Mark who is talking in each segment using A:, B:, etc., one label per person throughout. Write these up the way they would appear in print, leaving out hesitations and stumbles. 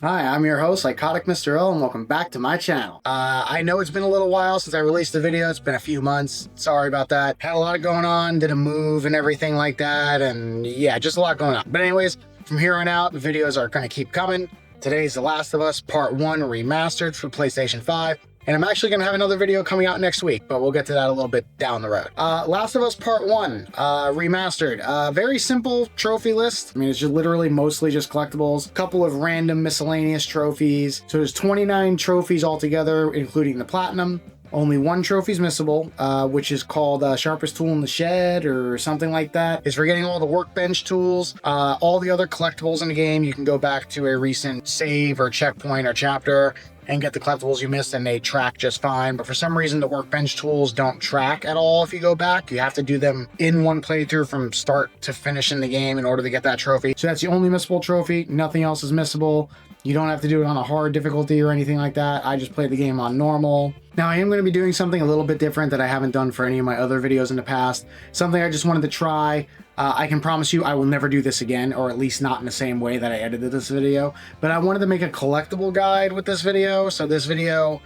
A: Hi, I'm your host, Psychotic Mr. O, and welcome back to my channel. I know it's been a little while since I released a video. It's been a few months. Sorry about that. Had a lot going on, did a move and everything like that, and yeah, just a lot going on. But anyways, from here on out, the videos are going to keep coming. Today's The Last of Us Part 1 Remastered for PlayStation 5. And I'm actually going to have another video coming out next week, but we'll get to that a little bit down the road. Last of Us Part 1, Remastered. Very simple trophy list. I mean, it's just literally mostly just collectibles. A couple of random miscellaneous trophies. So there's 29 trophies altogether, including the Platinum. Only one trophy is missable, which is called Sharpest Tool in the Shed or something like that. It's for getting all the workbench tools. All the other collectibles in the game, you can go back to a recent save or checkpoint or chapter and get the collectibles you missed, and they track just fine. But for some reason, the workbench tools don't track at all if you go back. You have to do them in one playthrough from start to finish in the game in order to get that trophy. So that's the only missable trophy. Nothing else is missable. You don't have to do it on a hard difficulty or anything like that. I just played the game on normal. Now, I am going to be doing something a little bit different that I haven't done for any of my other videos in the past. Something I just wanted to try. I can promise you I will never do this again, or at least not in the same way that I edited this video. But I wanted to make a collectible guide with this video. So this video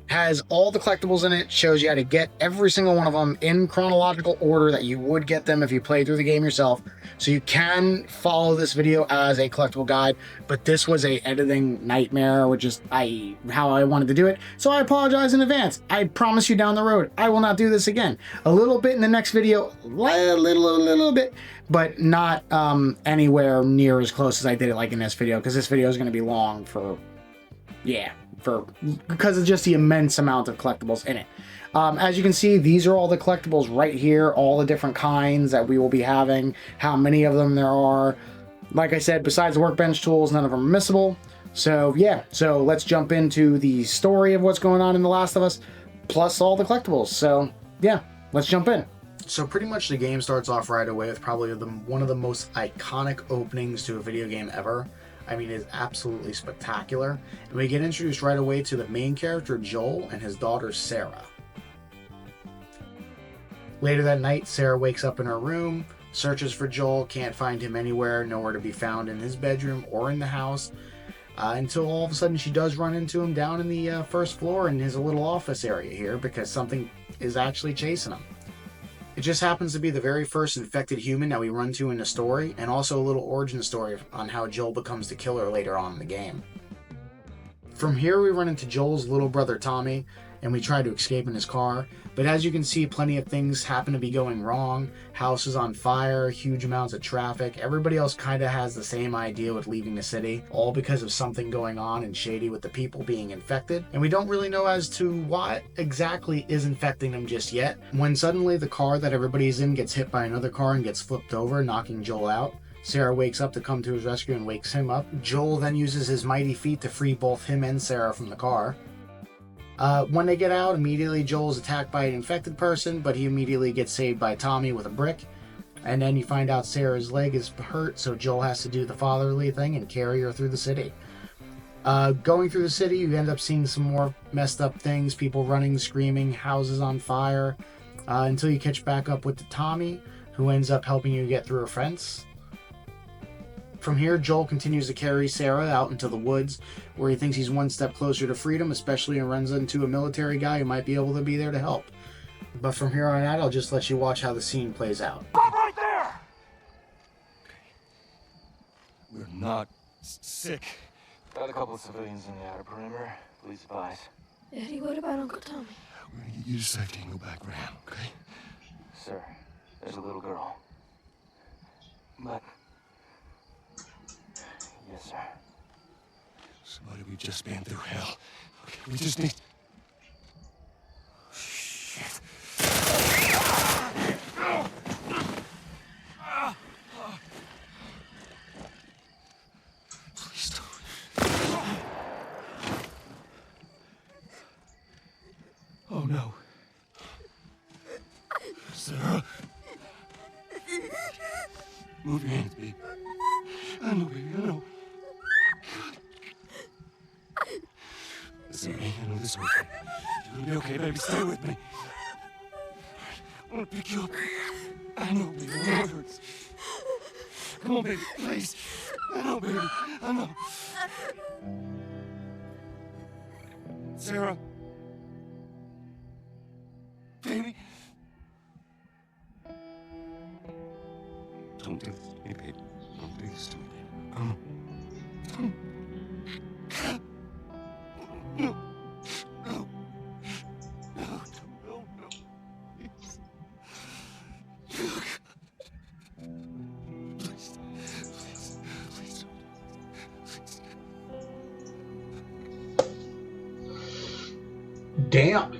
A: has all the collectibles in it, shows you how to get every single one of them in chronological order that you would get them if you played through the game yourself. So you can follow this video as a collectible guide, but this was a editing nightmare, which is how I wanted to do it. So I apologize in advance. I promise you down the road, I will not do this again. A little bit in the next video, a little bit, but not anywhere near as close as I did it like in this video, because this video is going to be long because of just the immense amount of collectibles in it. As you can see, these are all the collectibles right here, all the different kinds that we will be having, how many of them there are. Like I said, besides the workbench tools, none of them are missable. So yeah, so let's jump into the story of what's going on in The Last of Us, plus all the collectibles. So yeah, let's jump in. So pretty much the game starts off right away with probably one of the most iconic openings to a video game ever. I mean, it's absolutely spectacular. And we get introduced right away to the main character, Joel, and his daughter, Sarah. Later that night, Sarah wakes up in her room, searches for Joel, can't find him anywhere, nowhere to be found in his bedroom or in the house, until all of a sudden she does run into him down in the first floor in his little office area here, because something is actually chasing him. It just happens to be the very first infected human that we run to in the story, and also a little origin story on how Joel becomes the killer later on in the game. From here we run into Joel's little brother Tommy, and we try to escape in his car, but as you can see, plenty of things happen to be going wrong. House is on fire, huge amounts of traffic. Everybody else kind of has the same idea with leaving the city, all because of something going on and shady with the people being infected, and we don't really know as to what exactly is infecting them just yet, when suddenly the car that everybody's in gets hit by another car and gets flipped over, knocking Joel out. Sarah wakes up to come to his rescue and wakes him up. Joel then uses his mighty feet to free both him and Sarah from the car. When they get out, immediately Joel's attacked by an infected person, but he immediately gets saved by Tommy with a brick. And then you find out Sarah's leg is hurt, so Joel has to do the fatherly thing and carry her through the city. Going through the city, you end up seeing some more messed up things, people running, screaming, houses on fire, until you catch back up with Tommy, who ends up helping you get through a fence. From here, Joel continues to carry Sarah out into the woods, where he thinks he's one step closer to freedom, especially when runs into a military guy who might be able to be there to help. But from here on out, I'll just let you watch how the scene plays out.
B: Stop right there! Okay. We're not sick.
C: Got a couple of civilians in the outer perimeter. Please advise.
D: Eddie, what about Uncle Tommy?
B: We're gonna get you to safety and go back around, okay?
C: Sir, there's a little girl. But... Yes, sir.
B: Somebody, we've just been through hell. Okay, we just need... Shit. Please don't. Oh, no. Sarah. Move your hands, baby. I know, baby, I know. Listen, baby, I know this hurts. You're gonna be okay, baby. Stay with me. I want to pick you up. I know, baby. I know it hurts. Come on, baby, please. I know, baby. I know. Sarah. Baby. Don't do this to me, baby. Don't do this to me, baby. Come on. No. No. No. No. No. Please. Please. Please. Please don't.
A: Damn.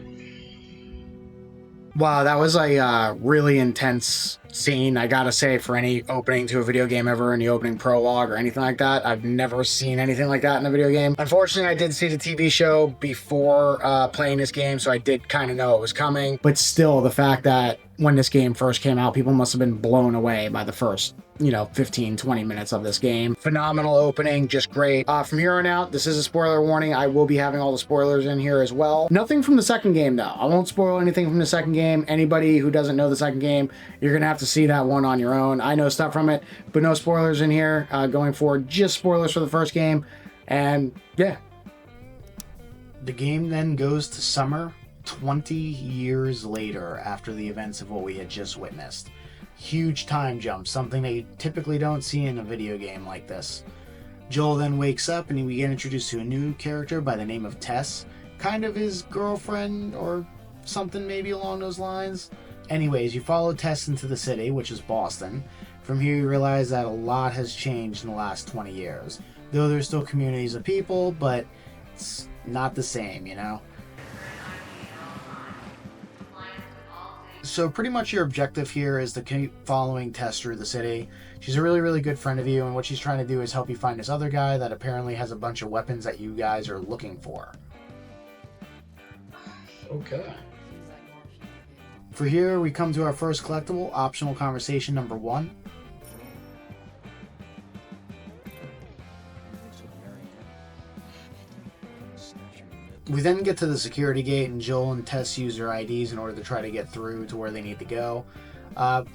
A: Wow, that was a really intense scene. I gotta say, for any opening to a video game ever, any opening prologue or anything like that, I've never seen anything like that in a video game. Unfortunately, I did see the TV show before playing this game, so I did kind of know it was coming. But still, the fact that when this game first came out, people must have been blown away by the first, 15, 20 minutes of this game. Phenomenal opening, just great. From here on out, this is a spoiler warning. I will be having all the spoilers in here as well. Nothing from the second game, though. I won't spoil anything from the second game. Anybody who doesn't know the second game, you're gonna have to see that one on your own. I know stuff from it, but no spoilers in here going forward. Just spoilers for the first game. And yeah. The game then goes to summer 20 years later after the events of what we had just witnessed. Huge time jump, something that you typically don't see in a video game like this. Joel then wakes up and we get introduced to a new character by the name of Tess, kind of his girlfriend or something maybe along those lines. Anyways, you follow Tess into the city, which is Boston. From here you realize that a lot has changed in the last 20 years. Though there's still communities of people, but it's not the same, So pretty much your objective here is to keep following Tess through the city. She's a really, really good friend of you, and what she's trying to do is help you find this other guy that apparently has a bunch of weapons that you guys are looking for. Okay. For here, we come to our first collectible, optional conversation number 1. We then get to the security gate, and Joel and Tess use their IDs in order to try to get through to where they need to go.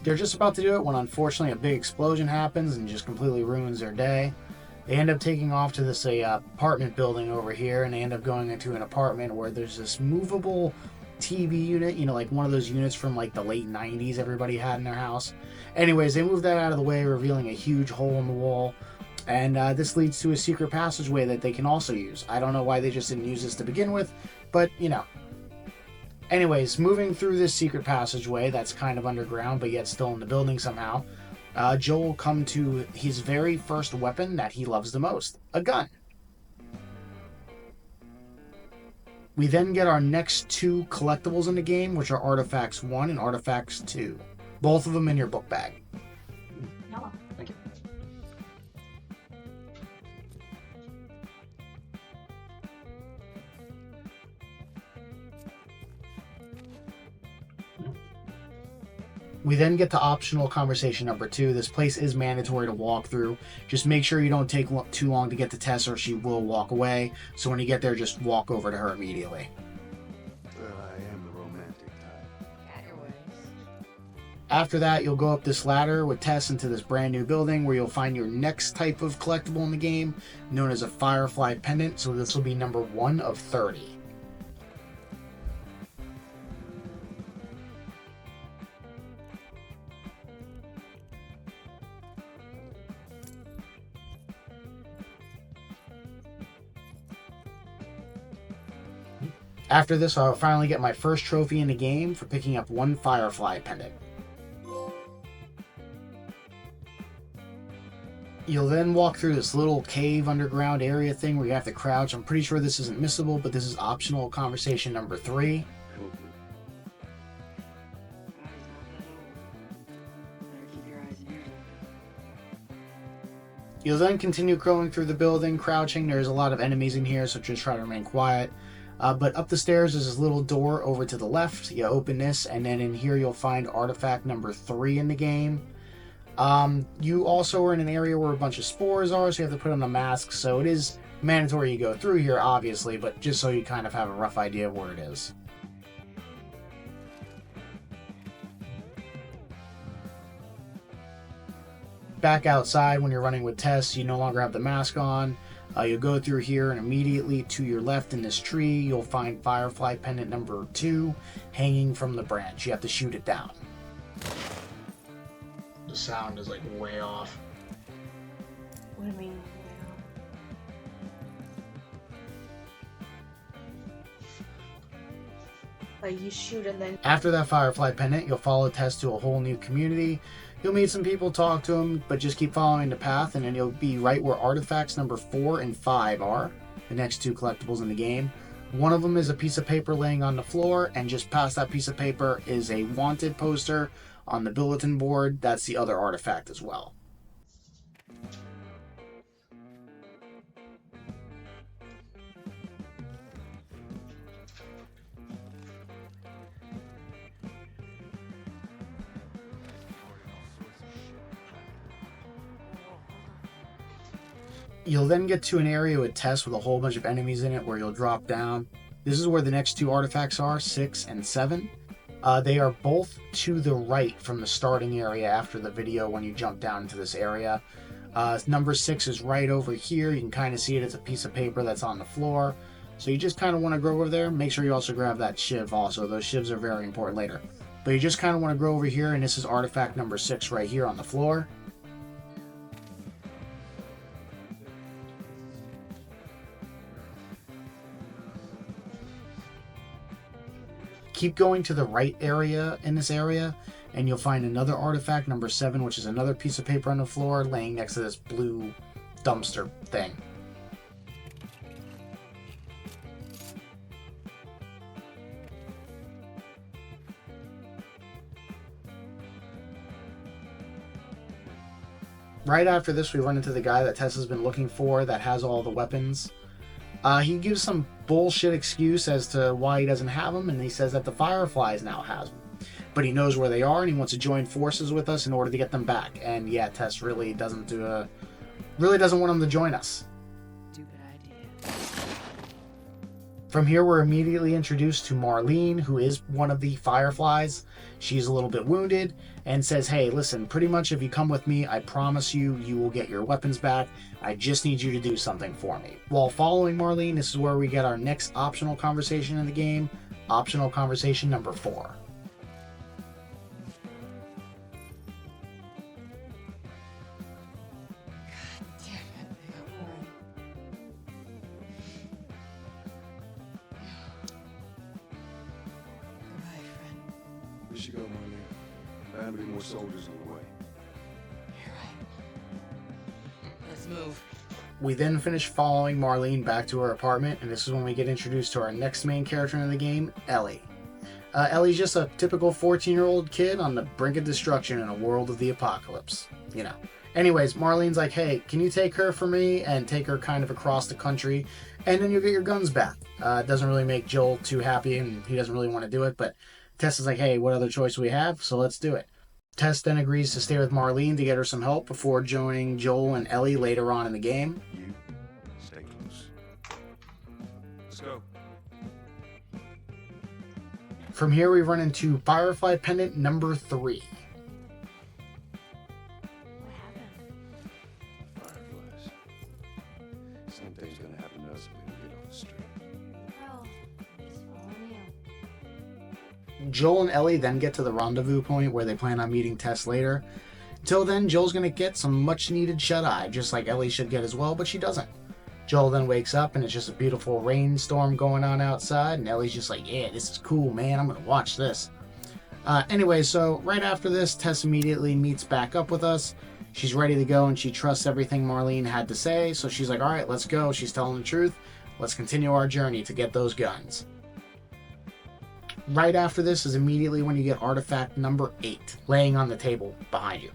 A: They're just about to do it when unfortunately a big explosion happens and just completely ruins their day. They end up taking off to this apartment building over here, and they end up going into an apartment where there's this movable TV unit, like one of those units from like the late 90s everybody had in their house. Anyways, they move that out of the way, revealing a huge hole in the wall. And this leads to a secret passageway that they can also use. I don't know why they just didn't use this to begin with, but Anyways, moving through this secret passageway that's kind of underground, but yet still in the building somehow, Joel will come to his very first weapon that he loves the most, a gun. We then get our next 2 collectibles in the game, which are Artifacts 1 and Artifacts 2. Both of them in your book bag. Thank you. We then get to optional conversation number 2. This place is mandatory to walk through. Just make sure you don't take too long to get to Tess or she will walk away. So when you get there, just walk over to her immediately.
B: I am the romantic type.
D: At your ways.
A: After that, you'll go up this ladder with Tess into this brand new building where you'll find your next type of collectible in the game, known as a Firefly pendant. So this will be number 1 of 30. After this, I'll finally get my first trophy in the game for picking up 1 Firefly pendant. You'll then walk through this little cave underground area thing where you have to crouch. I'm pretty sure this isn't missable, but this is optional conversation number 3. You'll then continue crawling through the building, crouching. There's a lot of enemies in here, so just try to remain quiet. But up the stairs is this little door over to the left. You open this, and then in here you'll find artifact number 3 in the game. You also are in an area where a bunch of spores are, so you have to put on a mask. So it is mandatory you go through here, obviously, but just so you kind of have a rough idea of where it is. Back outside, when you're running with Tess, you no longer have the mask on. You'll go through here, and immediately to your left in this tree, you'll find Firefly Pendant number 2 hanging from the branch. You have to shoot it down. The sound is like way off.
D: What do you mean? Like you shoot and then.
A: After that Firefly Pendant, you'll follow Tess to a whole new community. You'll meet some people, talk to them, but just keep following the path, and then you'll be right where artifacts number 4 and 5 are, the next 2 collectibles in the game. One of them is a piece of paper laying on the floor, and just past that piece of paper is a wanted poster on the bulletin board. That's the other artifact as well. You'll then get to an area with Tess with a whole bunch of enemies in it where you'll drop down. This is where the next 2 artifacts are, 6 and 7. They are both to the right from the starting area after the video when you jump down into this area. Number 6 is right over here. You can kind of see it. It's a piece of paper that's on the floor. So you just kind of want to go over there. Make sure you also grab that shiv also. Those shivs are very important later. But you just kind of want to go over here, and this is artifact number 6 right here on the floor. Keep going to the right area in this area, and you'll find another artifact, number 7, which is another piece of paper on the floor laying next to this blue dumpster thing. Right after this, we run into the guy that Tessa's been looking for that has all the weapons. He gives some bullshit excuse as to why he doesn't have them, and he says that the Fireflies now has them. But he knows where they are, and he wants to join forces with us in order to get them back. And yeah, Tess really doesn't want him to join us.
E: Stupid idea.
A: From here, we're immediately introduced to Marlene, who is one of the Fireflies. She's a little bit wounded and says, hey, listen, pretty much if you come with me, I promise you, you will get your weapons back. I just need you to do something for me. While following Marlene, this is where we get our next optional conversation in the game. Optional conversation number 4.
B: We should go, Marlene. There will be more soldiers on the way.
E: You're right. Let's move.
A: We then finish following Marlene back to her apartment, and this is when we get introduced to our next main character in the game, Ellie. Ellie's just a typical 14-year-old kid on the brink of destruction in a world of the apocalypse. You know. Anyways, Marlene's like, hey, can you take her for me and take her kind of across the country, and then you'll get your guns back. It doesn't really make Joel too happy, and he doesn't really want to do it, but Tess is like, hey, what other choice do we have? So let's do it. Tess then agrees to stay with Marlene to get her some help before joining Joel and Ellie later on in the game.
B: You stay close. Let's go.
A: From here, we run into Firefly Pendant number 3.
D: What happened?
B: Fireflies. Same thing's gonna happen to us if we don't get off the street.
D: Oh, just following you.
A: Joel and Ellie then get to the rendezvous point where they plan on meeting Tess later. Until then, Joel's going to get some much needed shut-eye, just like Ellie should get as well, but she doesn't. Joel then wakes up and it's just a beautiful rainstorm going on outside, and Ellie's just like, yeah, this is cool, man, I'm going to watch this. Anyway, so right after this, Tess immediately meets back up with us. She's ready to go and she trusts everything Marlene had to say, so she's like, alright, let's go. She's telling the truth. Let's continue our journey to get those guns. Right after this is immediately when you get artifact number 8 laying on the table behind you.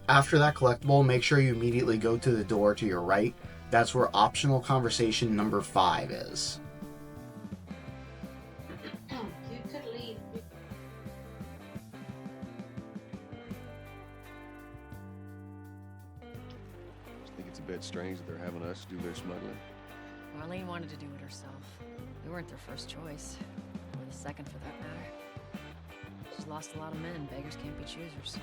A: After that collectible, make sure you immediately go to the door to your right. That's where optional conversation number 5 is.
D: You could leave.
B: I think it's a bed strange that they're having us do their smuggling?
E: Marlene wanted to do it herself. We weren't their first choice. Or the second, for that matter. She's lost a lot of men. Beggars can't be choosers.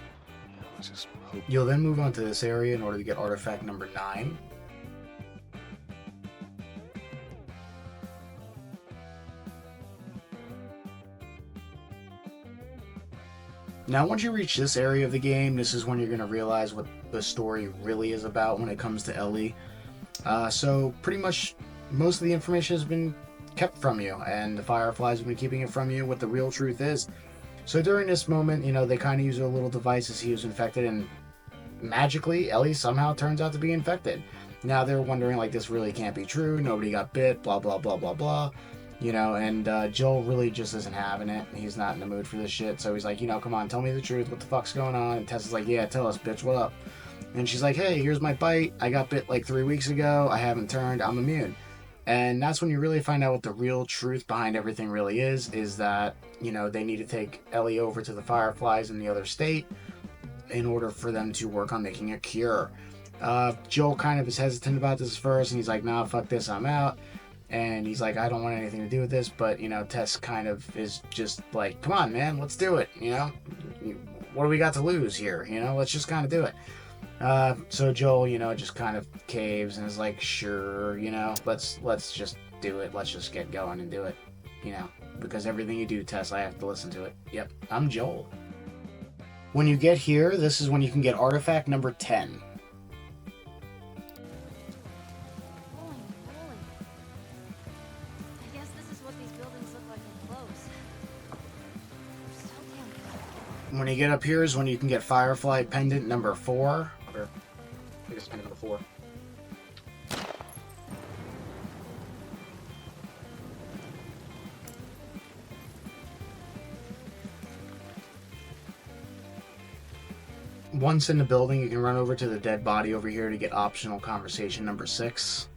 B: Yeah, let's just hope.
A: You'll then move on to this area in order to get artifact number 9. Now, once you reach this area of the game, this is when you're going to realize what the story really is about when it comes to Ellie. So, pretty much, most of the information has been kept from you, and the Fireflies have been keeping it from you, what the real truth is. So, during this moment, you know, they kind of use a little device to see who's infected, and magically, Ellie somehow turns out to be infected. Now, they're wondering, like, this really can't be true, nobody got bit, blah, blah, blah, blah, blah. You know, and Joel really just isn't having it. He's not in the mood for this shit. So he's like, you know, come on, tell me the truth. What the fuck's going on? And Tess is like, yeah, tell us, bitch, what up? And she's like, hey, here's my bite. I got bit like 3 weeks ago. I haven't turned. I'm immune. And that's when you really find out what the real truth behind everything really is that, you know, they need to take Ellie over to the Fireflies in the other state in order for them to work on making a cure. Joel kind of is hesitant about this first, and he's like, nah, fuck this, I'm out. And he's like, I don't want anything to do with this, but, you know, Tess kind of is just like, come on, man, let's do it, you know? What do we got to lose here, you know? Let's just kind of do it. So Joel, you know, just kind of caves and is like, sure, you know, let's just do it. Let's just get going and do it, you know? Because everything you do, Tess, I have to listen to it. Yep, I'm Joel. When you get here, this is when you can get artifact number 10. When you get up here is when you can get Firefly Pendant number 4. Or, I think it's pendant number 4. Once in the building, you can run over to the dead body over here to get optional conversation number 6.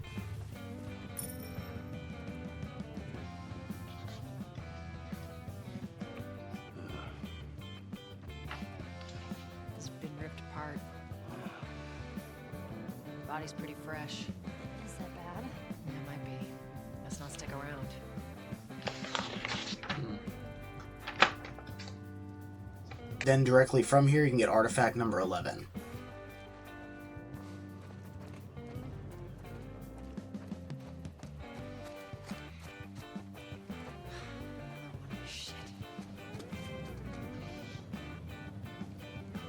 E: Body's pretty fresh.
D: Is that bad?
E: It might be. Let's not stick around.
A: Then directly from here, you can get artifact number 11.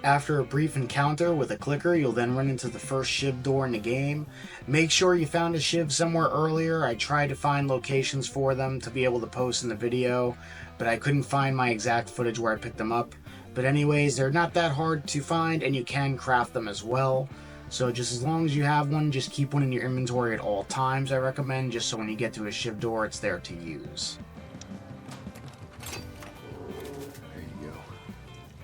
A: After a brief encounter with a clicker, you'll then run into the first shiv door in the game. Make sure you found a shiv somewhere earlier. I tried to find locations for them to be able to post in the video, but I couldn't find my exact footage where I picked them up. But anyways, they're not that hard to find, and you can craft them as well. So just as long as you have one, just keep one in your inventory at all times, I recommend, just so when you get to a shiv door, it's there to use.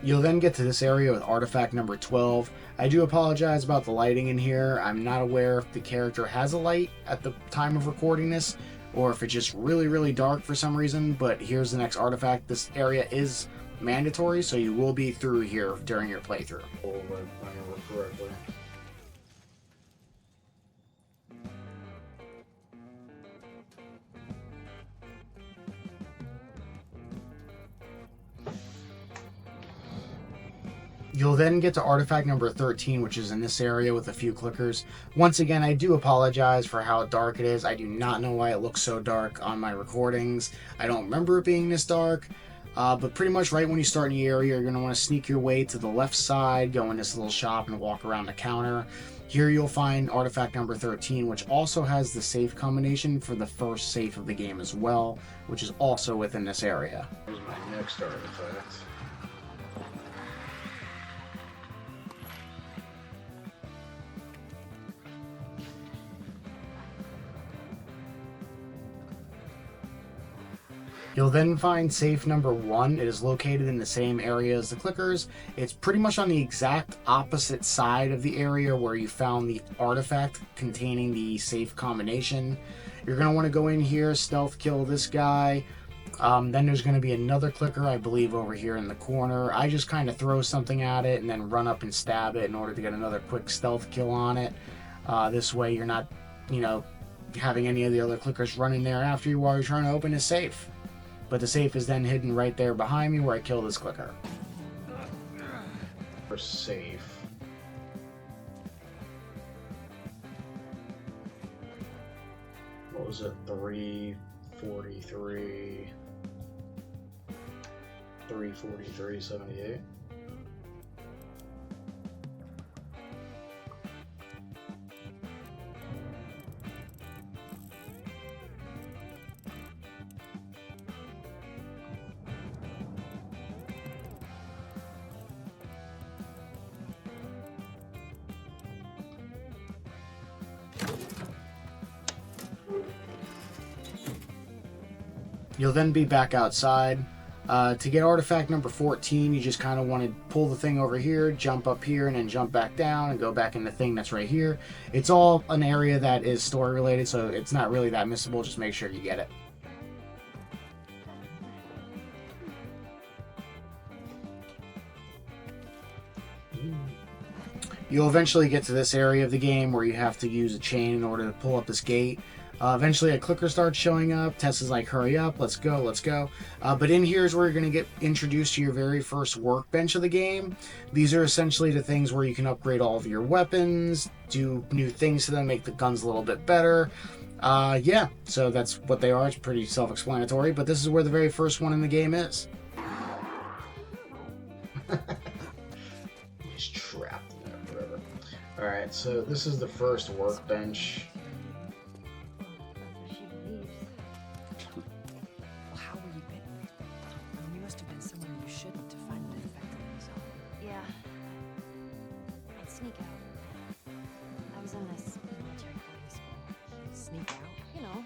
A: You'll then get to this area with artifact number 12. I do apologize about the lighting in here. I'm not aware if the character has a light at the time of recording this, or if it's just really, really dark for some reason, but here's the next artifact. This area is mandatory, so you will be through here during your playthrough. You'll then get to artifact number 13, which is in this area with a few clickers. Once again, I do apologize for how dark it is. I do not know why it looks so dark on my recordings. I don't remember it being this dark, but pretty much right when you start in the area, you're going to want to sneak your way to the left side, go in this little shop and walk around the counter. Here you'll find artifact number 13, which also has the safe combination for the first safe of the game as well, which is also within this area. Here's my next artifact. You'll then find safe number 1. It is located in the same area as the clickers. It's pretty much on the exact opposite side of the area where you found the artifact containing the safe combination. You're going to want to go in here, stealth kill this guy. Then there's going to be another clicker, I believe, over here in the corner. I just kind of throw something at it and then run up and stab it in order to get another quick stealth kill on it. This way you're not, having any of the other clickers running there after you while you're trying to open his safe. But the safe is then hidden right there behind me where I killed this clicker. We're safe. What was it? 343. 343.78. You'll then be back outside. To get artifact number 14, you just kind of want to pull the thing over here, jump up here, and then jump back down and go back in the thing that's right here. It's all an area that is story related, so it's not really that missable. Just make sure you get it. You'll eventually get to this area of the game where you have to use a chain in order to pull up this gate. Eventually a clicker starts showing up. Tess is like, hurry up, let's go, let's go. But in here is where you're going to get introduced to your very first workbench of the game. These are essentially the things where you can upgrade all of your weapons, do new things to them, make the guns a little bit better. Yeah, so that's what they are. It's pretty self-explanatory, but this is where the very first one in the game is. He's trapped in there forever. Alright, so this is the first workbench.
D: Sneak out. I was in this military boarding school. Sneak out? You know.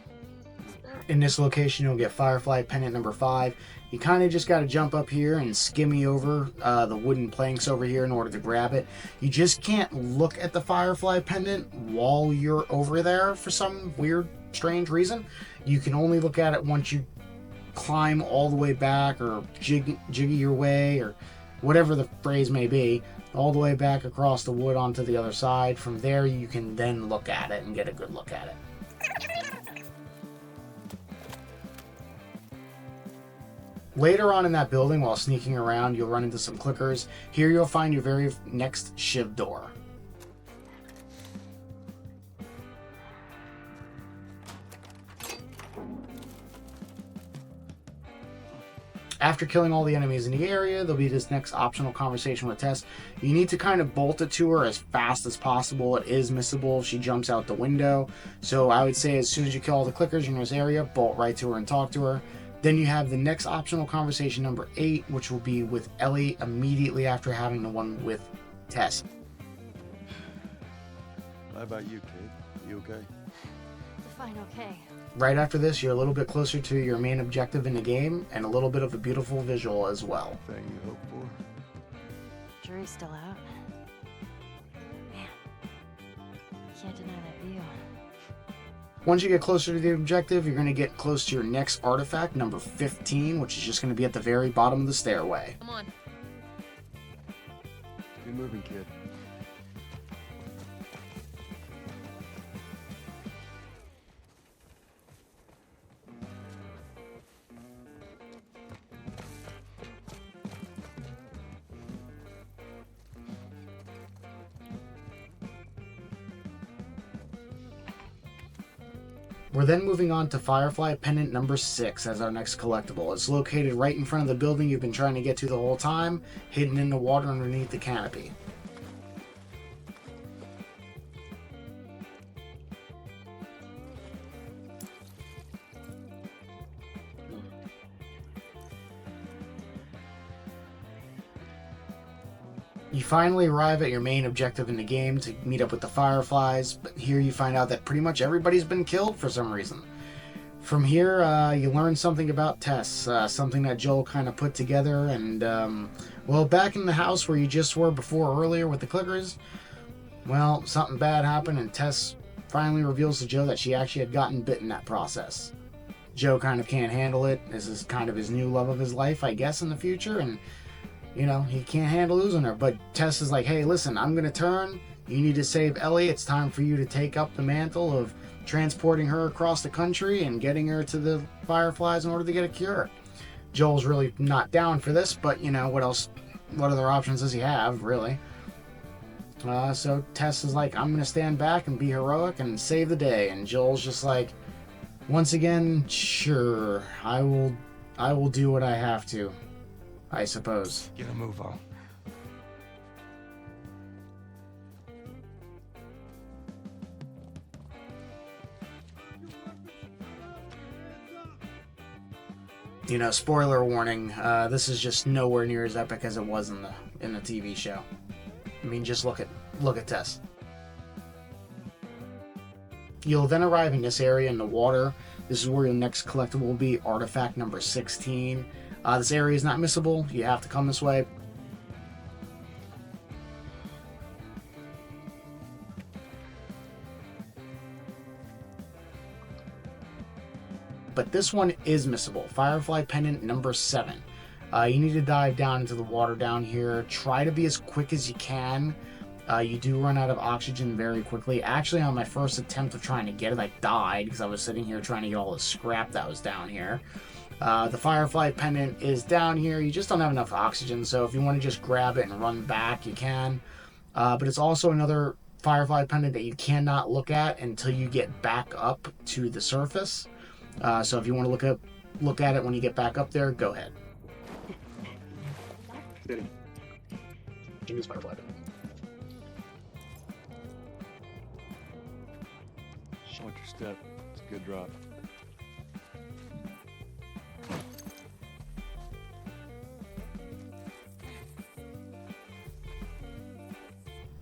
A: In this location, you'll get Firefly Pendant number 5. You kind of just got to jump up here and skimmy over the wooden planks over here in order to grab it. You just can't look at the Firefly Pendant while you're over there for some weird, strange reason. You can only look at it once you climb all the way back or jiggy your way, or whatever the phrase may be, all the way back across the wood onto the other side. From there, you can then look at it and get a good look at it. Later on in that building, while sneaking around, you'll run into some clickers. Here you'll find your very next shiv door. After killing all the enemies in the area, there'll be this next optional conversation with Tess. You need to kind of bolt it to her as fast as possible. It is missable if she jumps out the window. So I would say as soon as you kill all the clickers in this area, bolt right to her and talk to her. Then you have the next optional conversation, number 8, which will be with Ellie immediately after having the one with Tess.
B: How about you, kid? You okay?
D: Fine, okay.
A: Right after this, you're a little bit closer to your main objective in the game, and a little bit of a beautiful visual as well.
B: Thing you hope for?
D: Jury's still out. Man, can't deny that view.
A: Once you get closer to the objective, you're going to get close to your next artifact, number 15, which is just going to be at the very bottom of the stairway.
E: Come on.
B: Keep moving, kid.
A: We're then moving on to Firefly Pendant number 6 as our next collectible. It's located right in front of the building you've been trying to get to the whole time, hidden in the water underneath the canopy. You finally arrive at your main objective in the game to meet up with the Fireflies, but here you find out that pretty much everybody's been killed for some reason. From here, you learn something about Tess, something that Joel kind of put together, and, well, back in the house where you just were before earlier with the clickers, well, something bad happened, and Tess finally reveals to Joe that she actually had gotten bit in that process. Joe kind of can't handle it. This is kind of his new love of his life, I guess, in the future, and you know, he can't handle losing her. But Tess is like, hey, listen, I'm going to turn. You need to save Ellie. It's time for you to take up the mantle of transporting her across the country and getting her to the Fireflies in order to get a cure. Joel's really not down for this, but you know, what else? What other options does he have, really? So Tess is like, I'm going to stand back and be heroic and save the day. And Joel's just like, once again, sure, I will do what I have to, I suppose.
B: Get a move on.
A: You know, spoiler warning, this is just nowhere near as epic as it was in the TV show. I mean, just look at Tess. You'll then arrive in this area in the water. This is where your next collectible will be, artifact number 16. This area is not missable. You have to come this way. But this one is missable. Firefly pendant number 7. You need to dive down into the water down here. Try to be as quick as you can. You do run out of oxygen very quickly. Actually, on my first attempt of trying to get it, I died because I was sitting here trying to get all the scrap that was down here. The Firefly pendant is down here. You just don't have enough oxygen, so if you want to just grab it and run back, you can. But it's also another Firefly pendant that you cannot look at until you get back up to the surface. So if you want to look at it when you get back up there, go ahead. Jimmy's Firefly pendant.
B: Watch your step. It's a good drop.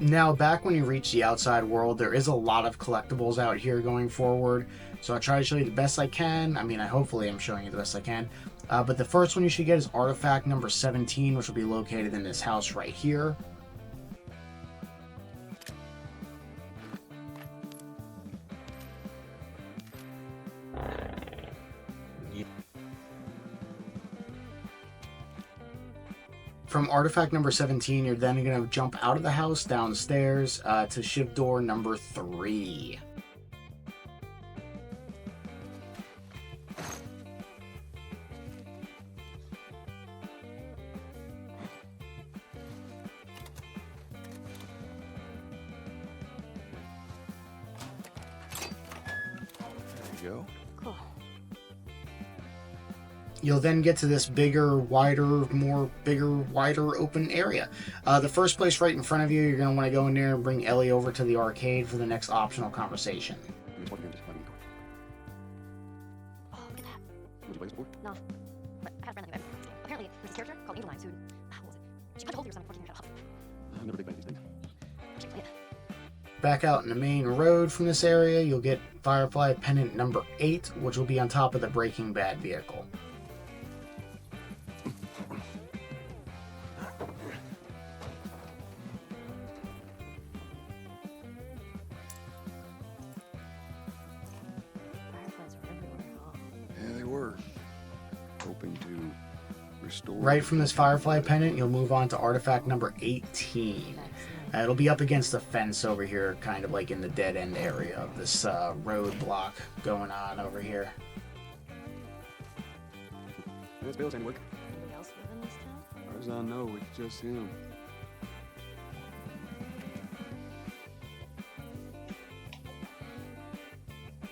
A: Now, back when you reach the outside world, there is a lot of collectibles out here going forward. So I try to show you the best I can. I mean, hopefully I'm showing you the best I can. But the first one you should get is artifact number 17, which will be located in this house right here. From artifact number 17, you're then going to jump out of the house, downstairs, to shiv door number 3.
B: There you go.
D: Cool.
A: You'll then get to this bigger, wider open area. The first place right in front of you, you're going to want to go in there and bring Ellie over to the arcade for the next optional conversation.
D: Oh, look at that. No. But I had a friend that knew everything about this game. Apparently, there's a character called Angel Lines who... what was it? She punched a hole through something before she got off.
B: I'm never a big fan of these things.
D: Actually, play it.
A: Back out in the main road from this area, you'll get Firefly pendant number 8, which will be on top of the Breaking Bad vehicle.
D: Fireflies were everywhere, huh?
B: Yeah, they were. Hoping to restore...
A: Right from this Firefly pendant, you'll move on to artifact number 18. It'll be up against the fence over here, kind of like in the dead end area of this road block going on over here.
B: That's Bill's handiwork.
D: Anybody else live in this town?
B: As far as I know, it's just him.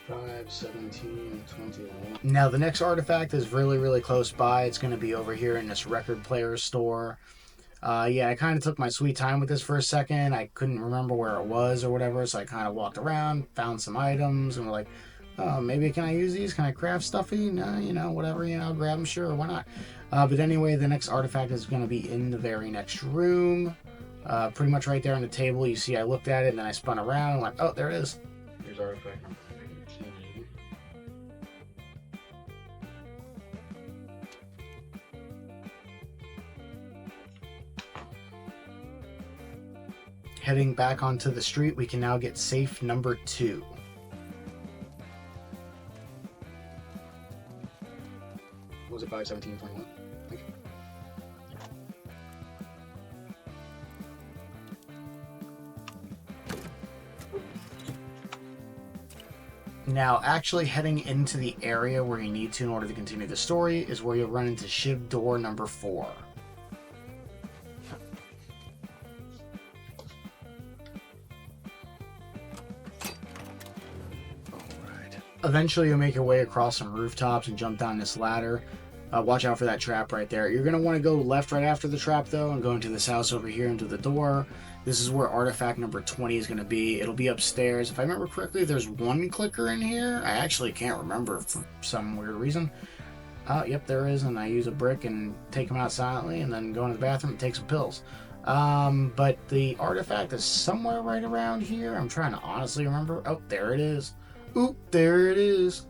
A: Five, 17, 21. Now the next artifact is really close by. It's going to be over here in this record player store. Yeah, I kind of took my sweet time with this for a second. I couldn't remember where it was or whatever, so I kind of walked around, found some items, and we're like, oh, maybe can I use these? Can I craft stuffy? No, you know, whatever, you know, I'll grab them, sure, why not? But anyway, the next artifact is going to be in the very next room. Pretty much right there on the table. You see, I looked at it, and then I spun around, and went, oh, there it is. Here's artifact number 18. Heading back onto the street, we can now get safe number 2. What was it, 5, 17, 21? Thank you. Now, actually heading into the area where you need to in order to continue the story is where you'll run into Shiv door number 4. Eventually, you'll make your way across some rooftops and jump down this ladder. Watch out for that trap right there. You're going to want to go left right after the trap, though, and go into this house over here into the door. This is where artifact number 20 is going to be. It'll be upstairs. If I remember correctly, there's one clicker in here. I actually can't remember for some weird reason. Yep, there is, and I use a brick and take them out silently and then go into the bathroom and take some pills. But the artifact is somewhere right around here. I'm trying to honestly remember. Oh, there it is. Oop, there it is.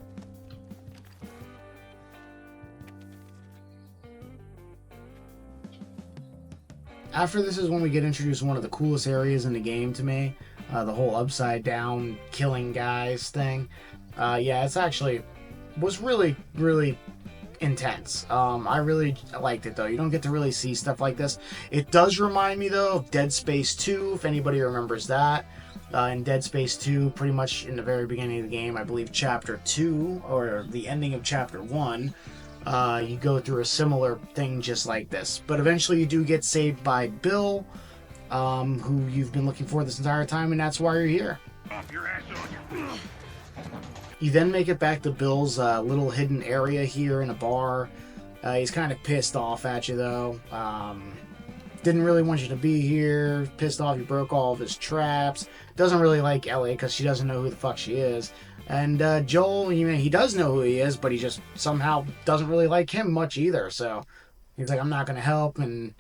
A: After this is when we get introduced to one of the coolest areas in the game to me. The whole upside down killing guys thing. Yeah, it's actually was really, really intense. I really liked it though. You don't get to really see stuff like this. It does remind me though of Dead Space 2, if anybody remembers that. In Dead Space 2, pretty much in the very beginning of the game, I believe Chapter 2, or the ending of Chapter 1, you go through a similar thing just like this. But eventually you do get saved by Bill, who you've been looking for this entire time, and that's why you're here. You then make it back to Bill's little hidden area here in a bar. He's kind of pissed off at you, though. Didn't really want you to be here. Pissed off you broke all of his traps. Doesn't really like Ellie because she doesn't know who the fuck she is. And Joel, he does know who he is, but he just somehow doesn't really like him much either. So he's like, I'm not going to help, and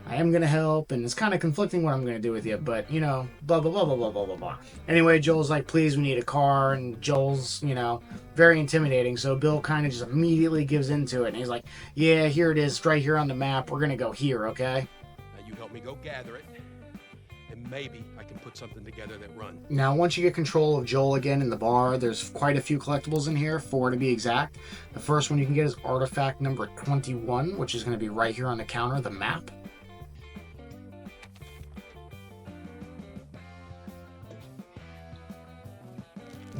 A: I am going to help, and it's kind of conflicting what I'm going to do with you, but, blah, blah, blah, blah, blah, blah, blah, blah. Anyway, Joel's like, please, we need a car, and Joel's, very intimidating, so Bill kind of just immediately gives into it, and he's like, yeah, here it is, right here on the map, we're going to go here, okay?
F: Now you help me go gather it, and maybe I can put something together that runs.
A: Now, once you get control of Joel again in the bar, there's quite a few collectibles in here, 4 to be exact. The first one you can get is artifact number 21, which is going to be right here on the counter, the map.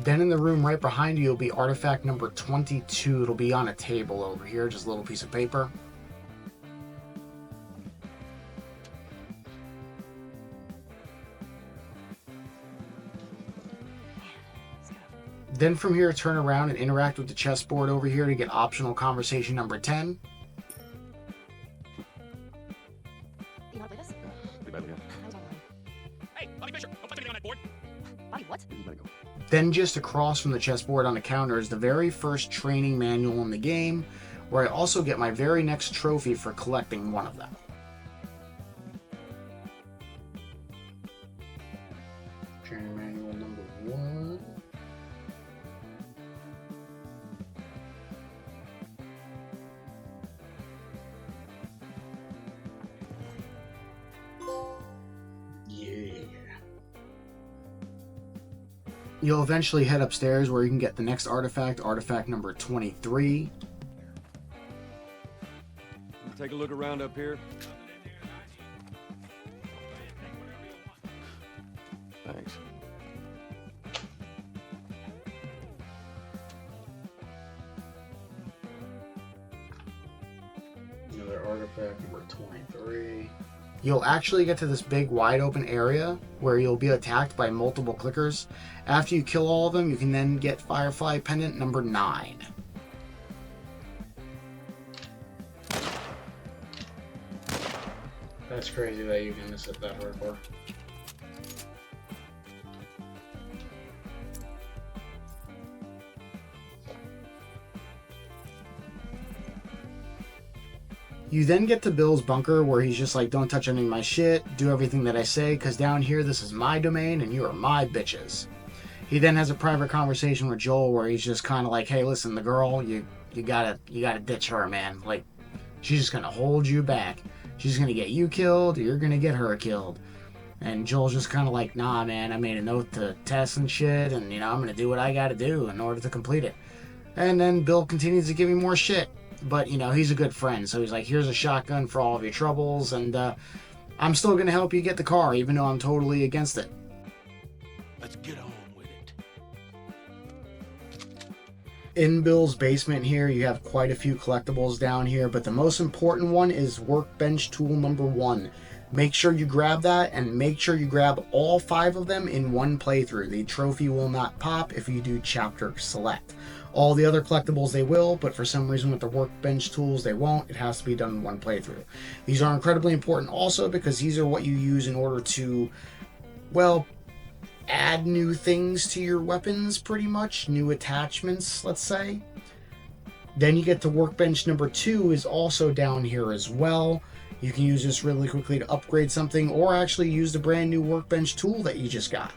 A: Then in the room right behind you will be artifact number 22. It'll be on a table over here, just a little piece of paper. Then from here, turn around and interact with the chessboard over here to get optional conversation number 10.
D: You want to play this?
F: Hey, Bobby Fischer, don't touch anything on that board.
D: Bobby, what?
A: Then just across from the chessboard on the counter is the very first training manual in the game, where I also get my very next trophy for collecting one of them. Training manual number 1. You'll eventually head upstairs where you can get the next artifact, artifact number 23.
B: Take a look around up here. Thanks.
A: Another artifact number 23. You'll actually get to this big wide open area where you'll be attacked by multiple clickers. After you kill all of them, you can then get Firefly Pendant number 9. That's crazy that you can miss it that hardcore. You then get to Bill's bunker where he's just like, don't touch any of my shit, do everything that I say, because down here this is my domain and you are my bitches. He then has a private conversation with Joel where he's just kind of like, hey, listen, the girl, you gotta ditch her, man. Like, she's just gonna hold you back. She's gonna get you killed, or you're gonna get her killed. And Joel's just kind of like, nah, man, I made a note to Tess and shit, and, I'm gonna do what I gotta do in order to complete it. And then Bill continues to give me more shit. But, he's a good friend, so he's like, here's a shotgun for all of your troubles, and I'm still going to help you get the car, even though I'm totally against it.
F: Let's get on with it.
A: In Bill's basement here, you have quite a few collectibles down here, but the most important one is workbench tool number 1. Make sure you grab that, and make sure you grab all 5 of them in one playthrough. The trophy will not pop if you do chapter select. All the other collectibles they will, but for some reason with the workbench tools they won't. It has to be done in one playthrough. These are incredibly important also because these are what you use in order to, well, add new things to your weapons, pretty much. New attachments, let's say. Then you get to workbench number 2 is also down here as well. You can use this really quickly to upgrade something or actually use the brand new workbench tool that you just got.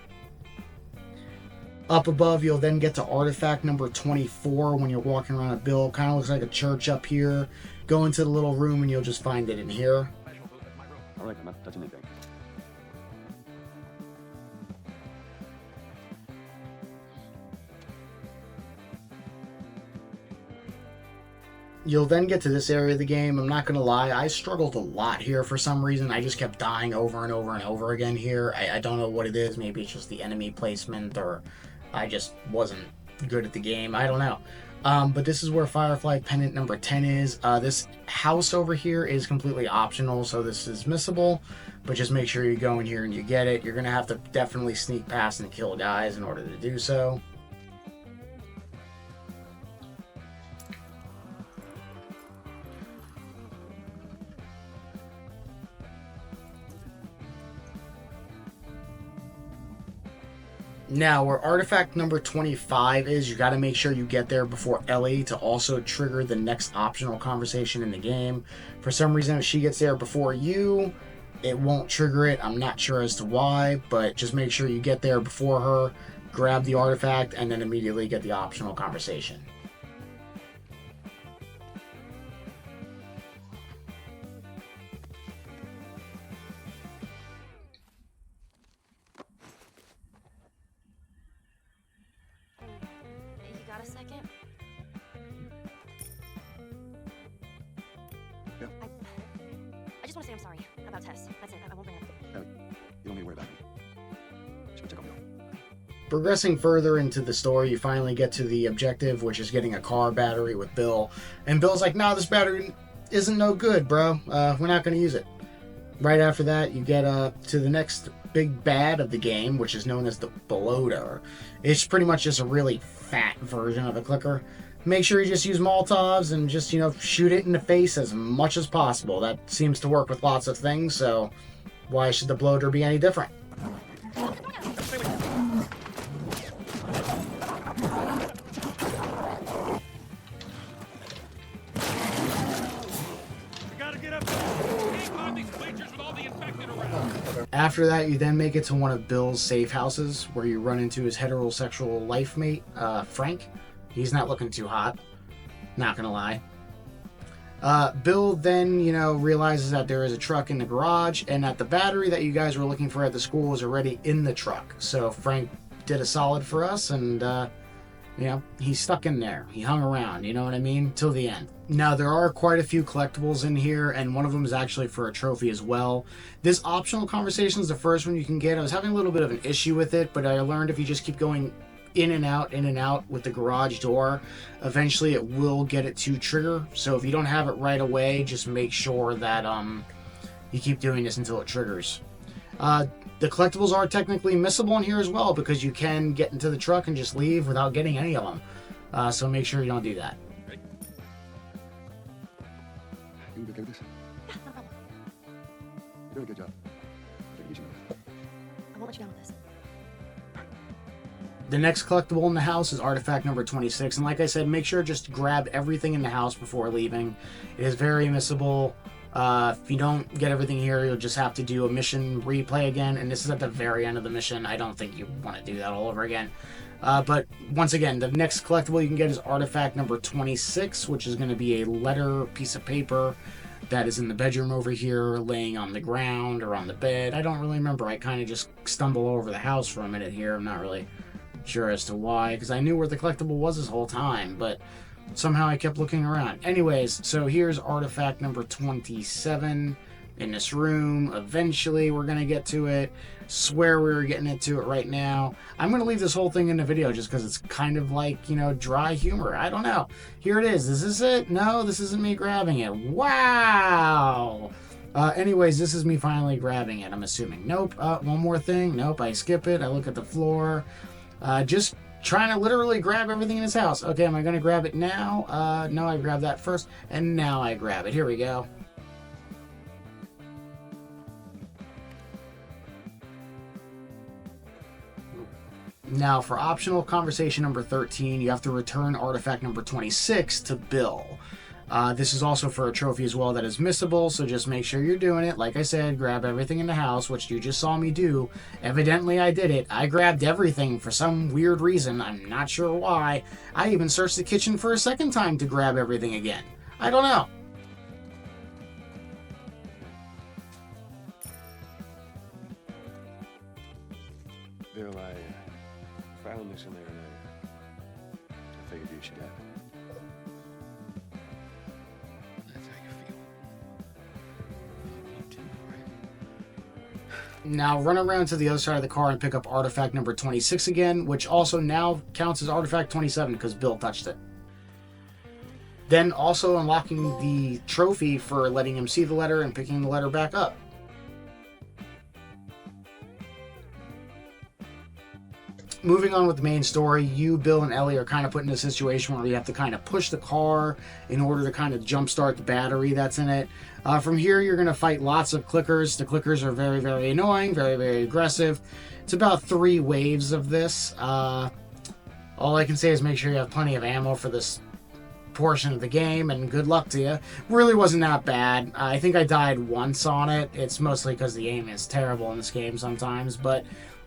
A: Up above, you'll then get to artifact number 24 when you're walking around a bill. Kind of looks like a church up here. Go into the little room and you'll just find it in here.
B: All right, I'm not touching anything.
A: You'll then get to this area of the game. I'm not going to lie, I struggled a lot here for some reason. I just kept dying over and over and over again here. I don't know what it is. Maybe it's just the enemy placement, or I just wasn't good at the game. I don't know. But this is where Firefly Pendant number 10 is. This house over here is completely optional, so this is missable. But just make sure you go in here and you get it. You're going to have to definitely sneak past and kill guys in order to do so. Now, where artifact number 25 is, you got to make sure you get there before Ellie to also trigger the next optional conversation in the game. For some reason, if she gets there before you, it won't trigger it. I'm not sure as to why, but just make sure you get there before her, grab the artifact, and then immediately get the optional conversation.
D: You got a second?
B: Yeah.
D: I just want to say I'm sorry about Tess. That's it. I won't bring it up.
B: You don't need to worry about it. Should we check on Bill?
A: Progressing further into the story, you finally get to the objective, which is getting a car battery with Bill. And Bill's like, "No, this battery isn't no good, bro. We're not going to use it." Right after that, you get to the next big bad of the game, which is known as the bloater. It's pretty much just a really fat version of a clicker. Make sure you just use Molotovs and just, shoot it in the face as much as possible. That seems to work with lots of things, so why should the bloater be any different? After that, you then make it to one of Bill's safe houses, where you run into his heterosexual life mate, Frank. He's not looking too hot, not gonna lie. Bill then, realizes that there is a truck in the garage, and that the battery that you guys were looking for at the school was already in the truck. So Frank did a solid for us, and he stuck in there. He hung around, you know what I mean? Till the end. Now, there are quite a few collectibles in here, and one of them is actually for a trophy as well. This optional conversation is the first one you can get. I was having a little bit of an issue with it, but I learned if you just keep going in and out with the garage door, eventually it will get it to trigger. So if you don't have it right away, just make sure that you keep doing this until it triggers. The collectibles are technically missable in here as well, because you can get into the truck and just leave without getting any of them. So make sure you don't do that.
B: You okay with this?
D: Yeah, no problem.
B: You're doing a good job.
D: I won't let you down with this.
A: The next collectible in the house is artifact number 26, and like I said, make sure just grab everything in the house before leaving. It is very missable. If you don't get everything here, you'll just have to do a mission replay again, and this is at the very end of the mission. I don't think you want to do that all over again. But once again, the next collectible you can get is artifact number 26, which is going to be a letter piece of paper that is in the bedroom over here, laying on the ground or on the bed. I don't really remember. I kind of just stumbled over the house for a minute here. I'm not really sure as to why, because I knew where the collectible was this whole time, but somehow I kept looking around. Anyways, so here's artifact number 27. in this room. Eventually, we're going to get to it. Swear we were getting into it right now. I'm going to leave this whole thing in the video just because it's kind of like, you know, dry humor. I don't know. Here it is. Is this it? No, this isn't me grabbing it. Wow. Anyways, this is me finally grabbing it, I'm assuming. Nope. One more thing. Nope. I skip it. I look at the floor. Just trying to literally grab everything in his house. Okay, am I going to grab it now? No, I grabbed that first. And now I grab it. Here we go. Now, for optional conversation number 13, you have to return artifact number 26 to Bill. This is also for a trophy as well that is missable, so just make sure you're doing it. Like I said, grab everything in the house, which you just saw me do. Evidently, I did it. I grabbed everything for some weird reason. I'm not sure why. I even searched the kitchen for a second time to grab everything again. I don't know.
F: Bill, I found this in there and I figured you should have it.
B: That's how you feel. You too, right?
A: Now run around to the other side of the car and pick up artifact number 26 again, which also now counts as artifact 27 because Bill touched it. Then also unlocking the trophy for letting him see the letter and picking the letter back up. Moving on with the main story, you, Bill, and Ellie are kind of put in a situation where you have to kind of push the car in order to kind of jumpstart the battery that's in it. From here, you're going to fight lots of clickers. The clickers are very, very annoying, very, very aggressive. It's about 3 waves of this. All I can say is make sure you have plenty of ammo for this portion of the game, and good luck to you. Really wasn't that bad. I think I died once on it. It's mostly because the aim is terrible in this game sometimes, but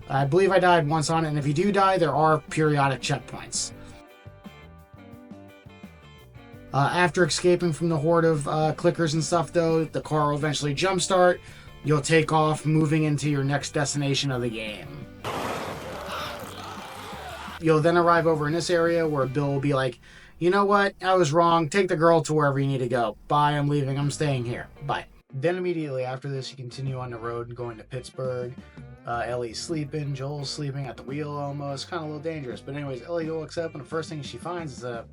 A: I believe I died once on it, and if you do die, there are periodic checkpoints. After escaping from the horde of clickers and stuff, though, the car will eventually jumpstart. You'll take off, moving into your next destination of the game. You'll then arrive over in this area where Bill will be like, you know what, I was wrong, take the girl to wherever you need to go. Bye, I'm leaving, I'm staying here. Bye. Then immediately after this, you continue on the road going to Pittsburgh. Ellie's sleeping, Joel's sleeping at the wheel almost, kind of a little dangerous. But anyways, Ellie looks up and the first thing she finds is a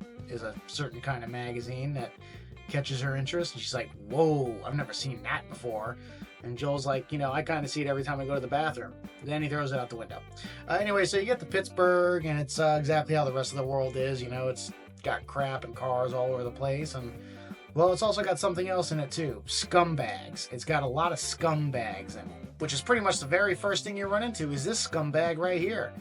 A: certain kind of magazine that catches her interest. And she's like, whoa, I've never seen that before. And Joel's like, you know, I kind of see it every time I go to the bathroom. Then he throws it out the window. Anyway, so you get to Pittsburgh and it's exactly how the rest of the world is. You know, it's got crap and cars all over the place. And well, it's also got something else in it too. Scumbags. It's got a lot of scumbags in it, which is pretty much the very first thing you run into is this scumbag right here.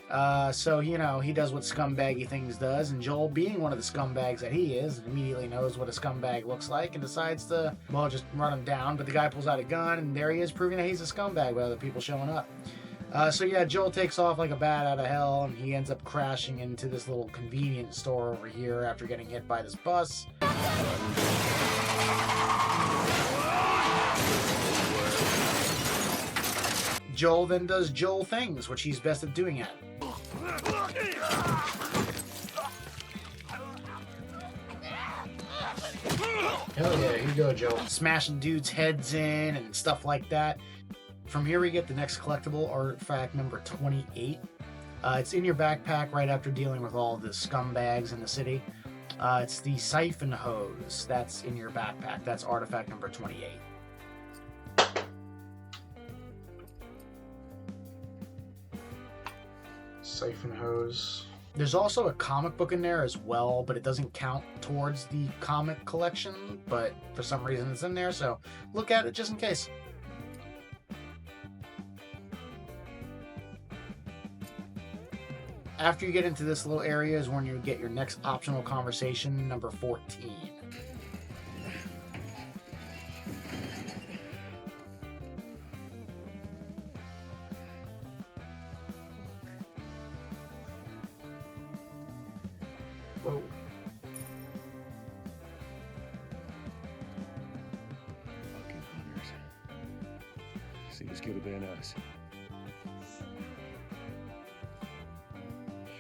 A: So, you know, he does what scumbaggy things does, and Joel, being one of the scumbags that he is, immediately knows what a scumbag looks like and decides to, well, just run him down. But the guy pulls out a gun, and there he is, proving that he's a scumbag with other people showing up. So yeah, Joel takes off like a bat out of hell, and he ends up crashing into this little convenience store over here after getting hit by this bus. Joel then does Joel things, which he's best at doing at. Hell yeah, here you go, Joel. Smashing dudes' heads in and stuff like that. From here we get the next collectible, artifact number 28. It's in your backpack right after dealing with all the scumbags in the city. It's the siphon hose. That's in your backpack. That's artifact number 28. Siphon hose. There's also a comic book in there as well, but it doesn't count towards the comic collection, but for some reason it's in there, so look at it just in case. After you get into this little area is when you get your next optional conversation, number 14. Whoa.
F: Fucking hunters. See this could have been us.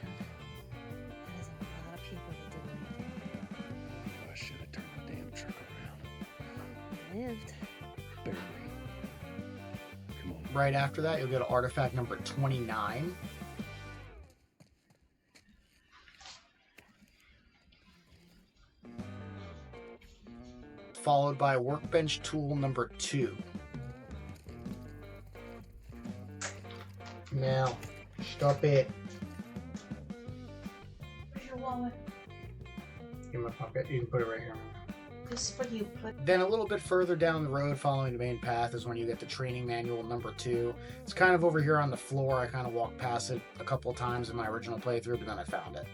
D: That is a lot of people that did that.
F: I should have turned the damn truck around.
D: Lived.
F: Barely.
A: Right after that, you'll go to artifact number 29. Followed by workbench tool number 2. Now, stop it.
G: Where's your wallet?
A: In my pocket. You can put it right here.
G: This is for you. Put.
A: Then a little bit further down the road, following the main path, is when you get the training manual number 2. It's kind of over here on the floor. I kind of walked past it a couple of times in my original playthrough, but then I found it.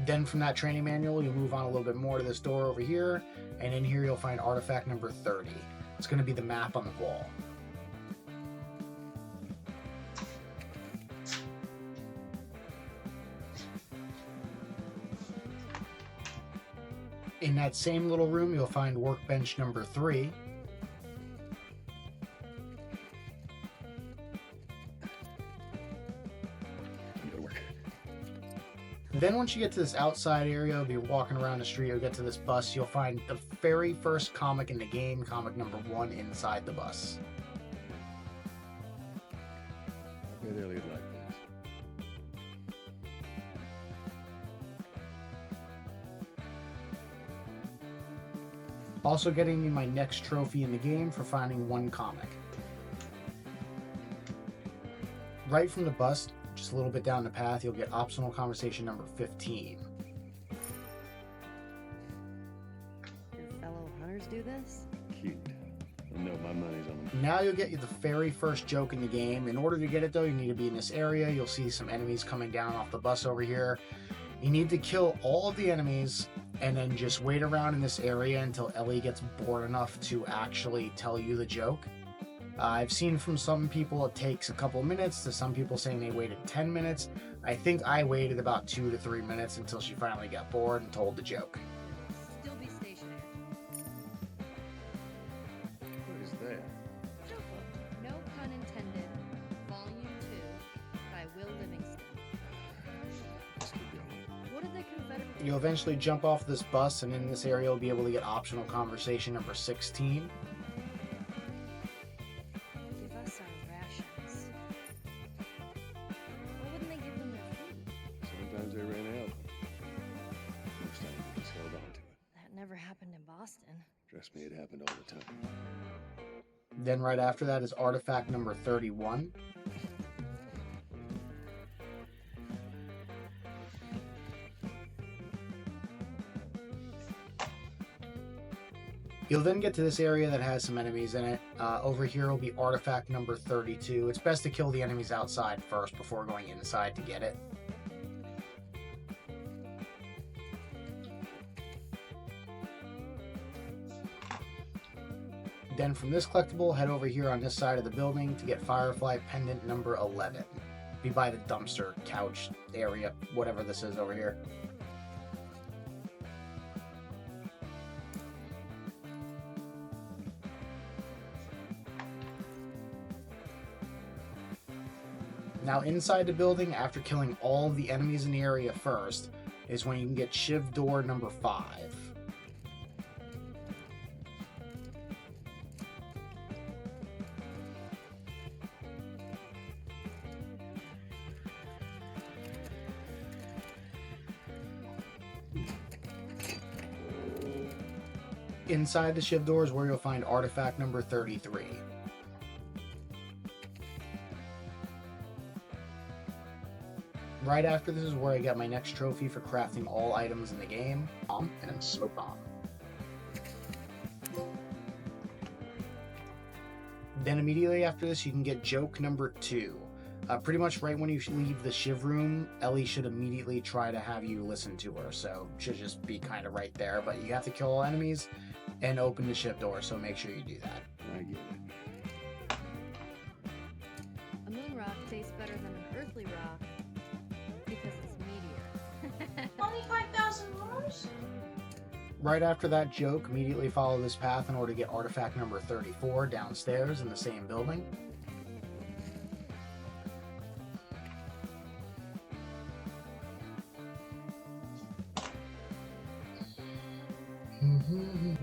A: Then from that training manual, you'll move on a little bit more to this door over here, and in here you'll find artifact number 30. It's going to be the map on the wall. In that same little room, you'll find workbench number 3. Then once you get to this outside area, you'll be walking around the street, you'll get to this bus, you'll find the very first comic in the game, comic number 1, inside the bus.
F: Maybe they'll leave like this.
A: Also getting me my next trophy in the game for finding 1 comic. Right from the bus, just a little bit down the path, you'll get optional conversation number 15.
E: Your fellow hunters do this?
F: Cute. I know my money's on them.
A: Now you'll get you the very first joke in the game. In order to get it though, you need to be in this area. You'll see some enemies coming down off the bus over here. You need to kill all of the enemies and then just wait around in this area until Ellie gets bored enough to actually tell you the joke. I've seen from some people it takes a couple minutes, to some people saying they waited 10 minutes. I think I waited about 2 to 3 minutes until she finally got bored and told the joke.
E: Still be stationary.
F: What is that?
E: No pun intended. Volume 2 by Will Livingston.
F: Let's keep going.
E: What did the Confederate...
A: You'll eventually jump off this bus, and in this area you'll be able to get optional conversation number 16.
E: Give us our rations. Why wouldn't they give them their food?
F: Sometimes they ran out. Most times they just held on to it.
E: That never happened in Boston.
F: Trust me, it happened all the time.
A: Then right after that is artifact number 31. You'll then get to this area that has some enemies in it. Over here will be artifact number 32. It's best to kill the enemies outside first before going inside to get it. Then from this collectible, head over here on this side of the building to get Firefly Pendant number 11. Be by the dumpster couch area, whatever this is over here. Now inside the building, after killing all of the enemies in the area first, is when you can get Shiv door number 5. Inside the Shiv door is where you'll find artifact number 33. Right after this is where I got my next trophy for crafting all items in the game, and smoke bomb. Then immediately after this, you can get joke number 2. Pretty much right when you leave the Shiv room, Ellie should immediately try to have you listen to her, so should just be kind of right there. But you have to kill all enemies and open the Shiv door, so make sure you do that.
F: I get it.
E: A moon rock tastes better than an earthly rock because it's meteor.
G: Only $5,000?
A: Right after that joke, immediately follow this path in order to get artifact number 34 downstairs in the same building.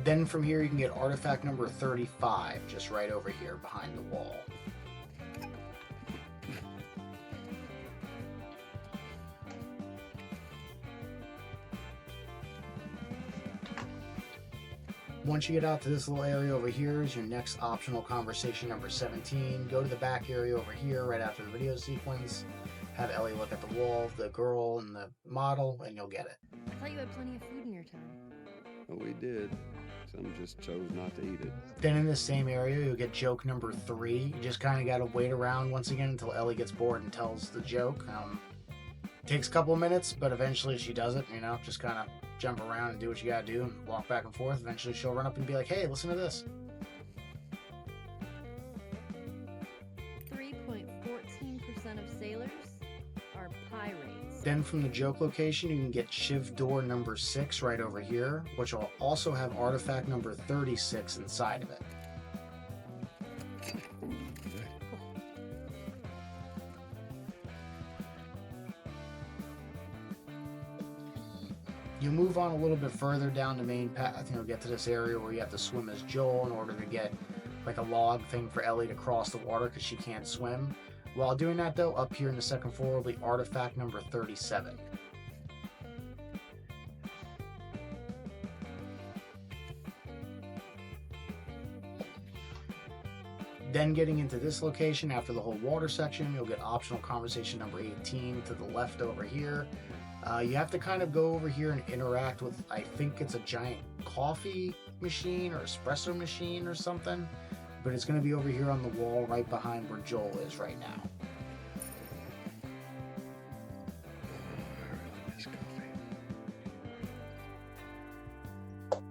A: Then from here you can get artifact number 35, just right over here behind the wall. Once you get out to this little area over here is your next optional conversation number 17. Go to the back area over here right after the video sequence. Have Ellie look at the wall, the girl and the model, and you'll get it.
E: I thought you had plenty of food in your time.
F: Well, we did. Some just chose not to eat it.
A: Then in this same area, you'll get joke number 3. You just kind of got to wait around once again until Ellie gets bored and tells the joke. Takes a couple of minutes, but eventually she does it, you know, just kind of jump around and do what you got to do and walk back and forth. Eventually she'll run up and be like, hey, listen to this.
H: 3.14% of sailors are pirates.
A: Then from the joke location, you can get shiv door number 6 right over here, which will also have artifact number 36 inside of it. You move on a little bit further down the main path, and you'll get to this area where you have to swim as Joel in order to get like a log thing for Ellie to cross the water because she can't swim. While doing that though, up here in the second floor will be artifact number 37. Then getting into this location after the whole water section, you'll get optional conversation number 18 to the left over here. You have to kind of go over here and interact with, I think it's a giant coffee machine or espresso machine or something, but it's going to be over here on the wall right behind where Joel is right now.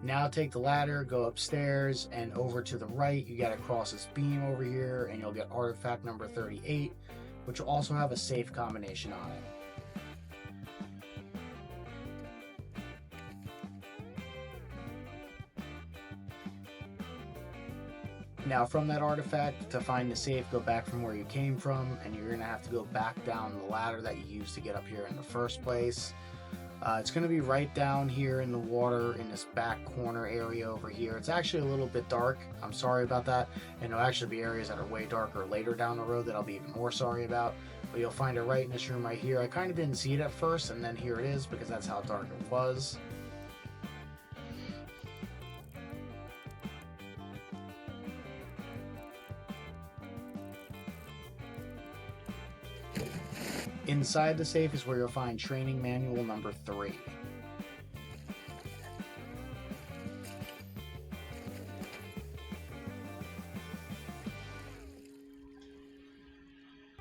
A: Now take the ladder, go upstairs, and over to the right, you got to cross this beam over here, and you'll get artifact number 38, which will also have a safe combination on it. Now from that artifact, to find the safe, go back from where you came from, and you're going to have to go back down the ladder that you used to get up here in the first place. It's going to be right down here in the water in this back corner area over here. It's actually a little bit dark. I'm sorry about that. And there'll actually be areas that are way darker later down the road that I'll be even more sorry about. But you'll find it right in this room right here. I kind of didn't see it at first, and then here it is because that's how dark it was. Inside the safe is where you'll find training manual number 3.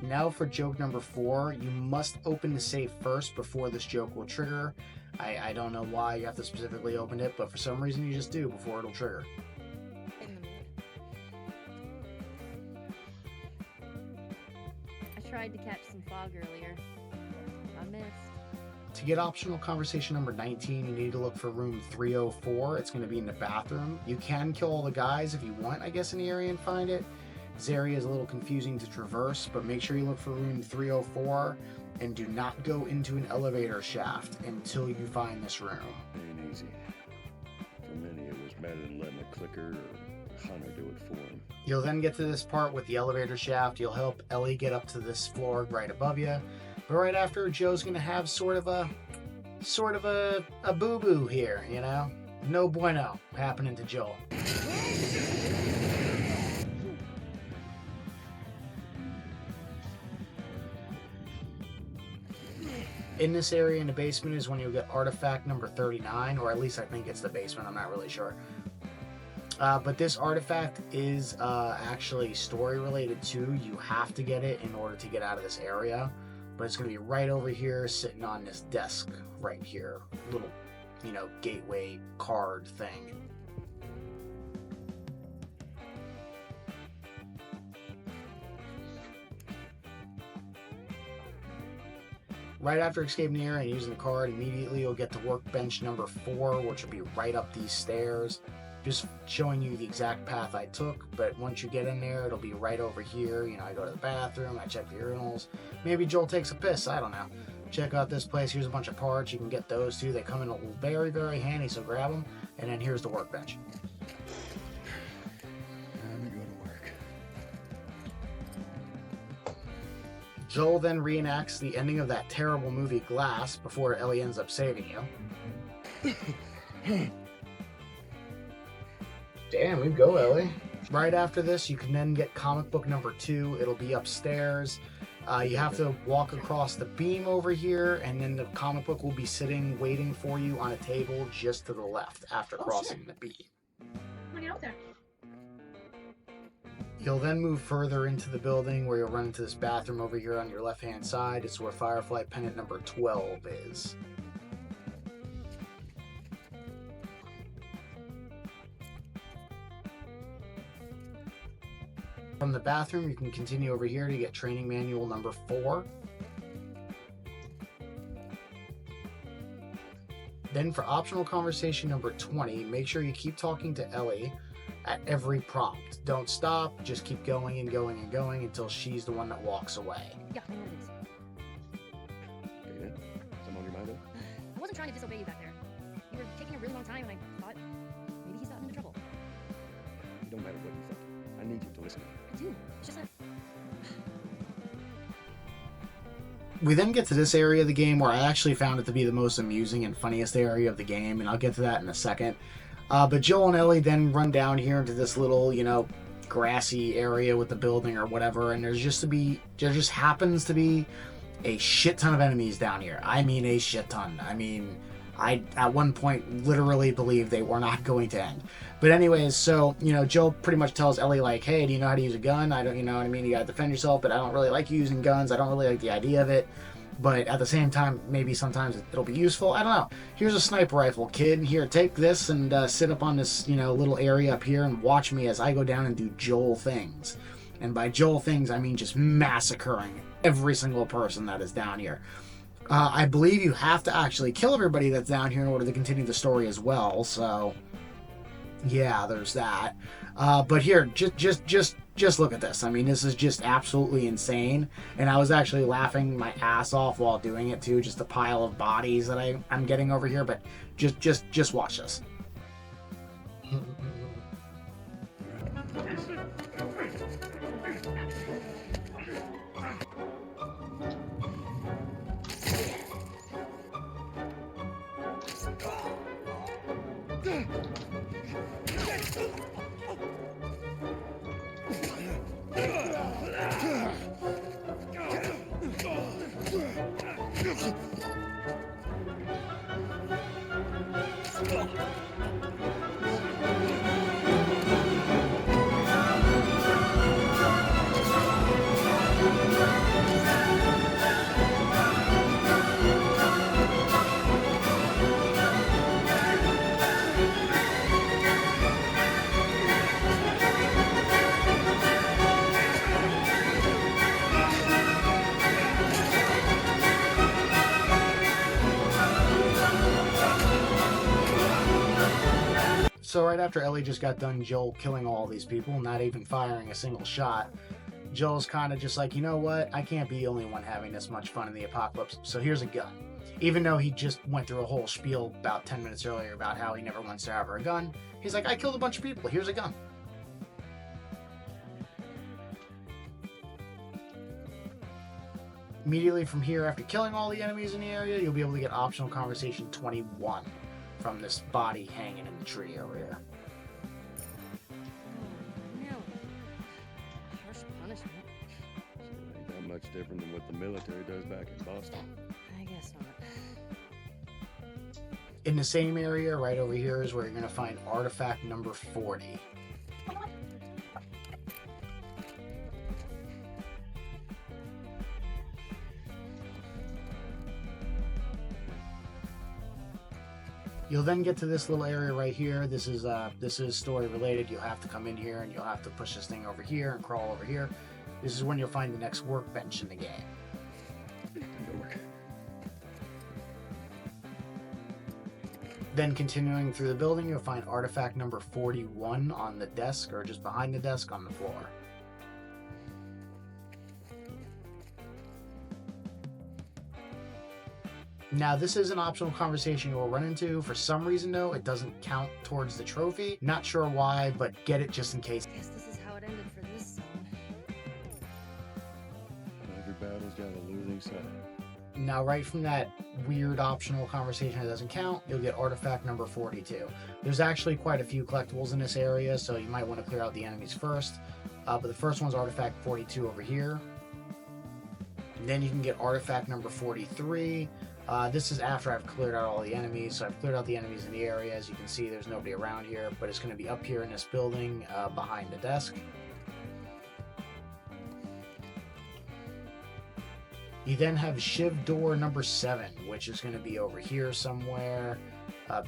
A: Now for joke number 4, you must open the safe first before this joke will trigger. I don't know why you have to specifically open it, but for some reason you just do before it'll trigger.
H: I tried to catch some fog earlier. I missed.
A: To get optional conversation number 19, you need to look for room 304. It's going to be in the bathroom. You can kill all the guys if you want, I guess, in the area and find it. This area is a little confusing to traverse, but make sure you look for room 304 and do not go into an elevator shaft until you find this room.
F: Ain't easy. For many, it was better than letting a clicker or hunter do it for them.
A: You'll then get to this part with the elevator shaft. You'll help Ellie get up to this floor right above you. But right after, Joe's gonna have sort of a boo-boo here, you know? No bueno happening to Joel. In this area in the basement is when you'll get artifact number 39, or at least I think it's the basement, I'm not really sure. But this artifact is actually story related too. You have to get it in order to get out of this area. But it's going to be right over here, sitting on this desk right here. Little, you know, gateway card thing. Right after escaping the area and using the card, immediately you'll get to workbench number 4, which will be right up these stairs. Just showing you the exact path I took, but once you get in there, it'll be right over here. You know, I go to the bathroom, I check the urinals. Maybe Joel takes a piss, I don't know. Check out this place. Here's a bunch of parts. You can get those too. They come in very, very handy, so grab them. And then here's the workbench. Joel then reenacts the ending of that terrible movie Glass before Ellie ends up saving you. Damn, we go, Ellie. Right after this, you can then get comic book number 2. It'll be upstairs. You have to walk across the beam over here, and then the comic book will be sitting, waiting for you on a table just to the left after crossing the beam.
G: When you're out there.
A: You'll then move further into the building where you'll run into this bathroom over here on your left-hand side. It's where Firefly Pendant number 12 is. From the bathroom, you can continue over here to get training manual number 4. Then for optional conversation number 20, make sure you keep talking to Ellie at every prompt. Don't stop, just keep going and going and going until she's the one that walks away.
H: Yeah, I know what it is.
F: Okay, then. Something on your mind, though?
H: I wasn't trying to disobey you back there. You were taking a really long time, and I thought maybe he's gotten into trouble.
F: It don't matter what you think. I need you to listen to me.
H: I do. It's just that.
A: We then get to this area of the game where I actually found it to be the most amusing and funniest area of the game, and I'll get to that in a second. But Joel and Ellie then run down here into this little, grassy area with the building or whatever, and there just happens to be a shit ton of enemies down here. I mean, a shit ton. I mean, I at one point literally believed they were not going to end. But anyways, so, Joel pretty much tells Ellie, like, hey, do you know how to use a gun? I don't, you know what I mean? You gotta defend yourself, but I don't really like using guns. I don't really like the idea of it. But at the same time, maybe sometimes it'll be useful. I don't know. Here's a sniper rifle, kid. Here, take this and sit up on this, little area up here and watch me as I go down and do Joel things. And by Joel things, I mean just massacring every single person that is down here. I believe you have to actually kill everybody that's down here in order to continue the story as well. So, yeah, there's that. But here, just look at this. I mean, this is just absolutely insane. And I was actually laughing my ass off while doing it too. Just the pile of bodies that I'm getting over here. But just watch this. So right after Ellie just got done Joel killing all these people, not even firing a single shot, Joel's kind of just like, you know what? I can't be the only one having this much fun in the apocalypse, so here's a gun. Even though he just went through a whole spiel about 10 minutes earlier about how he never wants to have a gun, he's like, I killed a bunch of people, here's a gun. Immediately from here, after killing all the enemies in the area, you'll be able to get optional conversation 21 from this body hanging in the tree over here.
H: No. Harsh punishment.
F: Ain't that much different than what the military does back in Boston.
H: I guess not.
A: In the same area, right over here, is where you're going to find artifact number 40. You'll then get to this little area right here. This is story related. You'll have to come in here and you'll have to push this thing over here and crawl over here. This is when you'll find the next workbench in the game. Then continuing through the building, you'll find artifact number 41 on the desk or just behind the desk on the floor. Now, this is an optional conversation you will run into. For some reason, though, it doesn't count towards the trophy. Not sure why, but get it just in case.
H: Guess this is how it ended for this zone.
F: battles got a losing side.
A: Now, right from that weird optional conversation that doesn't count, you'll get artifact number 42. There's actually quite a few collectibles in this area, so you might want to clear out the enemies first. But the first one's artifact 42 over here. And then you can get artifact number 43. This is after I've cleared out all the enemies. So I've cleared out the enemies in the area. As you can see, there's nobody around here, but it's going to be up here in this building behind the desk. You then have Shiv door number 7, which is going to be over here somewhere,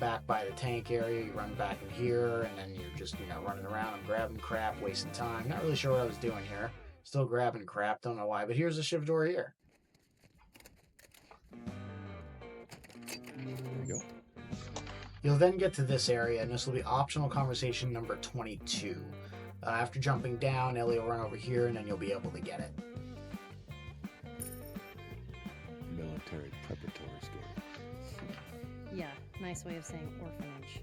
A: back by the tank area. You run back in here, and then you're just, running around and grabbing crap, wasting time. Not really sure what I was doing here. Still grabbing crap, don't know why. But here's the Shiv door here.
F: There you go.
A: You'll then get to this area, and this will be optional conversation number 22. After jumping down, Ellie will run over here, and then you'll be able to get it.
F: Military preparatory school.
H: Yeah, nice way of saying orphanage.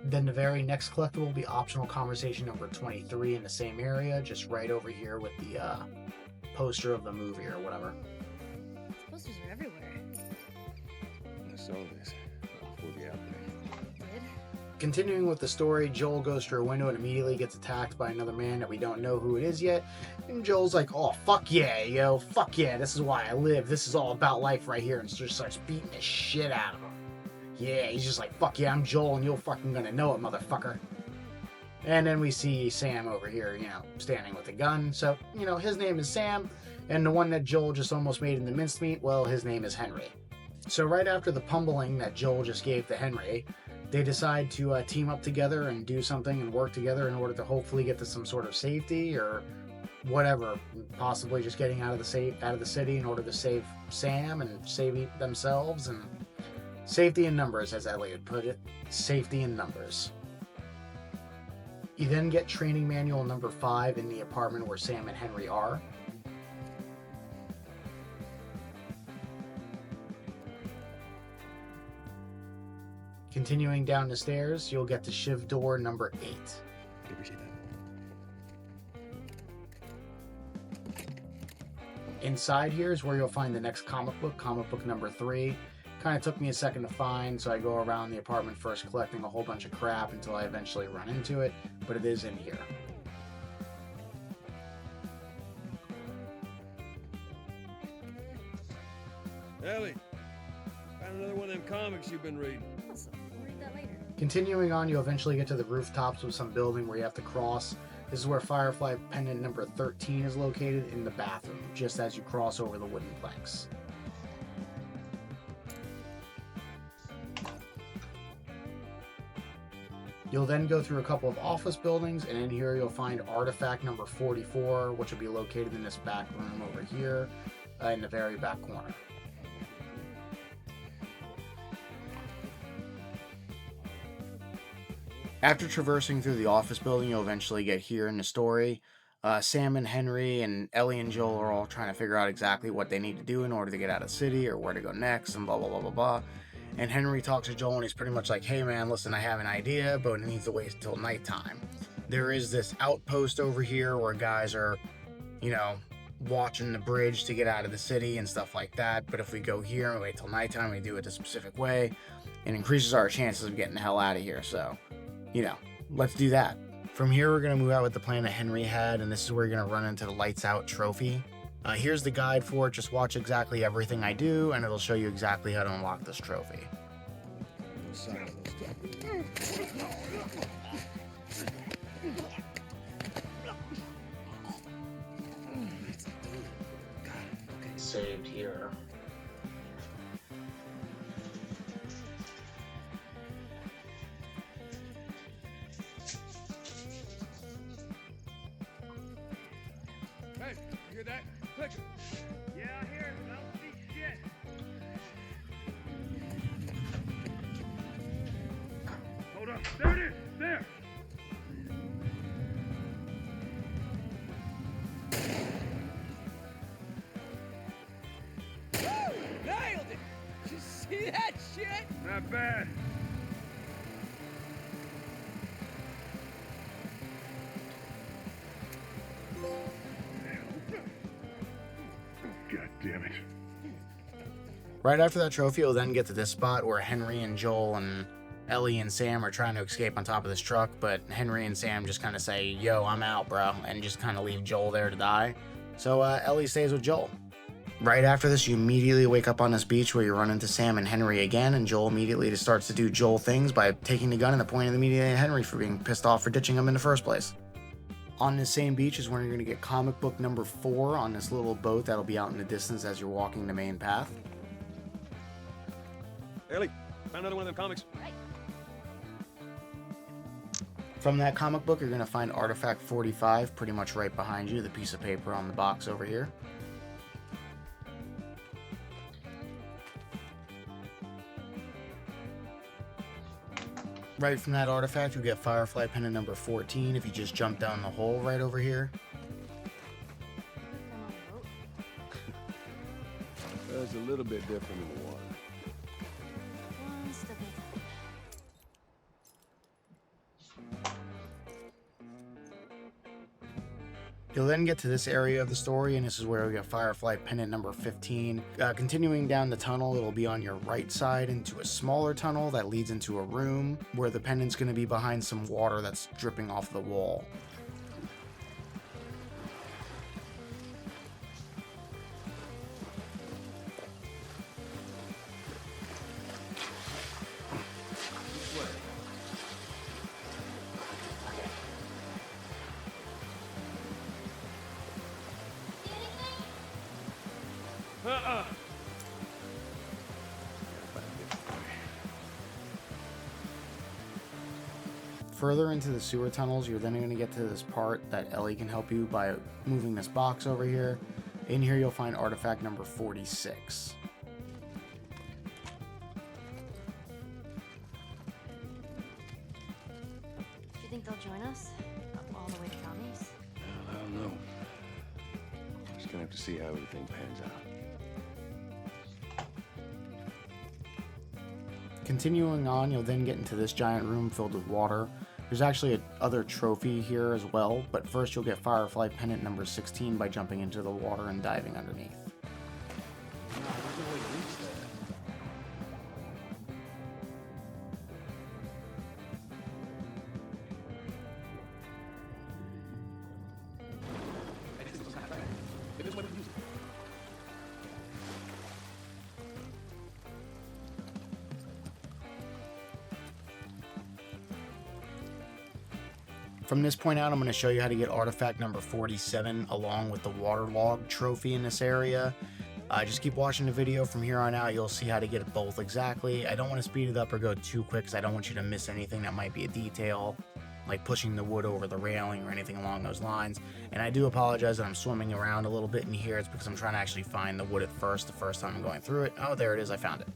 A: Then the very next collectible will be optional conversation number 23 in the same area, just right over here with the poster of the movie or whatever.
H: These posters are everywhere.
F: I saw this before the outbreak.
H: Did?
A: Continuing with the story, Joel goes through a window and immediately gets attacked by another man that we don't know who it is yet. And Joel's like, oh, fuck yeah, yo, fuck yeah, this is why I live. This is all about life right here. And just starts beating the shit out of him. Yeah, he's just like, fuck yeah, I'm Joel, and you're fucking gonna know it, motherfucker. And then we see Sam over here, standing with a gun. So, his name is Sam, and the one that Joel just almost made into mincemeat, well, his name is Henry. So right after the pummeling that Joel just gave to Henry, they decide to team up together and do something and work together in order to hopefully get to some sort of safety or whatever, possibly just getting out of the city in order to save Sam and save themselves. And safety in numbers, as Elliot put it. Safety in numbers. You then get training manual number 5 in the apartment where Sam and Henry are. Continuing down the stairs, you'll get to Shiv door number 8.
F: I appreciate that.
A: Inside here is where you'll find the next comic book number 3. Kind of took me a second to find, so I go around the apartment first collecting a whole bunch of crap until I eventually run into it, but it is in here.
F: Ellie, found another one of them comics you've been reading.
H: Awesome. I'll read that later.
A: Continuing on, you'll eventually get to the rooftops of some building where you have to cross. This is where Firefly pendant number 13 is located, in the bathroom, just as you cross over the wooden planks. You'll then go through a couple of office buildings, and in here you'll find artifact number 44, which will be located in this back room over here, in the very back corner. After traversing through the office building, you'll eventually get here in the story. Sam and Henry and Ellie and Joel are all trying to figure out exactly what they need to do in order to get out of the city or where to go next and blah, blah, blah, blah, blah. And Henry talks to Joel and he's pretty much like, hey man, listen, I have an idea, but it needs to wait until nighttime. There is this outpost over here where guys are, watching the bridge to get out of the city and stuff like that. But if we go here and wait till nighttime, we do it a specific way, it increases our chances of getting the hell out of here. So, let's do that. From here, we're going to move out with the plan that Henry had, and this is where you're going to run into the Lights Out trophy. Here's the guide for it. Just watch exactly everything I do, and it'll show you exactly how to unlock this trophy. Saved here.
F: Hey, you hear that? Click it.
B: Yeah, I hear it, but I don't see shit. Hold up. There it is. There.
I: Nailed it! Did you see that shit?
B: Not bad. God
A: Right after that trophy, you'll then get to this spot where Henry and Joel and Ellie and Sam are trying to escape on top of this truck, but Henry and Sam just kind of say, yo, I'm out, bro, and just kind of leave Joel there to die. So Ellie stays with Joel. Right after this, you immediately wake up on this beach where you run into Sam and Henry again, and Joel immediately just starts to do Joel things by taking the gun and pointing immediately at Henry for being pissed off for ditching him in the first place. On this same beach is where you're going to get comic book number 4 on this little boat that'll be out in the distance as you're walking the main path.
F: Ellie, found another one of them comics.
A: From that comic book, you're going to find Artifact 45 pretty much right behind you, the piece of paper on the box over here. Right from that artifact, you get Firefly Pendant number 14 if you just jump down the hole right over here.
F: It's a little bit different in the water.
D: One step at a time.
A: You'll then get to this area of the story, and this is where we get Firefly Pendant number 15. Continuing down the tunnel, it'll be on your right side into a smaller tunnel that leads into a room where the pendant's going to be behind some water that's dripping off the wall. Further into the sewer tunnels, you're then going to get to this part that Ellie can help you by moving this box over here. In here, you'll find artifact number 46.
D: Do you think they'll join us? Up all the way to Tommy's?
F: Well, I don't know. Just gonna have to see how everything pans out.
A: Continuing on, you'll then get into this giant room filled with water. There's actually another trophy here as well, but first you'll get Firefly Pendant number 16 by jumping into the water and diving underneath. From this point out, I'm going to show you how to get artifact number 47 along with the waterlog trophy in this area. Just keep watching the video. From here on out, you'll see how to get both exactly. I don't want to speed it up or go too quick because I don't want you to miss anything that might be a detail, like pushing the wood over the railing or anything along those lines. And I do apologize that I'm swimming around a little bit in here. It's because I'm trying to actually find the wood at first, the first time I'm going through it. Oh, there it is. I found it.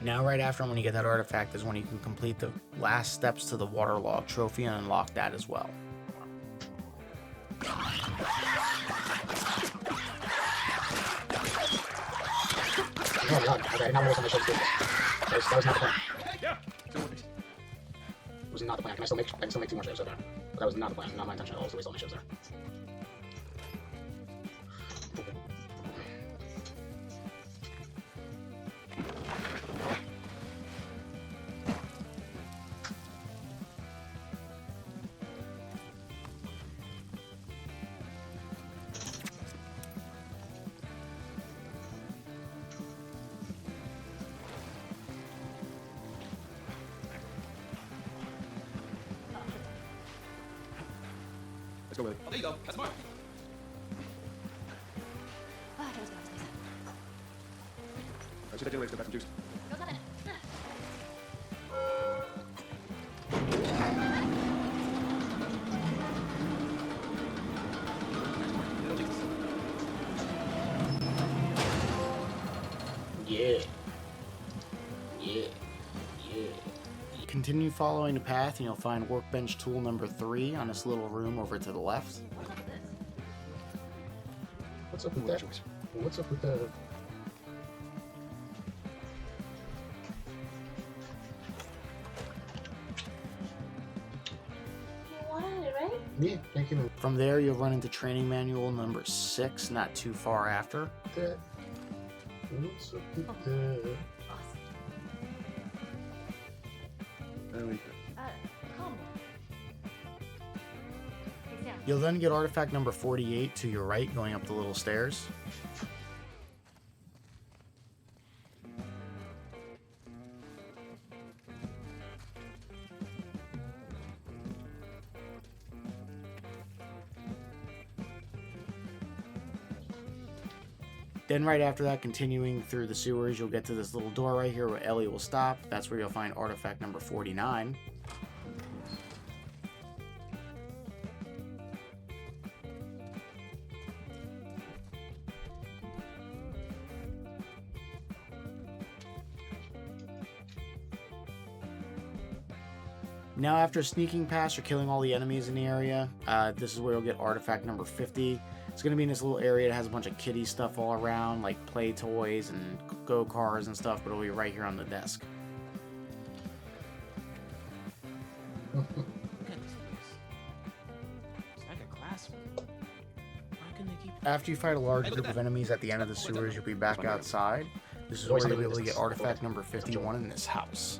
A: Now, right after when you get that artifact is when you can complete the last steps to the waterlog trophy and unlock that as well. Okay, now we're going to show the that was not the plan.
F: Yeah.
A: It was not the plan. I can still make 2 more shows there. But that was not the plan, not my intention at all, so we still make shows there.
F: Let's go, Willie.
I: Oh, there you go. That's Mark.
H: Oh, that was good. That was nice.
F: Let's get that generator, back some juice.
H: Go nothing.
A: Yeah. Yeah. Yeah. Continue following the path and you'll find workbench tool number 3 on this little room over to the left. What's up with that? What's up with the...
G: You wanted it, right?
A: Yeah, thank you. From there, you'll run into training manual number 6, not too far after. What's up with that?
F: Ellie.
H: Calm. Face down.
A: You'll then get artifact number 48 to your right, going up the little stairs. Then right after that, continuing through the sewers, you'll get to this little door right here where Ellie will stop. That's where you'll find artifact number 49. Now after sneaking past or killing all the enemies in the area, this is where you'll get artifact number 50. It's going to be in this little area that has a bunch of kiddie stuff all around, like play toys and go-cars and stuff, but it'll be right here on the desk.
I: Look at this place. It's like a classroom. Why can they keep...
A: After you fight a large group of enemies at the end of the sewers, you'll be back outside. This is where you'll be able to get artifact number 51 in this house.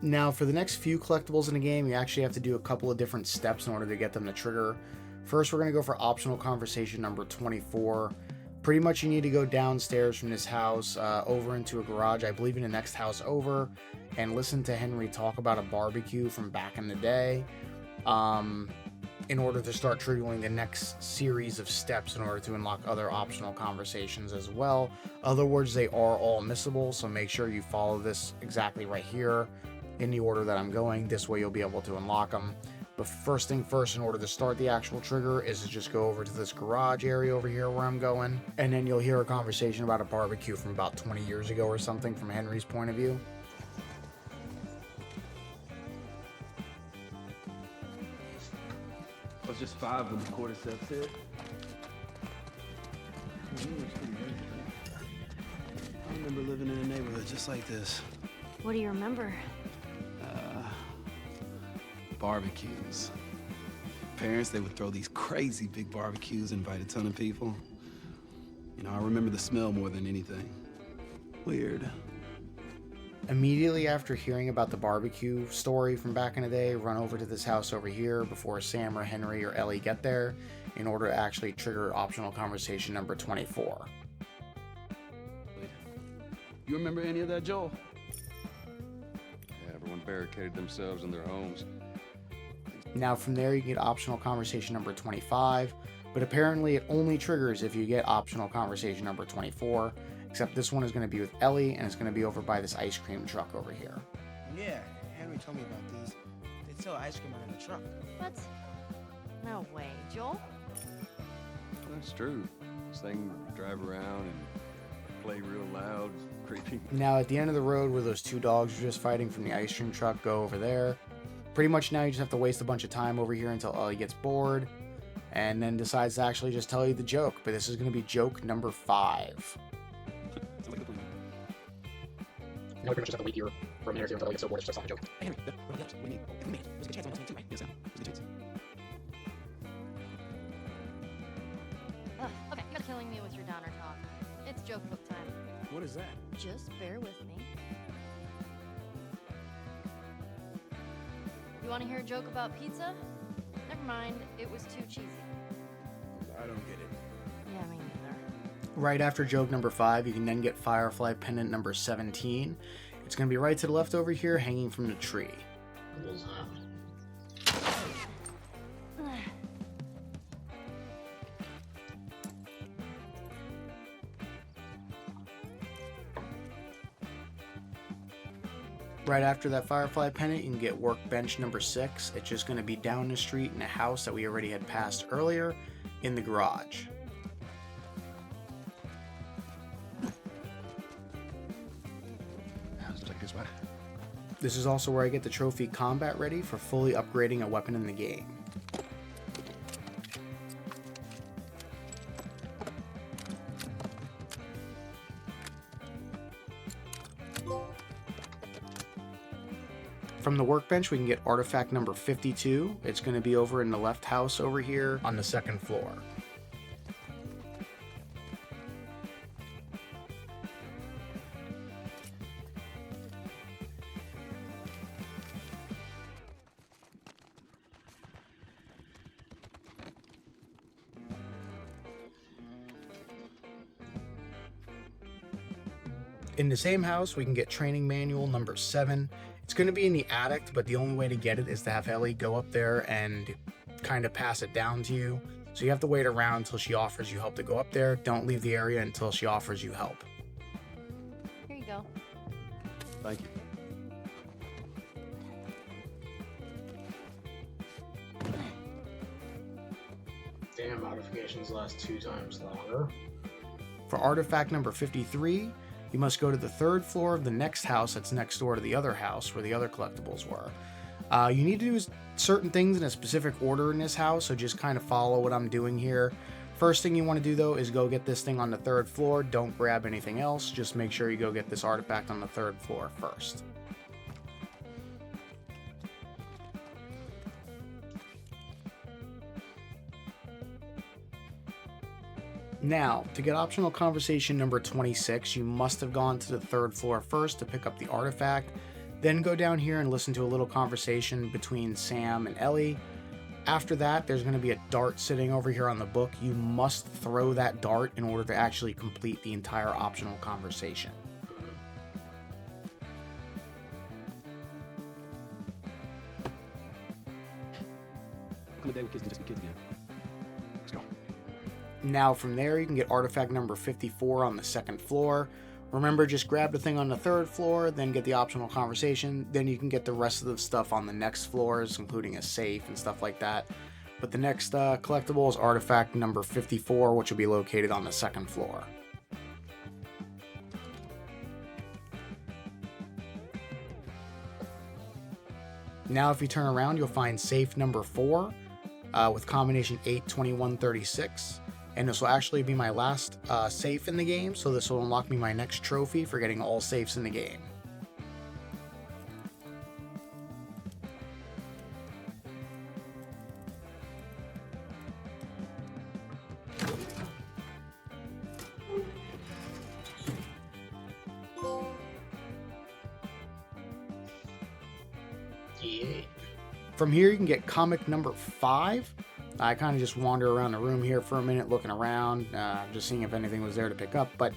A: Now, for the next few collectibles in the game, you actually have to do a couple of different steps in order to get them to trigger. First, we're going to go for optional conversation number 24. Pretty much you need to go downstairs from this house over into a garage, I believe in the next house over, and listen to Henry talk about a barbecue from back in the day in order to start triggering the next series of steps in order to unlock other optional conversations as well. Other words, they are all missable, so make sure you follow this exactly right here in the order that I'm going. This way you'll be able to unlock them. But first thing first, in order to start the actual trigger, is to just go over to this garage area over here where I'm going, and then you'll hear a conversation about a barbecue from about 20 years ago or something from Henry's point of view.
I: Well, it's just 5 when the quarter set said. I remember living in a neighborhood just like this.
D: What do you remember?
I: Barbecues. Parents, they would throw these crazy big barbecues, invite a ton of people. You know, I remember the smell more than anything. Weird.
A: Immediately after hearing about the barbecue story from back in the day, run over to this house over here before Sam or Henry or Ellie get there in order to actually trigger optional conversation number 24.
I: You remember any of that, Joel?
F: Yeah, everyone barricaded themselves in their homes.
A: Now from there you get optional conversation number 25, but apparently it only triggers if you get optional conversation number 24, except this one is going to be with Ellie and it's going to be over by this ice cream truck over here.
J: Yeah, Henry told me about these. They sell ice cream out in the truck.
D: What? No way, Joel?
F: That's true. This thing drive around and play real loud, creepy.
A: Now at the end of the road where those two dogs were just fighting from the ice cream truck, go over there. Pretty much now you just have to waste a bunch of time over here until Ellie gets bored and then decides to actually just tell you the joke. But this is going to be joke number 5. Now we pretty much just have to wait here for a minute or two until Ellie gets so bored it's just not a joke.
I: Hey, Henry, what do we need? We made it. There's a good chance on us anyway. Yes, Sam. There's a good chance.
F: is that?
D: Just bear with me. You want to hear a joke about pizza? Never mind, it was too cheesy.
F: I don't get it.
D: Yeah, me neither.
A: Right after joke number 5, you can then get Firefly pendant number 17. It's going to be right to the left over here, hanging from the tree. Right after that Firefly pendant, you can get workbench number 6. It's just going to be down the street in a house that we already had passed earlier in the garage.
F: Looks like a good spot.
A: This is also where I get the trophy combat ready for fully upgrading a weapon in the game. From the workbench, we can get artifact number 52. It's going to be over in the left house over here on the second floor. In the same house, we can get training manual number 7. It's going to be in the attic, but the only way to get it is to have Ellie go up there and kind of pass it down to you. So you have to wait around until she offers you help to go up there. Don't leave the area until she offers you help.
D: Here you go.
F: Thank you.
A: Damn, modifications last 2 times longer. For artifact number 53, you must go to the 3rd floor of the next house that's next door to the other house where the other collectibles were. You need to do certain things in a specific order in this house, so just kind of follow what I'm doing here. First thing you want to do though is go get this thing on the 3rd floor. Don't grab anything else. Just make sure you go get this artifact on the 3rd floor first. Now, to get optional conversation number 26, you must have gone to the 3rd floor first to pick up the artifact, then go down here and listen to a little conversation between Sam and Ellie. After that, there's going to be a dart sitting over here on the book. You must throw that dart in order to actually complete the entire optional conversation.
F: Come a day with kids can just be kids again. Let's go.
A: Now from there, you can get artifact number 54 on the 2nd floor. Remember, just grab the thing on the 3rd floor, then get the optional conversation. Then you can get the rest of the stuff on the next floors, including a safe and stuff like that. But the next collectible is artifact number 54, which will be located on the 2nd floor. Now if you turn around, you'll find safe number 4 with combination 82136. And this will actually be my last safe in the game, so this will unlock me my next trophy for getting all safes in the game. Yeah. From here, you can get comic number 5. I kind of just wander around the room here for a minute, looking around, just seeing if anything was there to pick up. But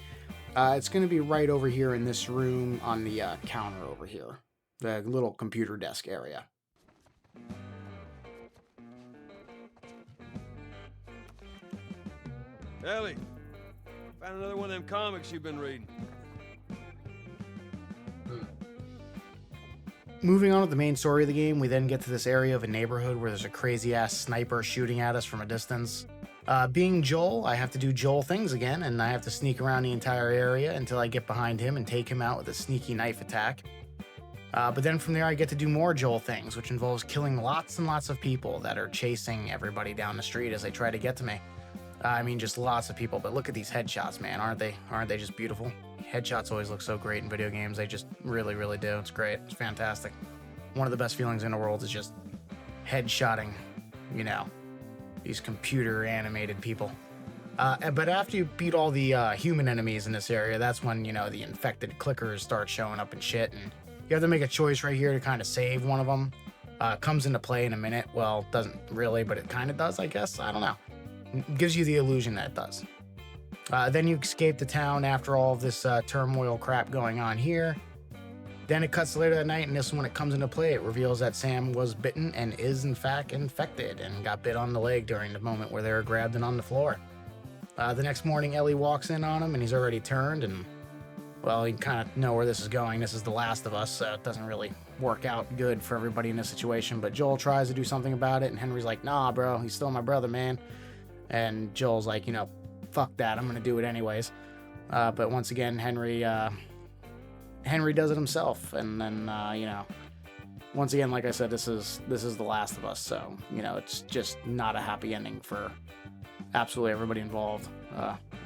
A: it's going to be right over here in this room on the counter over here, the little computer desk area.
F: Ellie, found another one of them comics you've been reading.
A: Moving on with the main story of the game, we then get to this area of a neighborhood where there's a crazy-ass sniper shooting at us from a distance. Being Joel, I have to do Joel things again, and I have to sneak around the entire area until I get behind him and take him out with a sneaky knife attack. But then from there, I get to do more Joel things, which involves killing lots and lots of people that are chasing everybody down the street as they try to get to me. I mean, just lots of people, but look at these headshots, man. Aren't they just beautiful? Headshots always look so great in video games. They just really, really do. It's great. It's fantastic. One of the best feelings in the world is just headshotting, you know, these computer animated people. But after you beat all the human enemies in this area, that's when, you know, the infected clickers start showing up and shit. And you have to make a choice right here to kind of save one of them. Comes into play in a minute. Well, doesn't really, but it kind of does, I guess. I don't know. It gives you the illusion that it does. Then you escape the town after all of this turmoil crap going on here. Then it cuts later that night, and this is when it comes into play. It reveals that Sam was bitten and is, in fact, infected and got bit on the leg during the moment where they were grabbed and on the floor. The next morning, Ellie walks in on him, and he's already turned, and, well, you kind of know where this is going. This is The Last of Us, so it doesn't really work out good for everybody in this situation, but Joel tries to do something about it, and Henry's like, nah, bro, he's still my brother, man. And Joel's like, you know, fuck that, I'm gonna do it anyways. But once again, Henry does it himself, and then, you know, once again, like I said, this is The Last of Us, so, you know, it's just not a happy ending for absolutely everybody involved,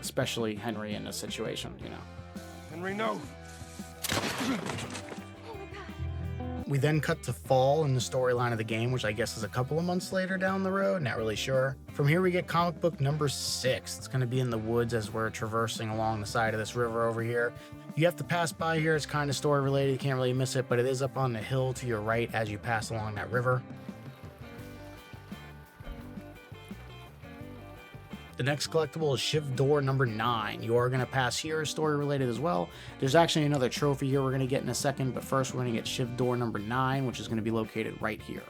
A: especially Henry in this situation, you know.
B: Henry, no!
A: We then cut to fall in the storyline of the game, which I guess is a couple of months later down the road, not really sure. From here we get comic book number 6. It's going to be in the woods as we're traversing along the side of this river over here. You have to pass by here, it's kind of story related, you can't really miss it, but it is up on the hill to your right as you pass along that river. The next collectible is shift door number 9. You are going to pass here, story related as well. There's actually another trophy here we're going to get in a second, but first we're going to get shift door number 9, which is going to be located right here.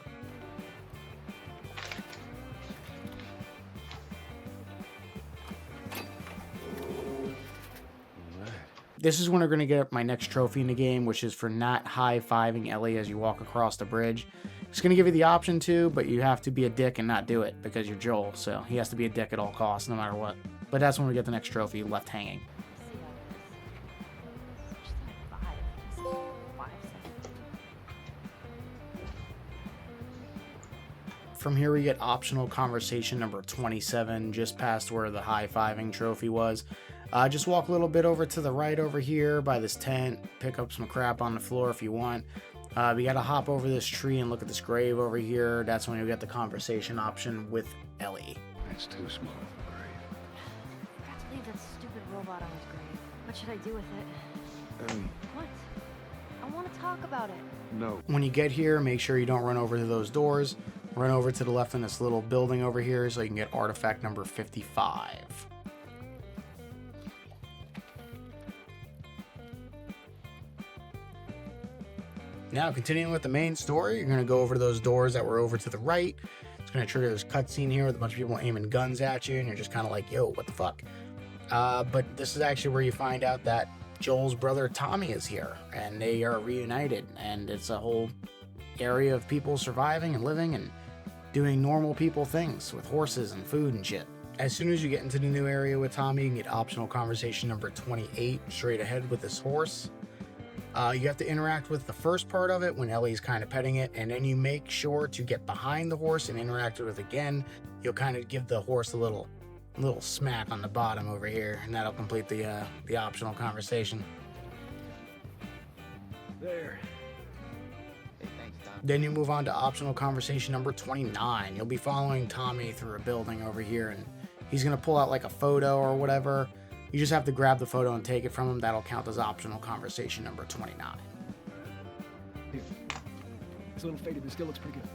A: This is when we're going to get my next trophy in the game, which is for not high-fiving Ellie as you walk across the bridge. It's going to give you the option to, but you have to be a dick and not do it because you're Joel, so he has to be a dick at all costs, no matter what. But that's when we get the next trophy left hanging. From here we get optional conversation number 27, just past where the high-fiving trophy was. Just walk a little bit over to the right over here by this tent, pick up some crap on the floor if you want. We gotta hop over this tree and look at this grave over here. That's when you get the conversation option with Ellie.
F: It's too small for a grave.
D: I forgot to leave that stupid robot on his grave. What should I do with it? What? I want to talk about it.
F: No.
A: When you get here, make sure you don't run over to those doors. Run over to the left in this little building over here so you can get artifact number 55. Now, continuing with the main story, you're going to go over to those doors that were over to the right. It's going to trigger this cutscene here with a bunch of people aiming guns at you, and you're just kind of like, yo, what the fuck? But this is actually where you find out that Joel's brother Tommy is here, and they are reunited, and it's a whole area of people surviving and living and doing normal people things with horses and food and shit. As soon as you get into the new area with Tommy, you can get optional conversation number 28 straight ahead with this horse. You have to interact with the first part of it when Ellie's kind of petting it, and then you make sure to get behind the horse and interact with it again. You'll kind of give the horse a little smack on the bottom over here, and that'll complete the optional conversation.
J: There. Hey, thanks, Tom.
A: Then you move on to optional conversation number 29. You'll be following Tommy through a building over here, and he's going to pull out like a photo or whatever. You just have to grab the photo and take it from him. That'll count as optional conversation number 29.
J: Here. It's a little faded, but still looks pretty good.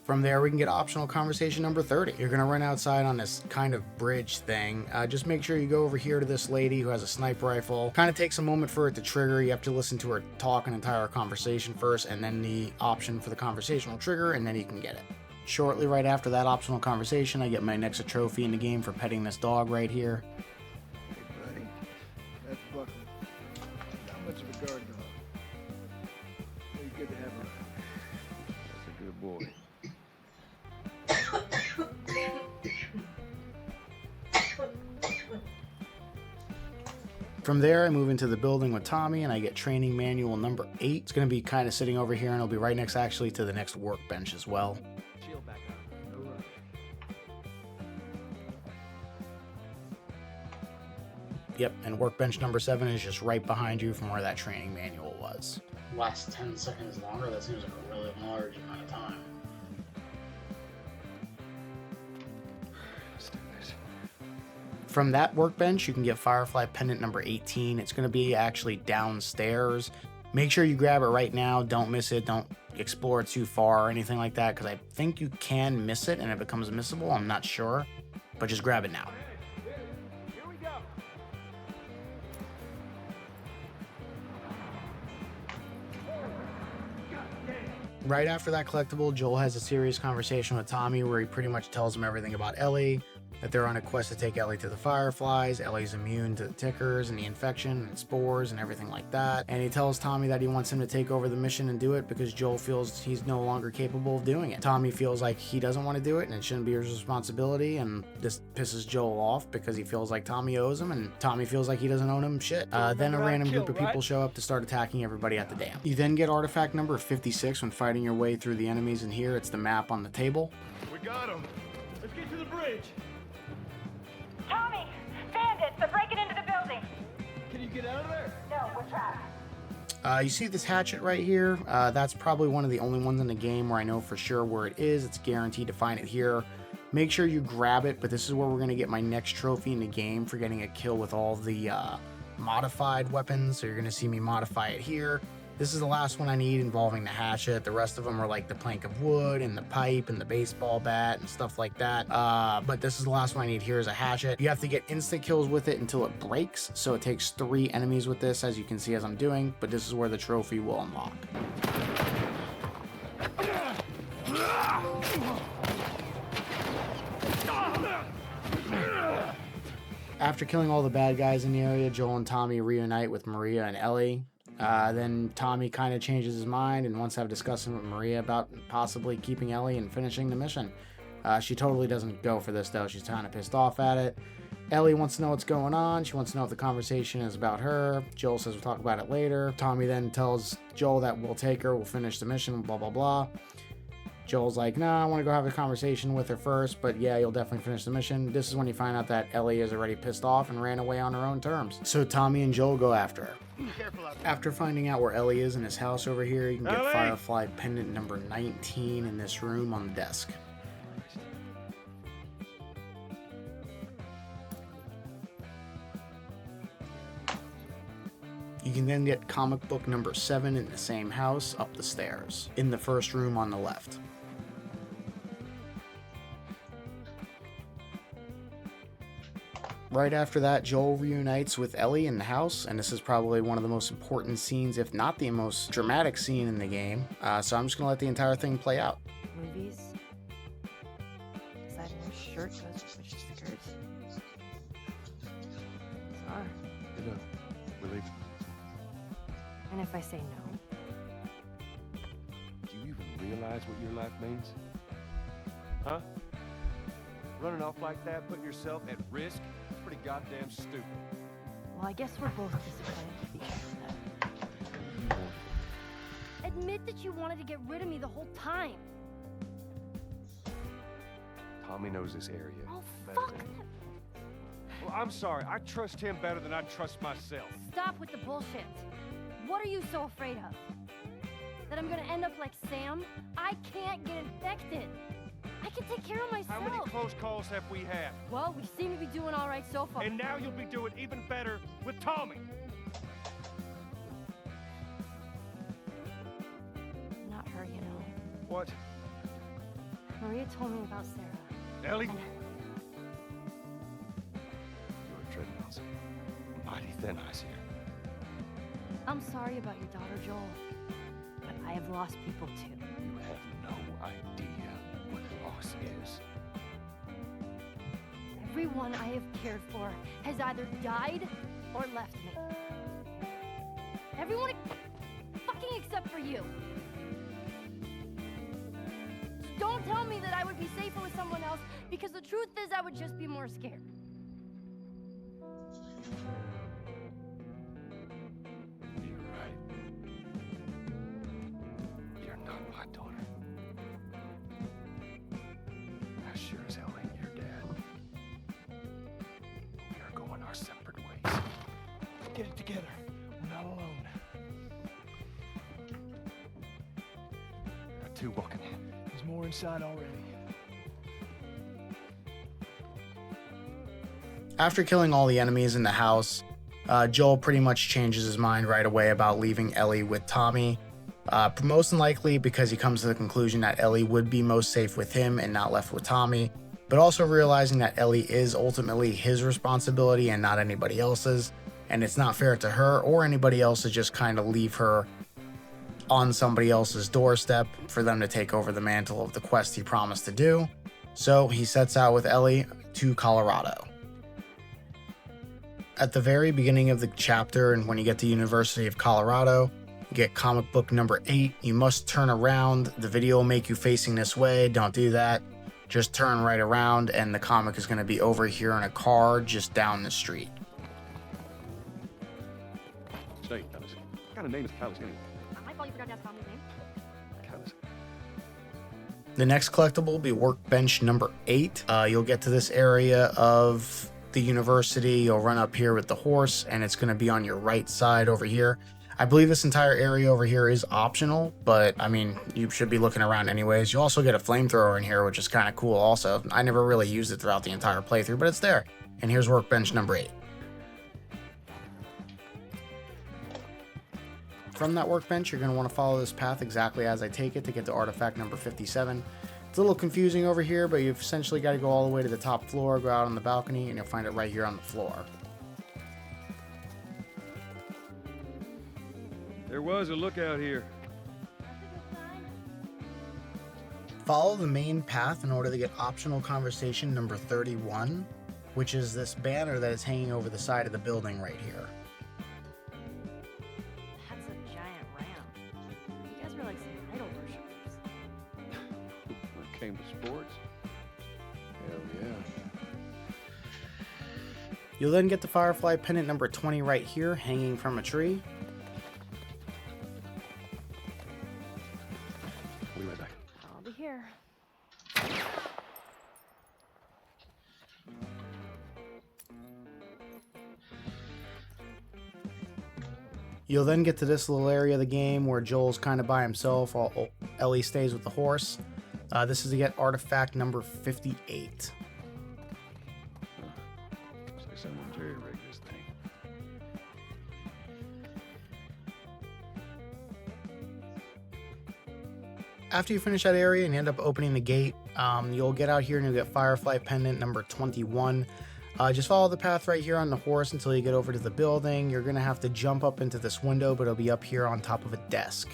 A: From there, we can get optional conversation number 30. You're going to run outside on this kind of bridge thing. Just make sure you go over here to this lady who has a sniper rifle. Kind of takes a moment for it to trigger. You have to listen to her talk an entire conversation first, and then the option for the conversation will trigger, and then you can get it. Shortly right after that optional conversation, I get my next trophy in the game for petting this dog right here.
J: Hey, buddy. That's Buckley. Not much of a guard dog. Very good to have around.
F: That's a good boy.
A: From there, I move into the building with Tommy, and I get training manual number 8. It's going to be kind of sitting over here, and it'll be right next actually to the next workbench as well.
J: Chill back up. No rush.
A: Yep, and workbench number 7 is just right behind you from where that training manual was. Last 10 seconds longer? That seems like a really large amount of time. From that workbench, you can get Firefly Pendant number 18. It's going to be actually downstairs. Make sure you grab it right now. Don't miss it. Don't explore it too far or anything like that, because I think you can miss it and it becomes missable. I'm not sure, but just grab it now.
J: Here we go.
A: Right after that collectible, Joel has a serious conversation with Tommy where he pretty much tells him everything about Ellie, that they're on a quest to take Ellie to the Fireflies. Ellie's immune to the tickers and the infection and spores and everything like that. And he tells Tommy that he wants him to take over the mission and do it because Joel feels he's no longer capable of doing it. Tommy feels like he doesn't want to do it and it shouldn't be his responsibility, and this pisses Joel off because he feels like Tommy owes him, and Tommy feels like he doesn't owe him shit. Then a random group of people show up to start attacking everybody at the dam. You then get artifact number 56 when fighting your way through the enemies in here. It's the map on the table.
B: We got him. Let's get to the bridge.
G: Tommy! Bandits! They're breaking into the building!
J: Can you get out of there?
G: No, we're trapped.
A: You see this hatchet right here? That's probably one of the only ones in the game where I know for sure where it is. It's guaranteed to find it here. Make sure you grab it, but this is where we're going to get my next trophy in the game for getting a kill with all the modified weapons. So you're going to see me modify it here. This is the last one I need involving the hatchet. The rest of them are like the plank of wood and the pipe and the baseball bat and stuff like that. But this is the last one I need here is a hatchet. You have to get instant kills with it until it breaks. So it takes 3 enemies with this, as you can see as I'm doing. But this is where the trophy will unlock. After killing all the bad guys in the area, Joel and Tommy reunite with Maria and Ellie. Then Tommy kind of changes his mind and wants to have a discussion with Maria about possibly keeping Ellie and finishing the mission. She totally doesn't go for this though. She's kind of pissed off at it. Ellie wants to know what's going on. She wants to know if the conversation is about her. Joel says we'll talk about it later. Tommy then tells Joel that we'll take her, we'll finish the mission, blah, blah, blah. Joel's like, nah, I want to go have a conversation with her first, but yeah, you'll definitely finish the mission. This is when you find out that Ellie is already pissed off and ran away on her own terms. So Tommy and Joel go after her. After finding out where Ellie is in his house over here, you can get Firefly Pendant number 19 in this room on the desk. You can then get comic book number 7 in the same house up the stairs, in the first room on the left. Right after that, Joel reunites with Ellie in the house, and this is probably one of the most important scenes, if not the most dramatic scene in the game. So I'm just going to let the entire thing play out.
D: Movies. Deciding which shirt goes with which skirt. Bizarre.
F: Good enough. We're leaving.
D: And if I say no?
F: Do you even realize what your life means? Huh? Running off like that, putting yourself at risk? It's pretty goddamn stupid.
D: Well, I guess we're both disappointed because of that.
H: Admit that you wanted to get rid of me the whole time.
F: Tommy knows this area.
H: Oh,
F: better
H: fuck
F: than you.
H: that.
B: Well, I'm sorry. I trust him better than I trust myself.
H: Stop with the bullshit. What are you so afraid of? That I'm gonna end up like Sam? I can't get infected. I can take care of myself.
B: How many close calls have we had?
H: Well, we seem to be doing all right so far.
B: And now you'll be doing even better with Tommy.
H: Not her, you know.
B: What?
H: Maria told me about Sarah.
B: Ellie?
H: And
F: You're treading on some mighty thin ice here.
H: I'm sorry about your daughter, Joel. But I have lost people too.
F: You have no idea what loss is.
H: Everyone I have cared for has either died or left me. Everyone fucking except for you. So don't tell me that I would be safer with someone else, because the truth is I would just be more scared.
F: You're right. You're not my daughter. I sure as hell ain't your dad. We are going our separate ways.
J: Get it together. We're not alone.
F: There are 2 walking in.
J: There's more inside already.
A: After killing all the enemies in the house, Joel pretty much changes his mind right away about leaving Ellie with Tommy. Most likely because he comes to the conclusion that Ellie would be most safe with him and not left with Tommy, but also realizing that Ellie is ultimately his responsibility and not anybody else's, and it's not fair to her or anybody else to just kind of leave her on somebody else's doorstep for them to take over the mantle of the quest he promised to do. So he sets out with Ellie to Colorado. At the very beginning of the chapter, and when you get to University of Colorado, you get comic book number 8. You must turn around. The video will make you facing this way. Don't do that. Just turn right around, and the comic is going to be over here in a car just down the street.
F: Say, Callus, what kind of name is Callus anyway?
H: My fault you forgot to ask Tommy's name.
F: Callus.
A: The next collectible will be workbench number 8. You'll get to this area of the university. You'll run up here with the horse, and it's going to be on your right side over here. I believe this entire area over here is optional, but I mean, you should be looking around anyways. You also get a flamethrower in here, which is kind of cool also. I never really used it throughout the entire playthrough, but it's there. And here's workbench number 8. From that workbench, you're going to want to follow this path exactly as I take it to get to artifact number 57. It's a little confusing over here, but you've essentially got to go all the way to the top floor, go out on the balcony, and you'll find it right here on the floor.
F: There was a lookout here.
A: Follow the main path in order to get optional conversation number 31, which is this banner that is hanging over the side of the building right here.
H: That's a giant ram. You guys were like some idol worshippers.
F: When it came to sports. Hell yeah.
A: You'll then get the Firefly pendant number 20 right here, hanging from a tree.
F: We'll be right back.
H: I'll be here.
A: You'll then get to this little area of the game where Joel's kind of by himself while Ellie stays with the horse. This is to get artifact number 58.
F: Looks like someone jerry-rigged this thing.
A: After you finish that area and you end up opening the gate, you'll get out here and you'll get Firefly pendant number 21. Just follow the path right here on the horse until you get over to the building. You're going to have to jump up into this window, but it'll be up here on top of a desk.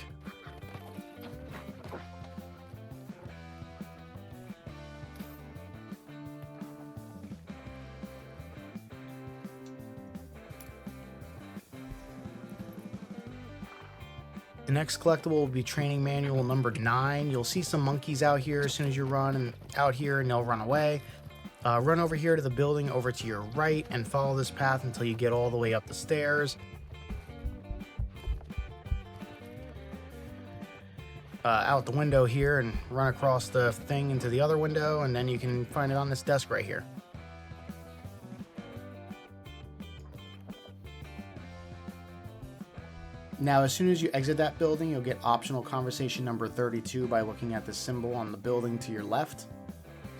A: The next collectible will be training manual number 9. You'll see some monkeys out here as soon as you run out here, and they'll run away. Run over here to the building over to your right and follow this path until you get all the way up the stairs. Out the window here and run across the thing into the other window, and then you can find it on this desk right here. Now, as soon as you exit that building, you'll get optional conversation number 32 by looking at the symbol on the building to your left.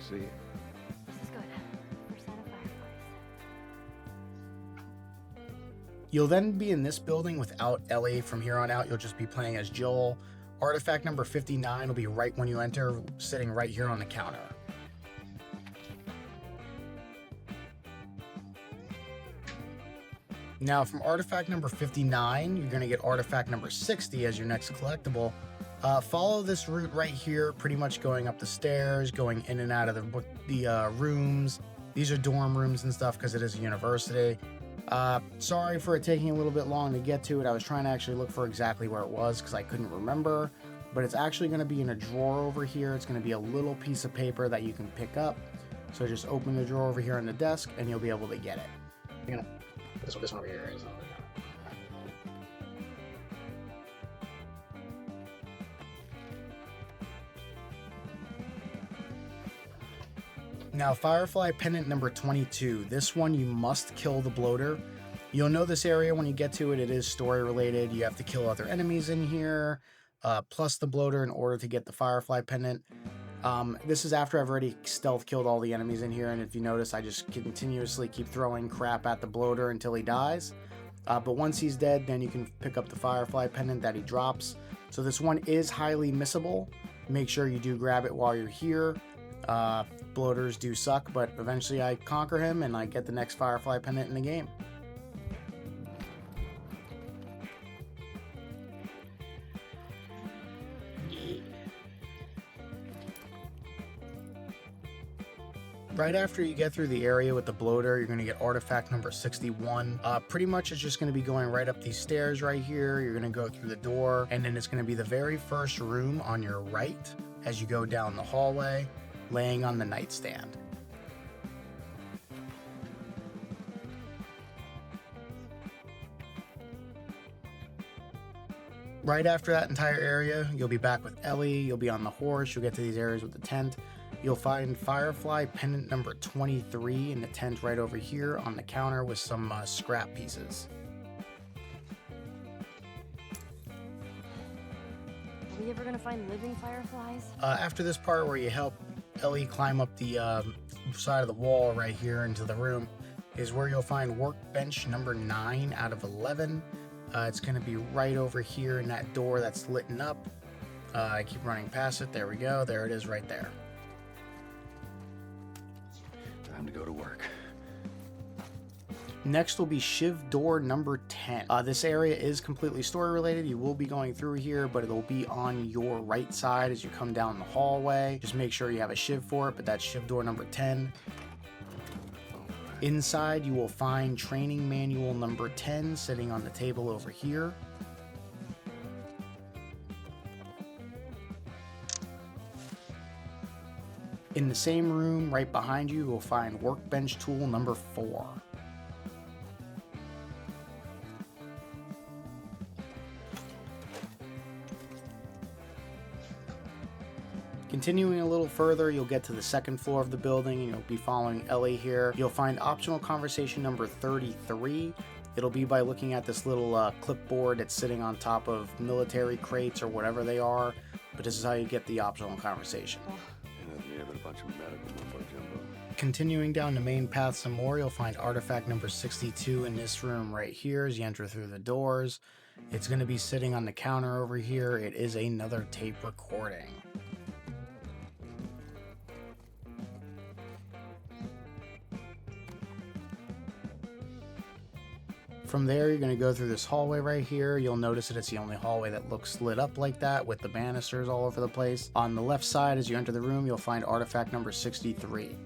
F: See ya.
H: This is good. First sign of fireflies.
A: You'll then be in this building without Ellie. From here on out, you'll just be playing as Joel. Artifact number 59 will be right when you enter, sitting right here on the counter. Now, from artifact number 59, you're going to get artifact number 60 as your next collectible. Follow this route right here, pretty much going up the stairs, going in and out of the rooms. These are dorm rooms and stuff because it is a university. Sorry for it taking a little bit long to get to it. I was trying to actually look for exactly where it was because I couldn't remember. But it's actually going to be in a drawer over here. It's going to be a little piece of paper that you can pick up. So just open the drawer over here on the desk and you'll be able to get it. You're gonna, this one over here is on the Now, Firefly pendant number 22. This one, you must kill the bloater. You'll know this area when you get to it. It is story related. You have to kill other enemies in here, plus the bloater in order to get the Firefly pendant. This is after I've already stealth killed all the enemies in here, and if you notice, I just continuously keep throwing crap at the bloater until he dies. But once he's dead, then you can pick up the Firefly pendant that he drops. So this one is highly missable. Make sure you do grab it while you're here. Bloaters do suck, but eventually I conquer him and I get the next Firefly pendant in the game. Right after you get through the area with the bloater, you're going to get artifact number 61. Pretty much it's just going to be going right up these stairs right here. You're going to go through the door, and then it's going to be the very first room on your right as you go down the hallway, laying on the nightstand. Right after that entire area, you'll be back with Ellie, you'll be on the horse, you'll get to these areas with the tent. You'll find Firefly pendant number 23 in the tent right over here on the counter with some scrap pieces.
H: Are we ever gonna find living fireflies?
A: After this part where you help Ellie climb up the side of the wall right here into the room is where you'll find workbench number 9 out of 11. It's going to be right over here in that door that's lit up. I keep running past it. There we go. There it is right there.
B: Time to go to work.
A: Next will be Shiv door number 10. This area is completely story related. You will be going through here, but it'll be on your right side as you come down the hallway. Just make sure you have a Shiv for it, but that's Shiv door number 10. Inside, you will find training manual number 10 sitting on the table over here. In the same room, right behind you, you'll find workbench tool number 4. Continuing a little further, you'll get to the second floor of the building and you'll be following Ellie here. You'll find optional conversation number 33. It'll be by looking at this little clipboard that's sitting on top of military crates or whatever they are, but this is how you get the optional conversation. Continuing down the main path some more, you'll find artifact number 62 in this room right here as you enter through the doors. It's going to be sitting on the counter over here. It is another tape recording. From there, you're going to go through this hallway right here. You'll notice that it's the only hallway that looks lit up like that with the banisters all over the place. On the left side, as you enter the room, you'll find artifact number 63.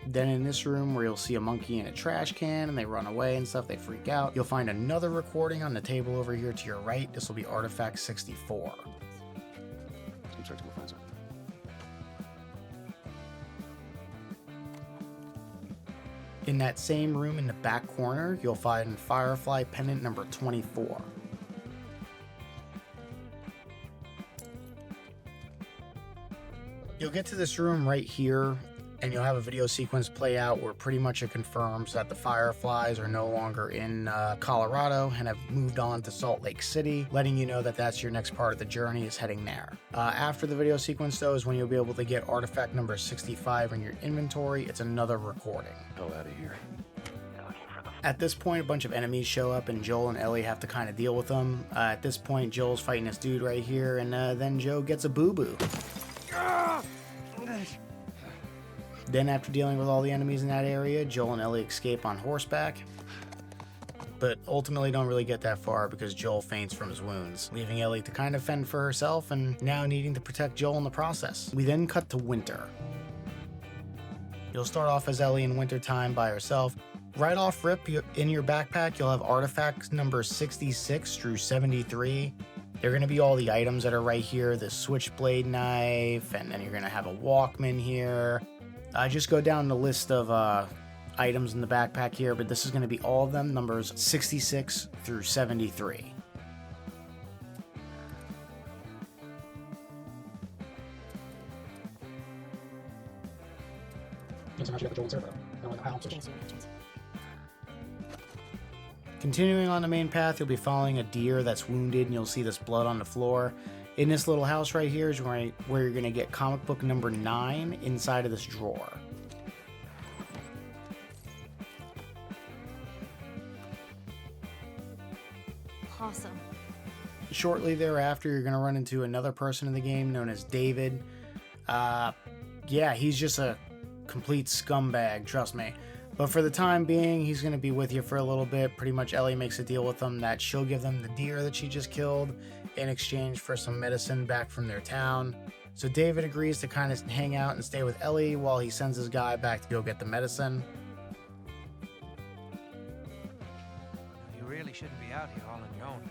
A: Then in this room where you'll see a monkey in a trash can and they run away and stuff, they freak out, you'll find another recording on the table over here to your right. This will be artifact 64.
B: I'm sorry to go find something.
A: In that same room in the back corner, you'll find Firefly pendant number 24. You'll get to this room right here, and you'll have a video sequence play out where pretty much it confirms that the Fireflies are no longer in Colorado and have moved on to Salt Lake City, letting you know that that's your next part of the journey is heading there. After the video sequence, though, is when you'll be able to get artifact number 65 in your inventory. It's another recording.
B: Hell out of here.
A: At this point, a bunch of enemies show up and Joel and Ellie have to kind of deal with them. At this point, Joel's fighting this dude right here, and then Joe gets a boo-boo. Then after dealing with all the enemies in that area, Joel and Ellie escape on horseback, but ultimately don't really get that far because Joel faints from his wounds, leaving Ellie to kind of fend for herself and now needing to protect Joel in the process. We then cut to winter. You'll start off as Ellie in wintertime by herself. Right off rip, in your backpack, you'll have artifacts number 66 through 73. They're going to be all the items that are right here, the switchblade knife, and then you're going to have a Walkman here. Just go down the list of items in the backpack here, but this is going to be all of them, numbers 66 through 73. Continuing on the main path, you'll be following a deer that's wounded, and you'll see this blood on the floor. In this little house right here is where you're going to get comic book number 9 inside of this drawer.
H: Awesome.
A: Shortly thereafter, you're going to run into another person in the game known as David. Yeah, he's just a complete scumbag, trust me. But for the time being, he's going to be with you for a little bit. Pretty much Ellie makes a deal with them that she'll give them the deer that she just killed in exchange for some medicine back from their town. So David agrees to kind of hang out and stay with Ellie while he sends his guy back to go get the medicine.
K: You really shouldn't be out here all on your own.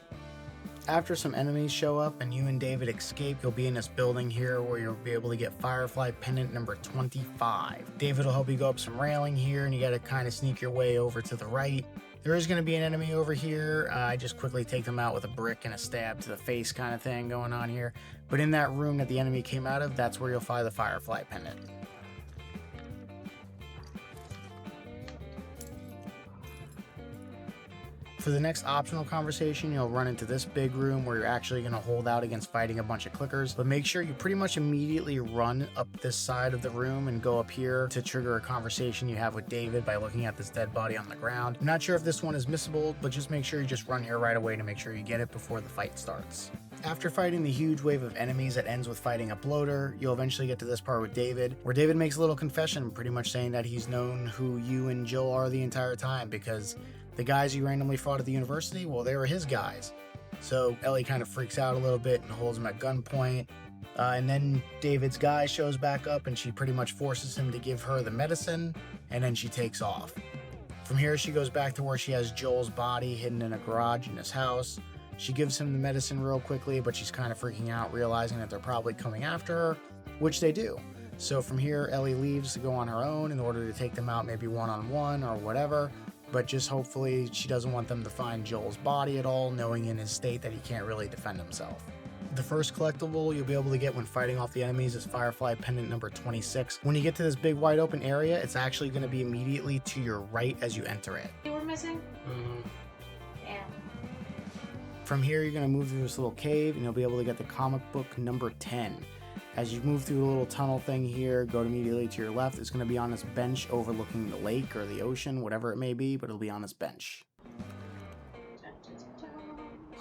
A: After some enemies show up and you and David escape, you'll be in this building here where you'll be able to get Firefly Pendant number 25. David will help you go up some railing here, and you gotta kind of sneak your way over to the right. There is going to be an enemy over here. I just quickly take them out with a brick and a stab to the face kind of thing going on here. But in that room that the enemy came out of, that's where you'll find the Firefly Pendant. For the next optional conversation, you'll run into this big room where you're actually going to hold out against fighting a bunch of clickers. But make sure you pretty much immediately run up this side of the room and go up here to trigger a conversation you have with David by looking at this dead body on the ground. I'm not sure if this one is missable, but just make sure you just run here right away to make sure you get it before the fight starts. After fighting the huge wave of enemies that ends with fighting a bloater, you'll eventually get to this part with David, where David makes a little confession, pretty much saying that he's known who you and Jill are the entire time, because the guys you randomly fought at the university, well, they were his guys. So Ellie kind of freaks out a little bit and holds him at gunpoint. And then David's guy shows back up and she pretty much forces him to give her the medicine, and then she takes off. From here, she goes back to where she has Joel's body hidden in a garage in his house. She gives him the medicine real quickly, but she's kind of freaking out, realizing that they're probably coming after her, which they do. So from here, Ellie leaves to go on her own in order to take them out, maybe one-on-one or whatever. But just hopefully she doesn't want them to find Joel's body at all, knowing in his state that he can't really defend himself. The first collectible you'll be able to get when fighting off the enemies is Firefly Pendant number 26. When you get to this big wide open area, it's actually going to be immediately to your right as you enter it.
L: You were missing? Yeah.
A: From here, you're going to move through this little cave and you'll be able to get the comic book number 10. As you move through the little tunnel thing here, go immediately to your left. It's going to be on this bench overlooking the lake or the ocean, whatever it may be, but it'll be on this bench.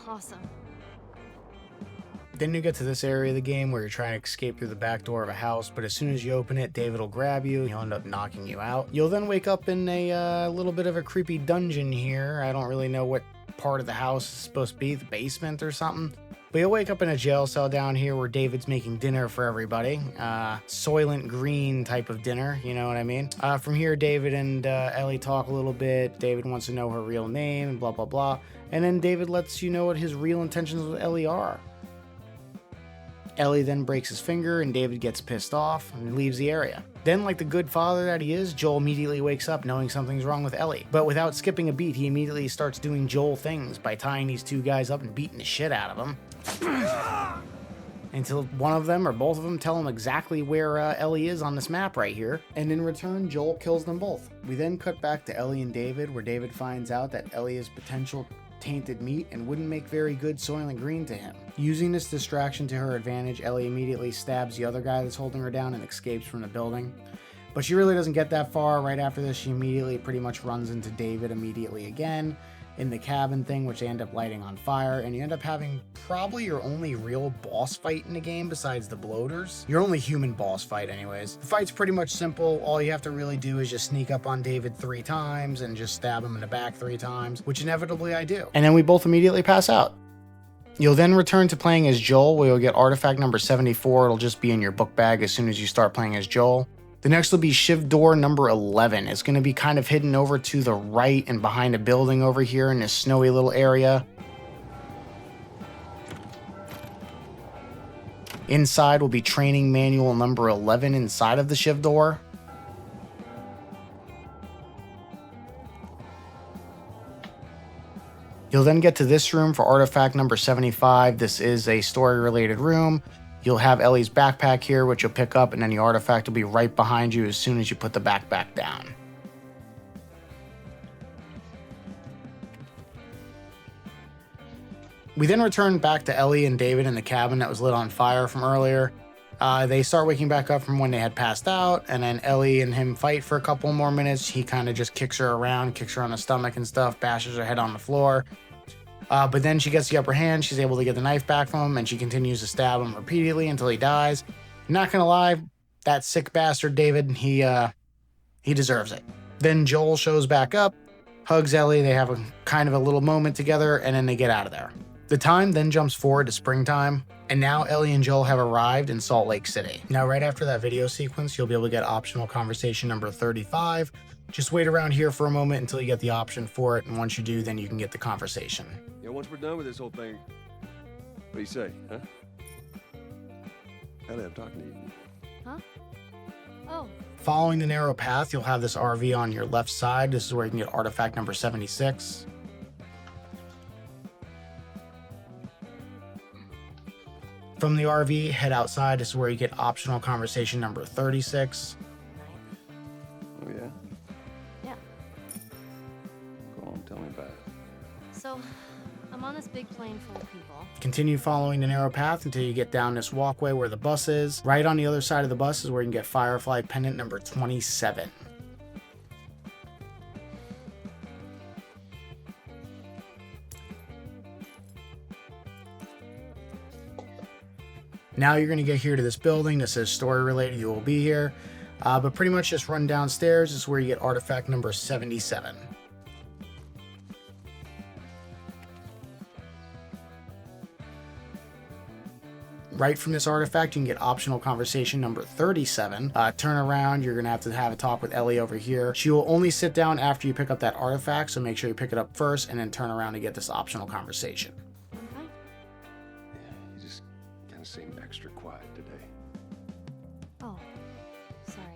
H: Awesome.
A: Then you get to this area of the game where you're trying to escape through the back door of a house, but as soon as you open it, David will grab you. He'll end up knocking you out. You'll then wake up in a little bit of a creepy dungeon here. I don't really know what part of the house is supposed to be, the basement or something. But you'll wake up in a jail cell down here where David's making dinner for everybody. Soylent Green type of dinner, you know what I mean? From here, David and Ellie talk a little bit. David wants to know her real name and blah, blah, blah. And then David lets you know what his real intentions with Ellie are. Ellie then breaks his finger and David gets pissed off and leaves the area. Then, like the good father that he is, Joel immediately wakes up knowing something's wrong with Ellie. But without skipping a beat, he immediately starts doing Joel things by tying these two guys up and beating the shit out of them. Until one of them or both of them tell him exactly where Ellie is on this map right here. And in return, Joel kills them both. We then cut back to Ellie and David, where David finds out that Ellie is potential tainted meat and wouldn't make very good Soylent Green to him. Using this distraction to her advantage, Ellie immediately stabs the other guy that's holding her down and escapes from the building. But she really doesn't get that far. Right after this, she immediately pretty much runs into David immediately again in the cabin thing, which they end up lighting on fire, and you end up having probably your only real boss fight in the game besides the bloaters. Your only human boss fight anyways. The fight's pretty much simple. All you have to really do is just sneak up on David 3 times and just stab him in the back 3 times, which inevitably I do. And then we both immediately pass out. You'll then return to playing as Joel, where you'll get artifact number 74. It'll just be in your book bag as soon as you start playing as Joel. The next will be shift door number 11. It's going to be kind of hidden over to the right and behind a building over here in this snowy little area. Inside will be training manual number 11 inside of the shift door. You'll then get to this room for artifact number 75. This is a story-related room. You'll have Ellie's backpack here, which you'll pick up, and then the artifact will be right behind you as soon as you put the backpack down. We then return back to Ellie and David in the cabin that was lit on fire from earlier. They start waking back up from when they had passed out, and then Ellie and him fight for a couple more minutes. He kind of just kicks her around, kicks her on the stomach and stuff, bashes her head on the floor. But then she gets the upper hand. She's able to get the knife back from him, and she continues to stab him repeatedly until he dies. Not gonna lie, that sick bastard David, he deserves it. Then Joel shows back up, hugs Ellie. They have a kind of a little moment together, and then they get out of there. The time then jumps forward to springtime, and now Ellie and Joel have arrived in Salt Lake City. Now, right after that video sequence, you'll be able to get optional conversation number 35. Just wait around here for a moment until you get the option for it, and once you do, then you can get the conversation.
F: Yeah, once we're done with this whole thing, what do you say, huh? Ellie, I'm talking to you.
H: Huh? Oh.
A: Following the narrow path, you'll have this RV on your left side. This is where you can get artifact number 76. From the RV, head outside. This is where you get optional conversation number 36.
F: Oh, yeah?
H: Yeah.
F: Go on, tell me about it.
H: So, I'm on this big plane full of people.
A: Continue following the narrow path until you get down this walkway where the bus is. Right on the other side of the bus is where you can get Firefly pendant number 27. Now you're going to get here to this building that says story related. You will be here. But pretty much just run downstairs. This is where you get artifact number 77. Right from this artifact, you can get optional conversation number 37. Turn around, you're going to have a talk with Ellie over here. She will only sit down after you pick up that artifact, so make sure you pick it up first and then turn around to get this optional conversation.
F: Yeah, you just kind of seemed extra quiet today.
H: Oh, sorry.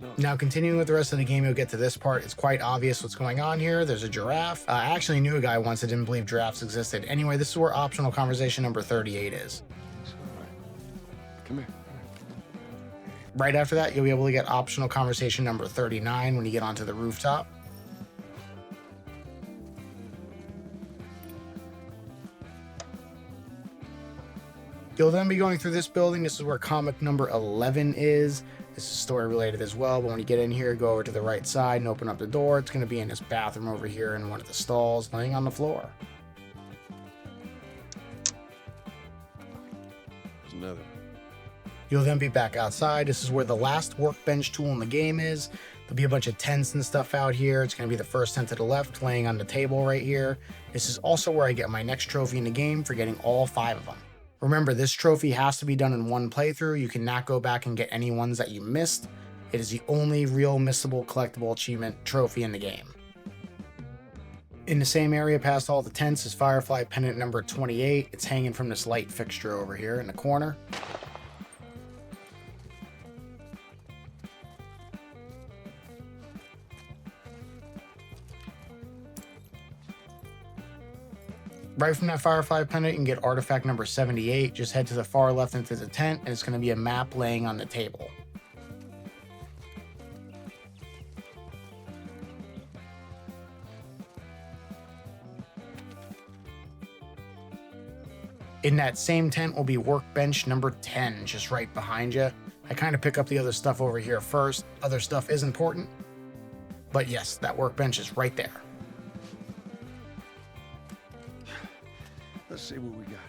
F: No.
A: Now, continuing with the rest of the game, you'll get to this part. It's quite obvious what's going on here. There's a giraffe. I actually knew a guy once that didn't believe giraffes existed. Anyway, this is where optional conversation number 38 is.
F: Come here.
A: Right after that, you'll be able to get optional conversation number 39 when you get onto the rooftop. You'll then be going through this building. This is where comic number 11 is. This is story related as well, but when you get in here, go over to the right side and open up the door. It's going to be in this bathroom over here in one of the stalls, laying on the floor.
F: There's another.
A: You'll then be back outside. This is where the last workbench tool in the game is. There'll be a bunch of tents and stuff out here. It's going to be the first tent to the left, laying on the table right here. This is also where I get my next trophy in the game for getting all 5 of them. Remember, this trophy has to be done in one playthrough. You cannot go back and get any ones that you missed. It is the only real missable collectible achievement trophy in the game. In the same area past all the tents is Firefly pendant number 28. It's hanging from this light fixture over here in the corner. Right from that Firefly pendant, you can get artifact number 78. Just head to the far left into the tent, and it's going to be a map laying on the table. In that same tent will be workbench number 10, just right behind you. I kind of pick up the other stuff over here first. Other stuff is important, but yes, that workbench is right there.
F: Let's see what we got.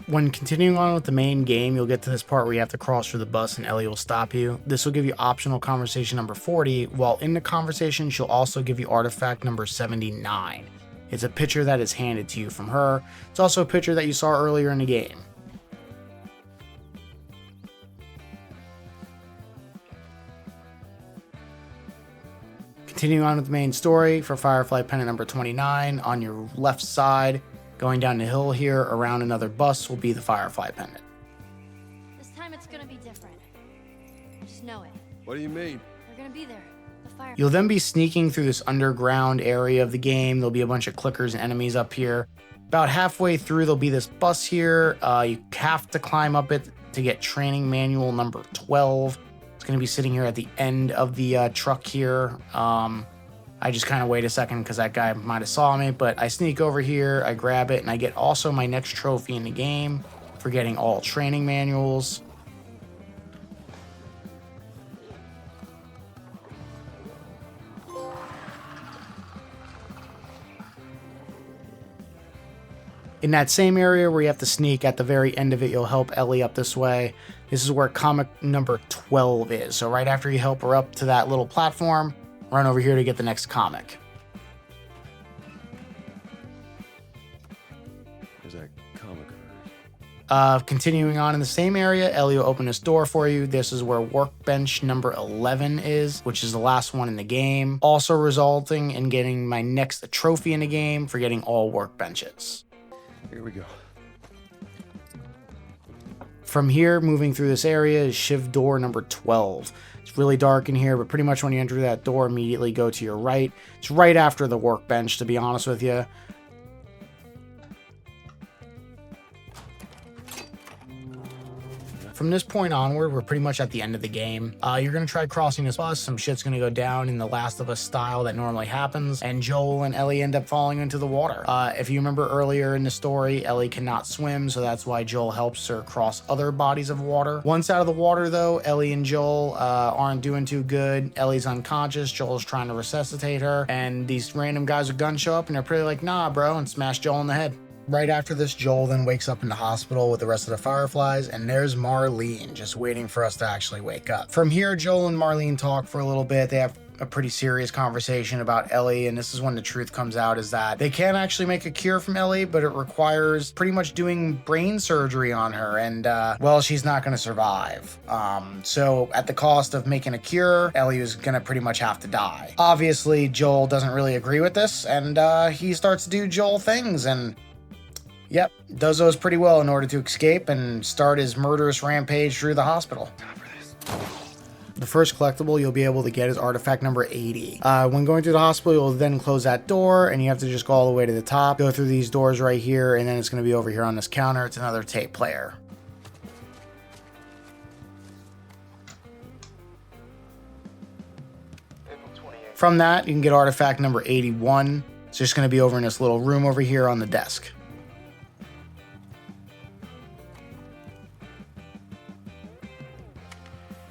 A: When continuing on with the main game, you'll get to this part where you have to cross through the bus and Ellie will stop you. This will give you optional conversation number 40. While in the conversation, she'll also give you artifact number 79. It's a picture that is handed to you from her. It's also a picture that you saw earlier in the game. Continuing on with the main story for Firefly pendant number 29, on your left side, going down the hill here around another bus will be the Firefly pendant.
H: This time it's gonna be different. I just know it.
F: What do you mean?
H: They're gonna be there. The fire.
A: You'll then be sneaking through this underground area of the game. There'll be a bunch of clickers and enemies up here. About halfway through, there'll be this bus here. You have to climb up it to get training manual number 12. It's going to be sitting here at the end of the truck here. I I just kind of wait a second because that guy might have saw me, but I sneak over here, I grab it, and I get also my next trophy in the game for getting all training manuals. In that same area where you have to sneak, at the very end of it, you'll help Ellie up this way. This is where comic number 12 is. So right after you help her up to that little platform, run over here to get the next comic.
F: There's that comic of hers.
A: Continuing on in the same area, Ellie will open this door for you. This is where workbench number 11 is, which is the last one in the game. Also resulting in getting my next trophy in the game for getting all workbenches.
F: Here we go.
A: From here, moving through this area is shiv door number 12. It's really dark in here, but pretty much when you enter that door, immediately go to your right. It's right after the workbench, to be honest with you. From this point onward, we're pretty much at the end of the game. You're going to try crossing this bus. Some shit's going to go down in the Last of Us style that normally happens, and Joel and Ellie end up falling into the water. If you remember earlier in the story, Ellie cannot swim, so that's why Joel helps her cross other bodies of water. Once out of the water, though, Ellie and Joel aren't doing too good. Ellie's unconscious. Joel's trying to resuscitate her, and these random guys with guns show up, and they're pretty like, nah, bro, and smash Joel in the head. Right after this, Joel then wakes up in the hospital with the rest of the Fireflies, and there's Marlene just waiting for us to actually wake up. From here, Joel and Marlene talk for a little bit. They have a pretty serious conversation about Ellie, and this is when the truth comes out, is that they can't actually make a cure from Ellie, but it requires pretty much doing brain surgery on her, and well, she's not going to survive. So at the cost of making a cure, Ellie is going to pretty much have to die. Obviously, Joel doesn't really agree with this, and he starts to do Joel things, and yep, does those pretty well in order to escape and start his murderous rampage through the hospital. The first collectible you'll be able to get is artifact number 80. When going through the hospital, you'll then close that door, and you have to just go all the way to the top, go through these doors right here, and then it's going to be over here on this counter. It's another tape player. From that, you can get artifact number 81. It's just going to be over in this little room over here on the desk.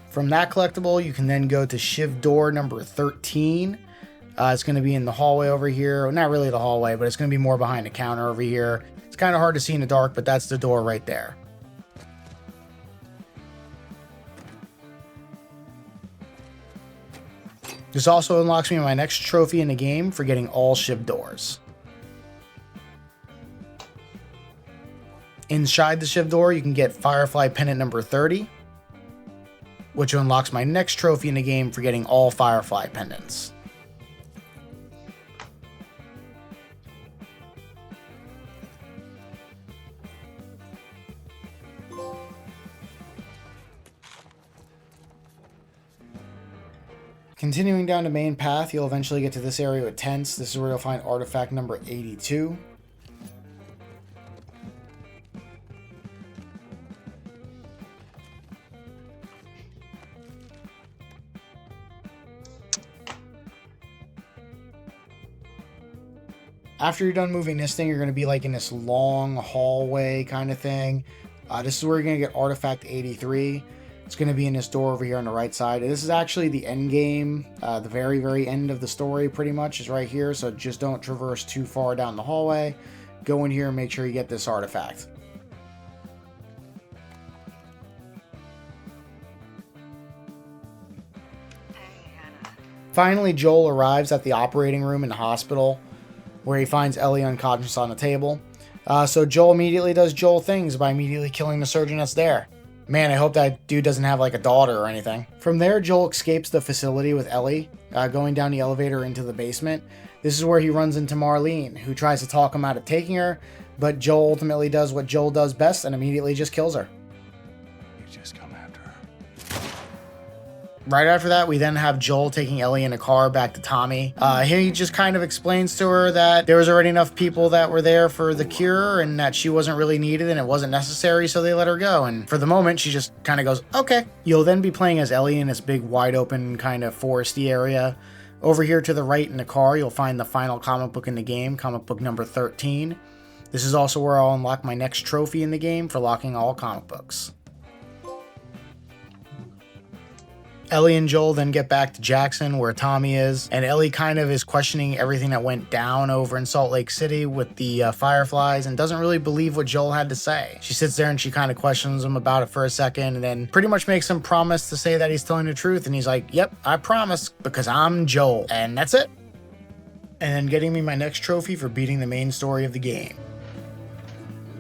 A: From that collectible, you can then go to shiv door number 13. It's going to be in the hallway over here. Well, not really the hallway, but it's going to be more behind the counter over here. It's kind of hard to see in the dark, but that's the door right there. This also unlocks me my next trophy in the game for getting all shiv doors. Inside the shiv door, you can get Firefly Pendant number 30. Which unlocks my next trophy in the game for getting all Firefly pendants. Continuing down the main path, you'll eventually get to this area with tents. This is where you'll find artifact number 82. After you're done moving this thing, you're going to be like in this long hallway kind of thing. This is where you're going to get artifact 83. It's going to be in this door over here on the right side. This is actually the end game. The very, very end of the story pretty much is right here. So just don't traverse too far down the hallway. Go in here and make sure you get this artifact. Finally, Joel arrives at the operating room in the hospital, where he finds Ellie unconscious on the table. So Joel immediately does Joel things by immediately killing the surgeon that's there. Man, I hope that dude doesn't have like a daughter or anything. From there, Joel escapes the facility with Ellie, going down the elevator into the basement. This is where he runs into Marlene, who tries to talk him out of taking her, but Joel ultimately does what Joel does best and immediately just kills her.
B: You just come after her.
A: Right after that, we then have Joel taking Ellie in a car back to Tommy. He just kind of explains to her that there was already enough people that were there for the cure and that she wasn't really needed and it wasn't necessary, so they let her go. And for the moment, she just kind of goes, okay. You'll then be playing as Ellie in this big, wide open kind of foresty area Over here to the right in the car, you'll find the final comic book in the game, comic book number 13. This is also where I'll unlock my next trophy in the game for locking all comic books. Ellie and Joel then get back to Jackson where Tommy is, and Ellie kind of is questioning everything that went down over in Salt Lake City with the Fireflies and doesn't really believe what Joel had to say. She sits there and she kind of questions him about it for a second and then pretty much makes him promise to say that he's telling the truth, and he's like, yep, I promise, because I'm Joel, and that's it. And then getting me my next trophy for beating the main story of the game.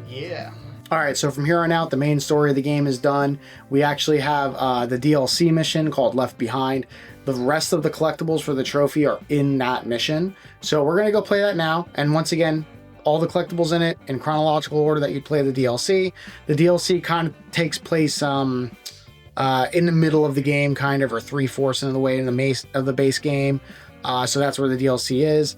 A: Yeah. Alright, so from here on out, the main story of the game is done. We actually have the DLC mission called Left Behind. The rest of the collectibles for the trophy are in that mission. So we're going to go play that now. And once again, all the collectibles in it in chronological order that you'd play the DLC. The DLC kind of takes place in the middle of the game, kind of, or 3/4 of the way in the base game. So that's where the DLC is.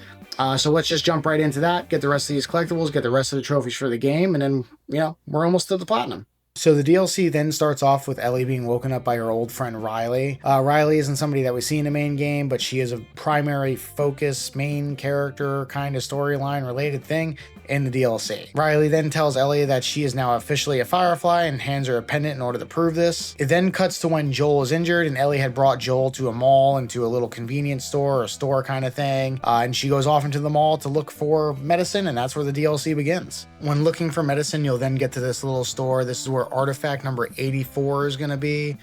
A: So let's just jump right into that, get the rest of these collectibles, get the rest of the trophies for the game, and then, you know, we're almost to the platinum. So the DLC then starts off with Ellie being woken up by her old friend Riley. Riley isn't somebody that we see in the main game, but she is a primary focus, main character, kind of storyline related thing in the DLC. Riley then tells Ellie that she is now officially a Firefly and hands her a pendant in order to prove this. It then cuts to when Joel is injured and Ellie had brought Joel to a mall and to a little convenience store or store kind of thing. And she goes off into the mall to look for medicine, and that's where the DLC begins. When looking for medicine, you'll then get to this little store. This is where artifact number 84 is going to be.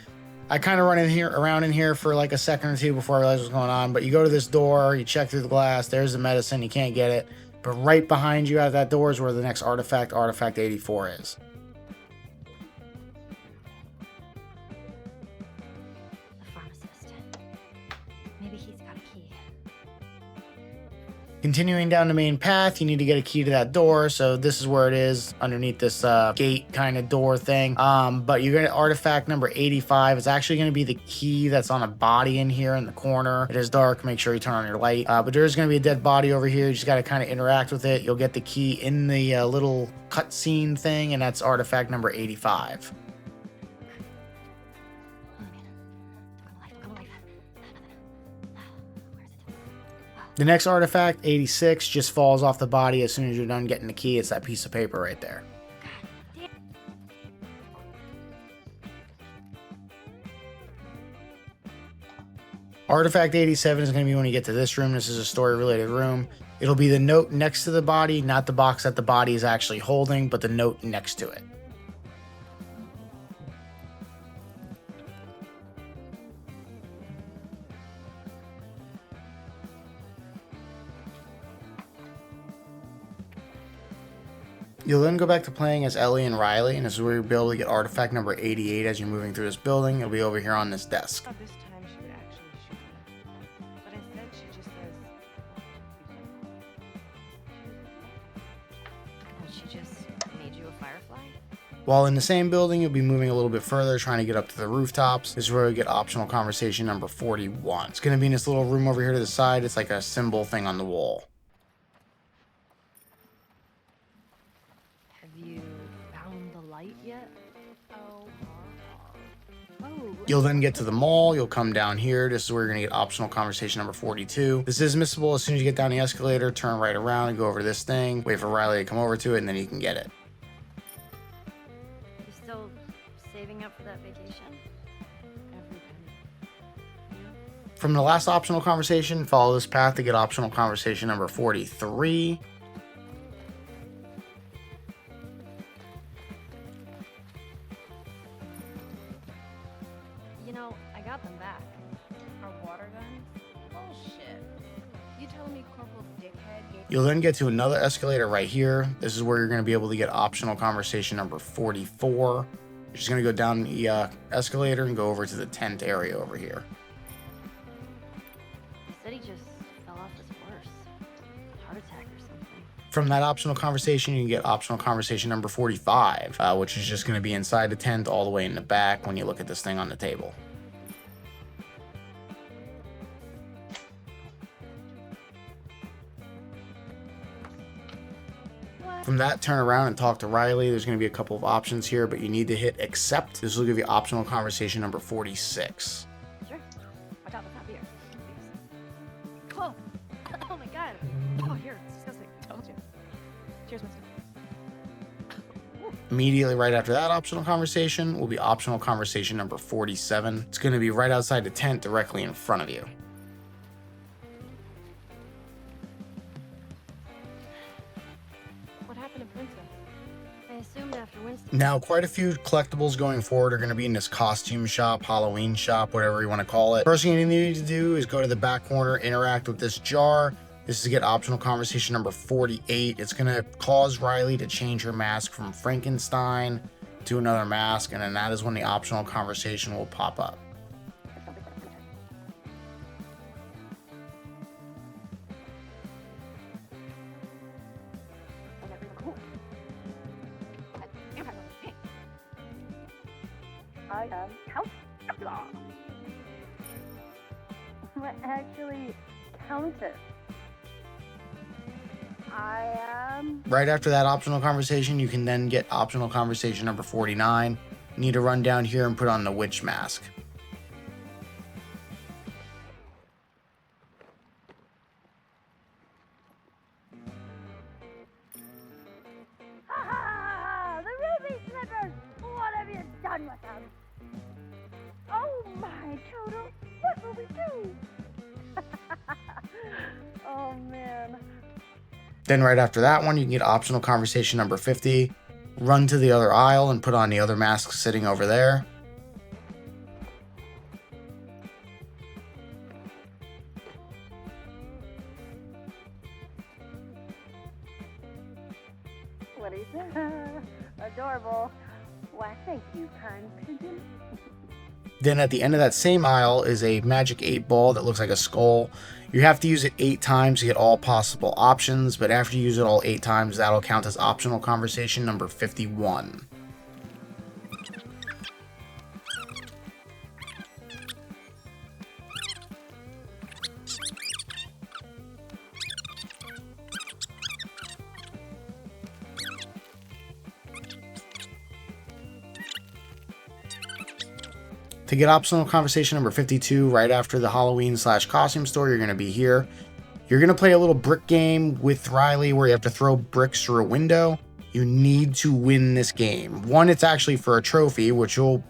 A: I kind of run around in here for like a second or two before I realize what's going on, but you go to this door, you check through the glass, there's the medicine, you can't get it. But right behind you at that door is where the next artifact, artifact 84, is.
H: The pharmacist. Maybe he's got a key.
A: Continuing down the main path, you need to get a key to that door. So this is where it is, underneath this gate kind of door thing. But you're going to artifact number 85. It's actually going to be the key that's on a body in here in the corner. It is dark. Make sure you turn on your light. But there's going to be a dead body over here. You just got to kind of interact with it. You'll get the key in the little cutscene thing, and that's artifact number 85. The next artifact, 86, just falls off the body as soon as you're done getting the key. It's that piece of paper right there. Artifact 87 is going to be when you get to this room. This is a story-related room. It'll be the note next to the body, not the box that the body is actually holding, but the note next to it. You'll then go back to playing as Ellie and Riley, and this is where you'll be able to get artifact number 88 as you're moving through this building. It'll be over here on this desk.
L: This time she would actually shoot me. But instead she just says,
D: And she just made you a Firefly?
A: While in the same building, you'll be moving a little bit further, trying to get up to the rooftops. This is where we get optional conversation number 41. It's going to be in this little room over here to the side. It's like a symbol thing on the wall.
D: Have you found the light yet? Oh.
A: You'll then get to the mall. You'll come down here. This is where you're going to get optional conversation number 42. This is missable as soon as you get down the escalator. Turn right around and go over to this thing. Wait for Riley to come over to it, and then you can get it.
H: You still saving up for that vacation?
L: every penny.
A: From the last optional conversation, follow this path to get optional conversation number 43.
H: You know, I got them back.
L: Our water guns? Bullshit. You telling me Corporal Dickhead gave
A: You'll then get to another escalator right here. This is where you're going to be able to get optional conversation number 44. You're just going to go down the escalator and go over to the tent area over here.
H: He said he just fell off his horse. Heart attack or something.
A: From that optional conversation, you can get optional conversation number 45, which is just going to be inside the tent all the way in the back when you look at this thing on the table. From that, turn around and talk to Riley. There's going to be a couple of options here, but you need to hit accept. This will give you optional conversation number 46.
H: Sure. Watch out, that's not beer. Oh, oh my god. Oh, here, it's disgusting. I told you. Cheers, mister.
A: Immediately right after that optional conversation will be optional conversation number 47. It's going to be right outside the tent directly in front of you.
H: What happened to Princess? I assumed after Winston.
A: Now, quite a few collectibles going forward are going to be in this costume shop, Halloween shop, whatever you want to call it. First thing you need to do is go to the back corner, interact with this jar. This is to get optional conversation number 48. It's going to cause Riley to change her mask from Frankenstein to another mask, and then that is when the optional conversation will pop up.
G: I am Count Dracula. I'm actually Countess. I am...
A: Right after that optional conversation, you can then get optional conversation number 49. You need to run down here and put on the witch mask.
G: Ah, the ruby slippers! What have you done with them? Oh my, Toto, what will we do? Oh man.
A: Then right after that one, you can get optional conversation number 50. Run to the other aisle and put on the other mask sitting over there.
G: What is it? Adorable. Why, thank you, kind pigeon.
A: Then at the end of that same aisle is a magic 8 ball that looks like a skull. You have to use it 8 times to get all possible options, but after you use it all 8 times, that'll count as optional conversation number 51. To get optional conversation number 52, right after the Halloween/costume store, you're going to be here. You're going to play a little brick game with Riley where you have to throw bricks through a window. You need to win this game. One, it's actually for a trophy, which will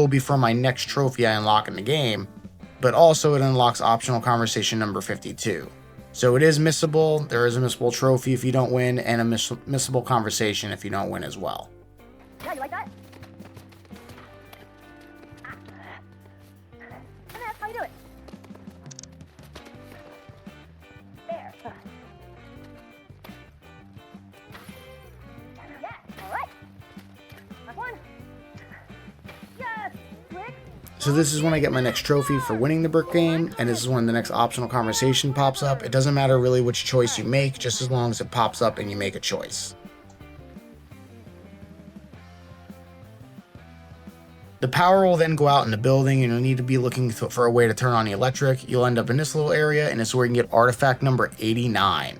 A: be for my next trophy I unlock in the game, but also it unlocks optional conversation number 52. So it is missable. There is a missable trophy if you don't win, and a missable conversation if you don't win as well.
G: Yeah, you like that? And that's how you do it. There. Yeah, all right. That's one. Yes, quick.
A: So this is when I get my next trophy for winning the brick game, and this is when the next optional conversation pops up. It doesn't matter really which choice you make, just as long as it pops up and you make a choice. The power will then go out in the building, and you'll need to be looking for a way to turn on the electric. You'll end up in this little area, and it's where you can get artifact number 89.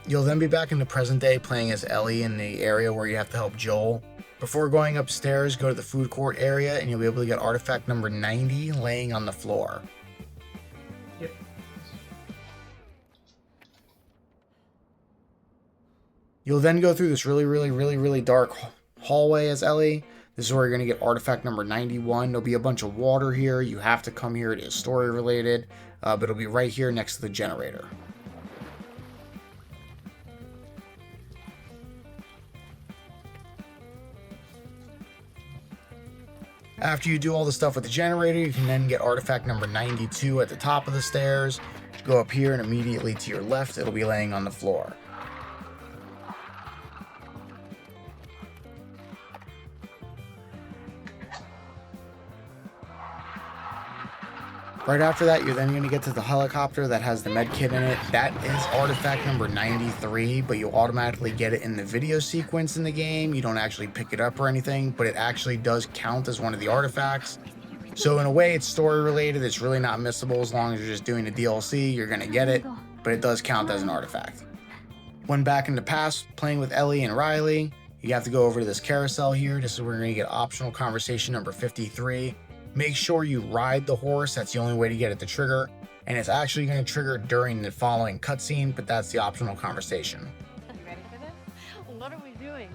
A: You'll then be back in the present day playing as Ellie in the area where you have to help Joel. Before going upstairs, go to the food court area, and you'll be able to get artifact number 90 laying on the floor. You'll then go through this really dark hallway as Ellie. This is where you're going to get artifact number 91. There'll be a bunch of water here. You have to come here. It is story related, but it'll be right here next to the generator. After you do all the stuff with the generator, you can then get artifact number 92 at the top of the stairs. Go up here, and immediately to your left, it'll be laying on the floor. Right after that, you're then going to get to the helicopter that has the med kit in it. That is artifact number 93, but you'll automatically get it in the video sequence in the game. You don't actually pick it up or anything, but it actually does count as one of the artifacts. So in a way, it's story related. It's really not missable as long as you're just doing the DLC. You're going to get it, but it does count as an artifact. When back in the past, playing with Ellie and Riley, you have to go over to this carousel here. This is where you're going to get optional conversation number 53. Make sure you ride the horse. That's the only way to get it to trigger. And it's actually going to trigger during the following cutscene, but that's the optional conversation.
H: You ready for this? What are we doing?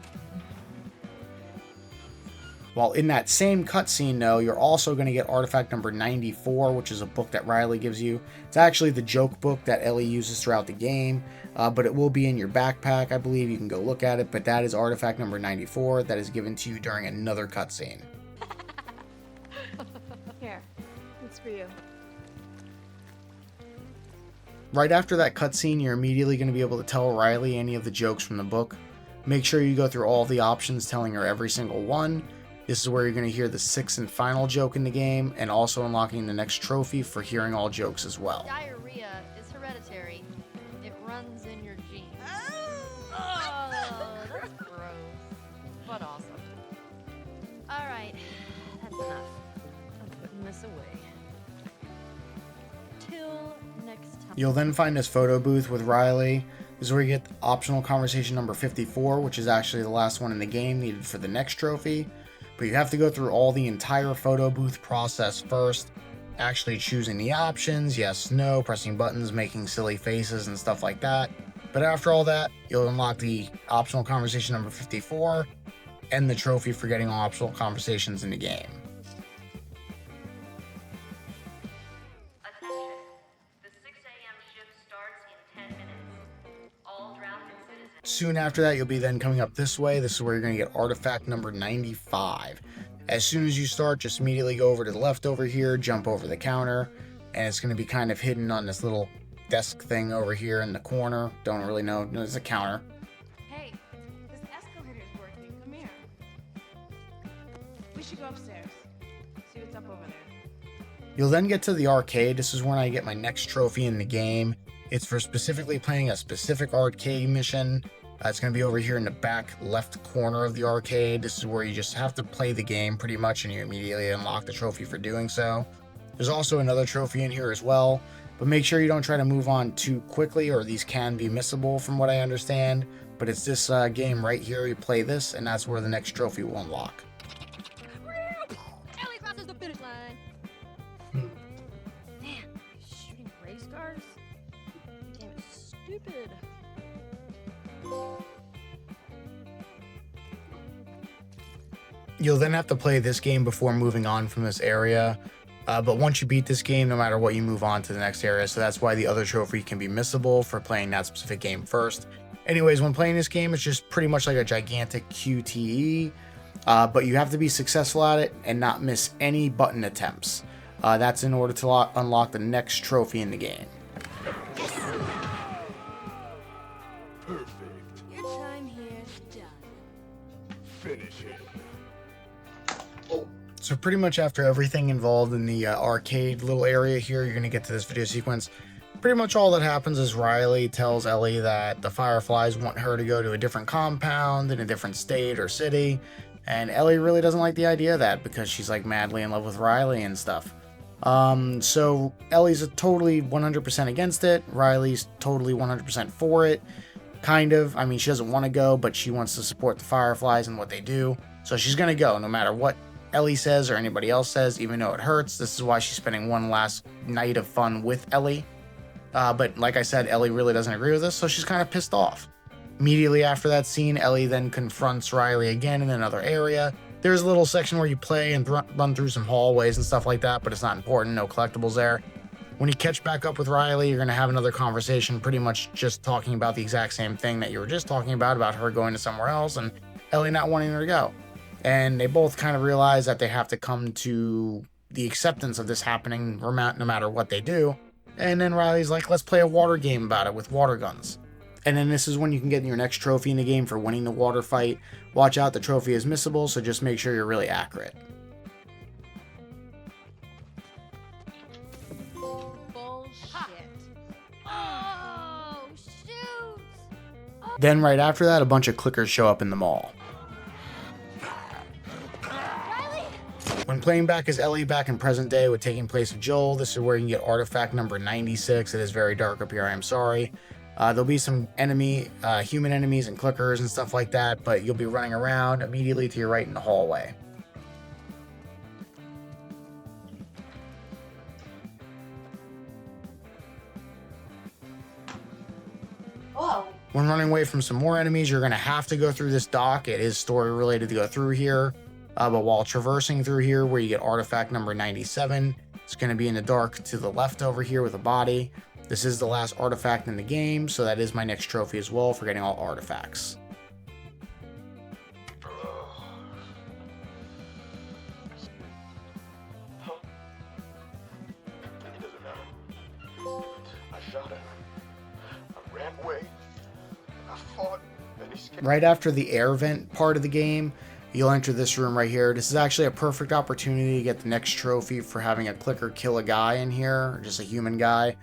A: While in that same cutscene, though, you're also going to get artifact number 94, which is a book that Riley gives you. It's actually the joke book that Ellie uses throughout the game, but it will be in your backpack, I believe. You can go look at it, but that is artifact number 94 that is given to you during another cutscene.
L: Here, it's for you.
A: Right after that cutscene, you're immediately going to be able to tell Riley any of the jokes from the book. Make sure you go through all the options, telling her every single one. This is where you're going to hear the 6th and final joke in the game, and also unlocking the next trophy for hearing all jokes as well.
E: Diarrhea is hereditary. It runs in your genes. Oh, that's gross. But awesome. Alright, that's enough. I'm putting this away. Till next time.
A: You'll then find this photo booth with Riley. This is where you get optional conversation number 54, which is actually the last one in the game needed for the next trophy. But you have to go through all the entire photo booth process first, actually choosing the options, yes, no, pressing buttons, making silly faces and stuff like that. But after all that, you'll unlock the optional conversation number 54 and the trophy for getting all optional conversations in the game.
M: Attention. The 6 a.m. shift starts in 10 minutes. All drafted citizens.
A: Soon after that, you'll be then coming up this way. This is where you're going to get artifact number 95. As soon as you start, just immediately go over to the left over here, jump over the counter, and it's going to be kind of hidden on this little desk thing over here in the corner. Don't really know. No, it's a counter.
L: Hey, this escalator's working. Come here. We should go upstairs. See what's up over there.
A: You'll then get to the arcade. This is when I get my next trophy in the game. It's for specifically playing a specific arcade mission. It's going to be over here in the back left corner of the arcade. This is where you just have to play the game pretty much, and you immediately unlock the trophy for doing so. There's also another trophy in here as well, but make sure you don't try to move on too quickly, or these can be missable from what I understand. But it's this game right here. You play this, and that's where the next trophy will unlock.
H: Ellie crosses the finish line. Man, shooting race cars? Damn, it's stupid.
A: You'll then have to play this game before moving on from this area. But once you beat this game, no matter what, you move on to the next area. So that's why the other trophy can be missable for playing that specific game first. Anyways, when playing this game, it's just pretty much like a gigantic QTE. But you have to be successful at it and not miss any button attempts. That's in order to unlock the next trophy in the game.
J: Perfect.
H: Your time here is done.
J: Finish it.
A: So pretty much after everything involved in the arcade little area here, you're going to get to this video sequence. Pretty much all that happens is Riley tells Ellie that the Fireflies want her to go to a different compound in a different state or city. And Ellie really doesn't like the idea of that because she's like madly in love with Riley and stuff. So Ellie's totally 100% against it. Riley's totally 100% for it. Kind of. I mean, she doesn't want to go, but she wants to support the Fireflies and what they do. So she's going to go no matter what Ellie says or anybody else says, even though it hurts. This is why she's spending one last night of fun with Ellie. But like I said, Ellie really doesn't agree with this, so she's kind of pissed off. Immediately after that scene, Ellie then confronts Riley again in another area. There's a little section where you play and run through some hallways and stuff like that, but it's not important. No collectibles there. When you catch back up with Riley, you're going to have another conversation, pretty much just talking about the exact same thing that you were just talking about her going to somewhere else and Ellie not wanting her to go. And they both kind of realize that they have to come to the acceptance of this happening no matter what they do. And then Riley's like, let's play a water game about it with water guns. And then this is when you can get your next trophy in the game for winning the water fight. Watch out, the trophy is missable, so just make sure you're really accurate.
H: Bullshit. Oh, shoot.
A: Then right after that, a bunch of clickers show up in the mall. When playing back as Ellie back in present day with taking place with Joel, this is where you can get artifact number 96. It is very dark up here, I am sorry. There'll be some human enemies and clickers and stuff like that, but you'll be running around immediately to your right in the hallway.
G: Whoa.
A: When running away from some more enemies, you're going to have to go through this dock. It is story related to go through here. But while traversing through here, where you get artifact number 97, it's going to be in the dark to the left over here with a body. This is the last artifact in the game, so that is my next trophy as well for getting all artifacts.
B: It doesn't matter. I shot him. I ran away. I fought and escaped.
A: Right after the air vent part of the game, you'll enter this room right here. This is actually a perfect opportunity to get the next trophy for having a clicker kill a guy in here, or just a human guy.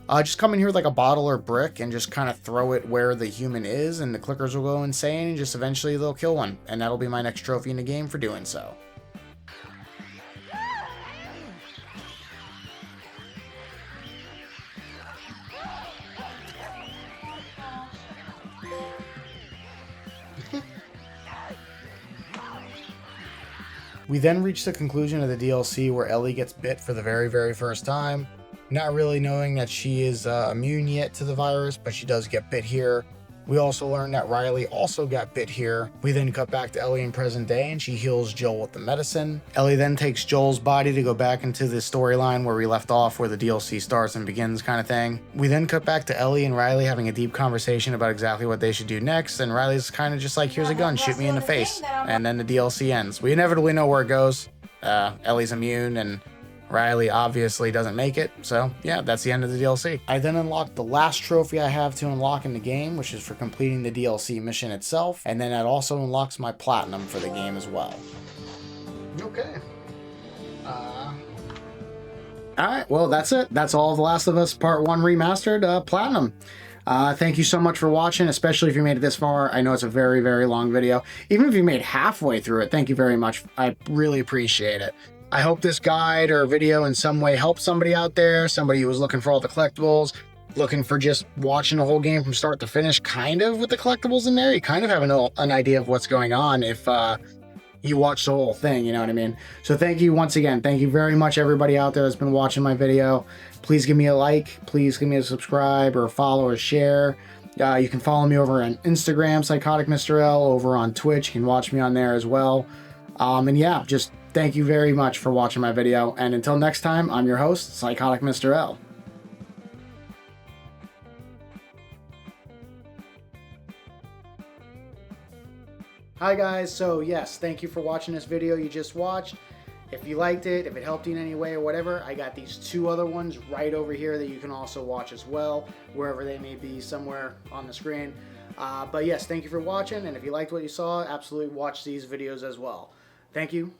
A: Just come in here with like a bottle or brick and just kind of throw it where the human is, and the clickers will go insane, and just eventually they'll kill one. And that'll be my next trophy in the game for doing so. We then reach the conclusion of the DLC where Ellie gets bit for the very, very first time. Not really knowing that she is immune yet to the virus, but she does get bit here. We also learn that Riley also got bit here. We then cut back to Ellie in present day, and she heals Joel with the medicine. Ellie then takes Joel's body to go back into the storyline where we left off, where the DLC starts and begins kind of thing. We then cut back to Ellie and Riley having a deep conversation about exactly what they should do next, and Riley's kind of just like, here's a gun, shoot me in the face. And then the DLC ends. We inevitably know where it goes. Ellie's immune, and Riley obviously doesn't make it, so yeah, that's the end of the DLC. I then unlocked the last trophy I have to unlock in the game, which is for completing the DLC mission itself, and then that also unlocks my platinum for the game as well. Okay. Alright, well that's it. That's all of The Last of Us Part 1 Remastered Platinum. Thank you so much for watching, especially if you made it this far. I know it's a very, very long video. Even if you made halfway through it, thank you very much. I really appreciate it. I hope this guide or video in some way helped somebody out there, somebody who was looking for all the collectibles, looking for just watching the whole game from start to finish, kind of with the collectibles in there. You kind of have an idea of what's going on if you watch the whole thing, you know what I mean? So thank you once again. Thank you very much, everybody out there that's been watching my video. Please give me a like, please give me a subscribe or a follow or share. You can follow me over on Instagram, Psychotic Mr. L, over on Twitch. You can watch me on there as well. And yeah, just thank you very much for watching my video, and until next time, I'm your host, Psychotic Mr. L. Hi guys, so yes, thank you for watching this video you just watched. If you liked it, if it helped you in any way or whatever, I got these two other ones right over here that you can also watch as well, wherever they may be, somewhere on the screen. But yes, thank you for watching, and if you liked what you saw, absolutely watch these videos as well. Thank you.